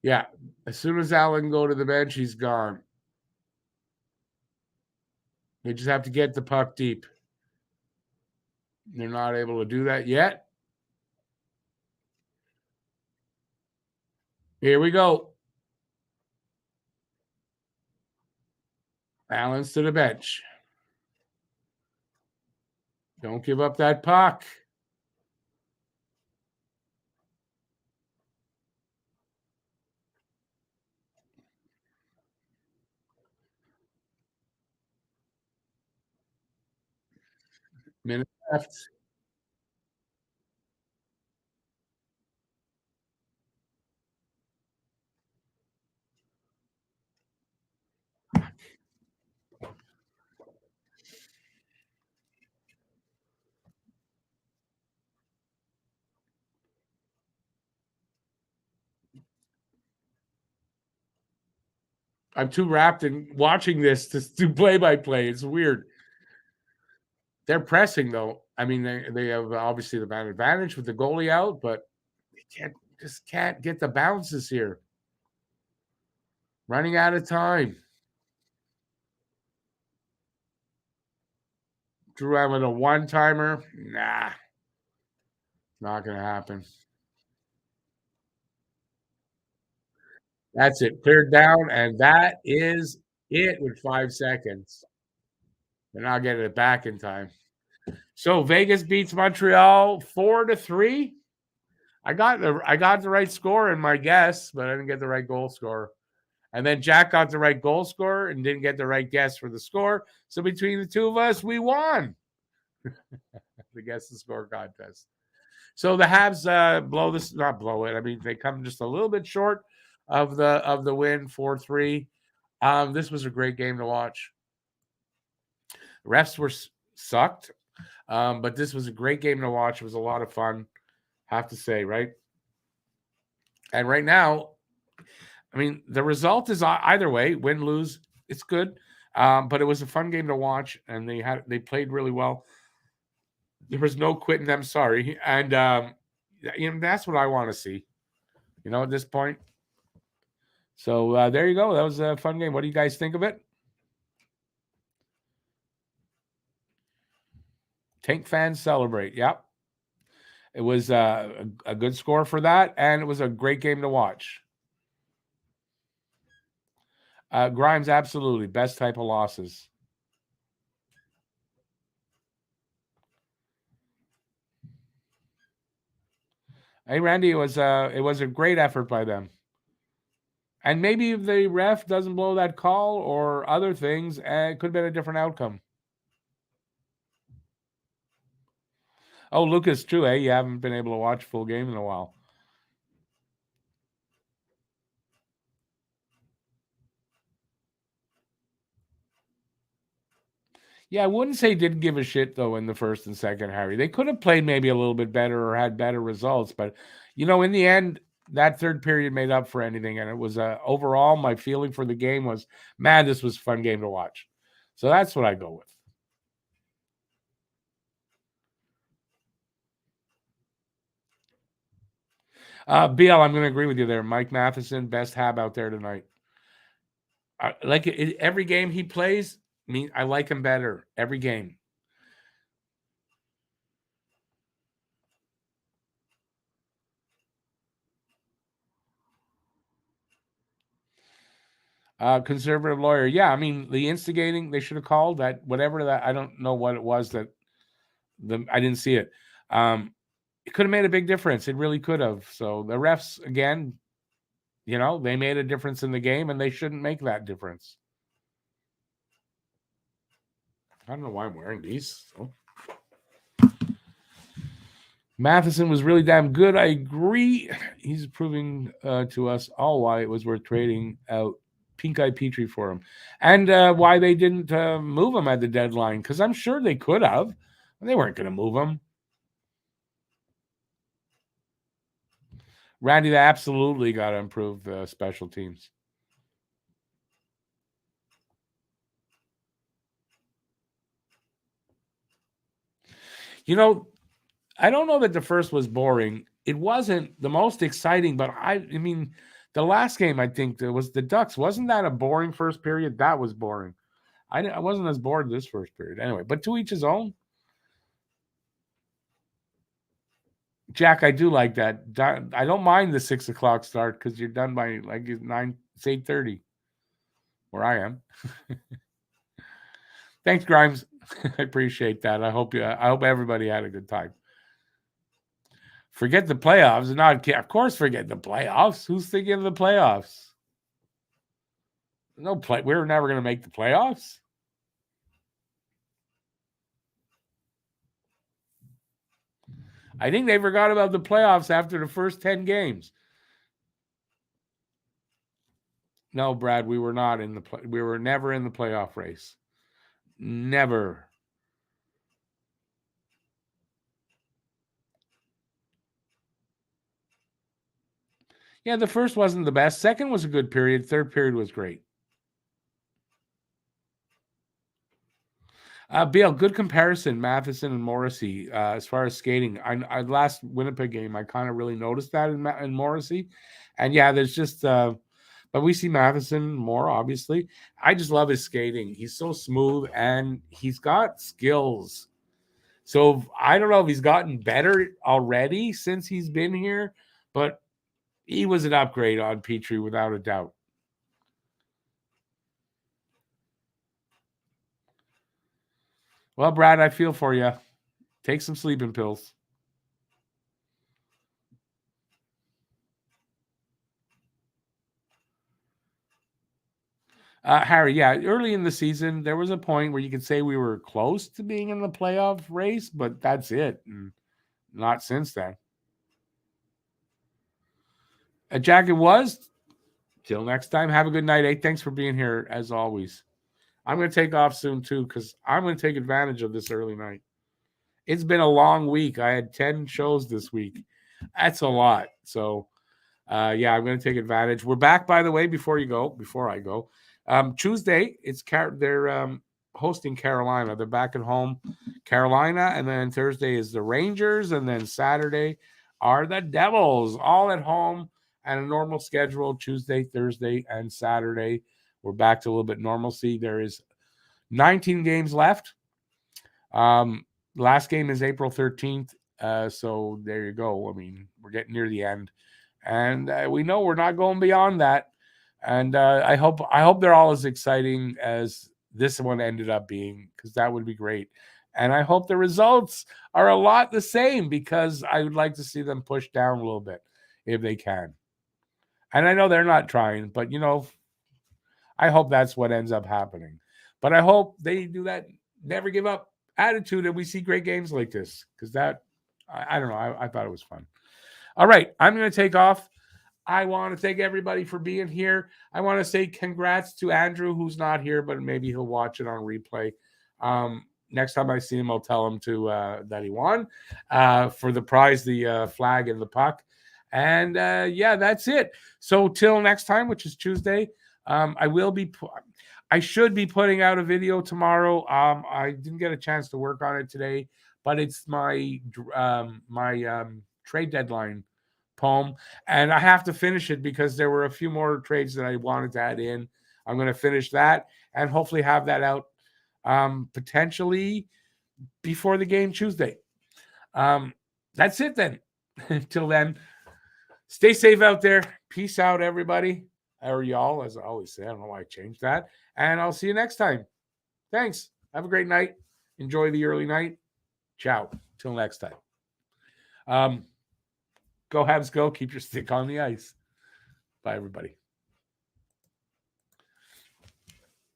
Yeah. As soon as Allen go to the bench, he's gone. They just have to get the puck deep. They're not able to do that yet. Here we go. Allen's to the bench. Don't give up that puck. Minute left. I'm too wrapped in watching this to do play-by-play. It's weird. They're pressing though. I mean, they have obviously the advantage with the goalie out, but they can't get the bounces here. Running out of time. Drew having a one-timer. Nah, not gonna happen. That's it. Cleared down, and that is it with 5 seconds. They're not getting it back in time. So Vegas beats Montreal 4-3. I got the right score in my guess, but I didn't get the right goal score. And then Jack got the right goal score and didn't get the right guess for the score. So between the two of us, we won the guess the score contest. So the Habs not blow it. I mean, they come just a little bit short of the win 4-3. This was a great game to watch. Refs were sucked, but this was a great game to watch. It was a lot of fun, have to say, right? And right now, I mean, the result is either way, win, lose, it's good. But it was a fun game to watch, and they played really well. There was no quitting them, sorry. And that's what I want to see, at this point. So there you go. That was a fun game. What do you guys think of it? Tank fans celebrate. Yep. It was a good score for that, and it was a great game to watch. Grimes, absolutely. Best type of losses. Hey, Randy, it was a great effort by them. And maybe if the ref doesn't blow that call or other things, it could have been a different outcome. Oh, Lucas, too, eh? You haven't been able to watch full game in a while. Yeah, I wouldn't say didn't give a shit, though, in the first and second, Harry. They could have played maybe a little bit better or had better results. But, in the end, that third period made up for anything. And it was overall, my feeling for the game was, man, this was a fun game to watch. So that's what I go with. BL, I'm going to agree with you there. Mike Matheson, best Hab out there tonight. Every game he plays, I like him better every game. Conservative lawyer. Yeah, I mean, the instigating, they should have called that, whatever that, I don't know what it was that I didn't see it. It could have made a big difference. It really could have. So the refs, again, they made a difference in the game, and they shouldn't make that difference. I don't know why I'm wearing these. So. Matheson was really damn good. I agree. He's proving to us all why it was worth trading out Pink Eye Petrie for him, and why they didn't move him at the deadline, because I'm sure they could have. They weren't going to move him. Randy, they absolutely got to improve the special teams. I don't know that the first was boring. It wasn't the most exciting, but I mean, the last game, I think, there was the Ducks. Wasn't that a boring first period? That was boring. I wasn't as bored this first period. Anyway, but to each his own. Jack, I do like that. I don't mind the 6 o'clock start because you're done by like 9, it's 8:30 where I am. Thanks, Grimes. I appreciate that. I hope everybody had a good time. Forget the playoffs. Not, of course, forget the playoffs. Who's thinking of the playoffs? We're never going to make the playoffs. I think they forgot about the playoffs after the first 10 games. No, Brad, we were not in we were never in the playoff race. Never. Yeah, the first wasn't the best. Second was a good period. Third period was great. Bill, good comparison, Matheson and Morrissey, as far as skating. I last Winnipeg game, I kind of really noticed that in Morrissey. And yeah, there's just, but we see Matheson more, obviously. I just love his skating. He's so smooth and he's got skills. So I don't know if he's gotten better already since he's been here, but he was an upgrade on Petrie without a doubt. Well, Brad, I feel for you. Take some sleeping pills. Harry, yeah, early in the season, there was a point where you could say we were close to being in the playoff race, but that's it. And not since then. Jack, it was. Till next time, have a good night. Hey, thanks for being here, as always. I'm going to take off soon, too, because I'm going to take advantage of this early night. It's been a long week. I had 10 shows this week. That's a lot. So, yeah, I'm going to take advantage. We're back, by the way, before I go. Tuesday, they're hosting Carolina. They're back at home, Carolina, and then Thursday is the Rangers, and then Saturday are the Devils, all at home and a normal schedule Tuesday, Thursday, and Saturday. We're back to a little bit normalcy. There is 19 games left. Last game is April 13th. So there you go. I mean, we're getting near the end, and we know we're not going beyond that. And I hope they're all as exciting as this one ended up being, because that would be great. And I hope the results are a lot the same, because I would like to see them push down a little bit if they can. And I know they're not trying, but I hope that's what ends up happening. But I hope they do that never give up attitude, and we see great games like this, because that, I don't know, I thought it was fun. All right, I'm going to take off. I want to thank everybody for being here. I want to say congrats to Andrew, who's not here, but maybe he'll watch it on replay. Next time I see him, I'll tell him that he won for the prize, the flag and the puck. And yeah, that's it. So till next time, which is Tuesday, I should be putting out a video tomorrow. I didn't get a chance to work on it today, but it's my trade deadline poem, and I have to finish it because there were a few more trades that I wanted to add in. I'm going to finish that and hopefully have that out potentially before the game Tuesday. That's it then. Until then, stay safe out there. Peace out, everybody. Or y'all, as I always say. I don't know why I changed that. And I'll see you next time. Thanks. Have a great night. Enjoy the early night. Ciao. Till next time. Go Habs, go. Keep your stick on the ice. Bye, everybody.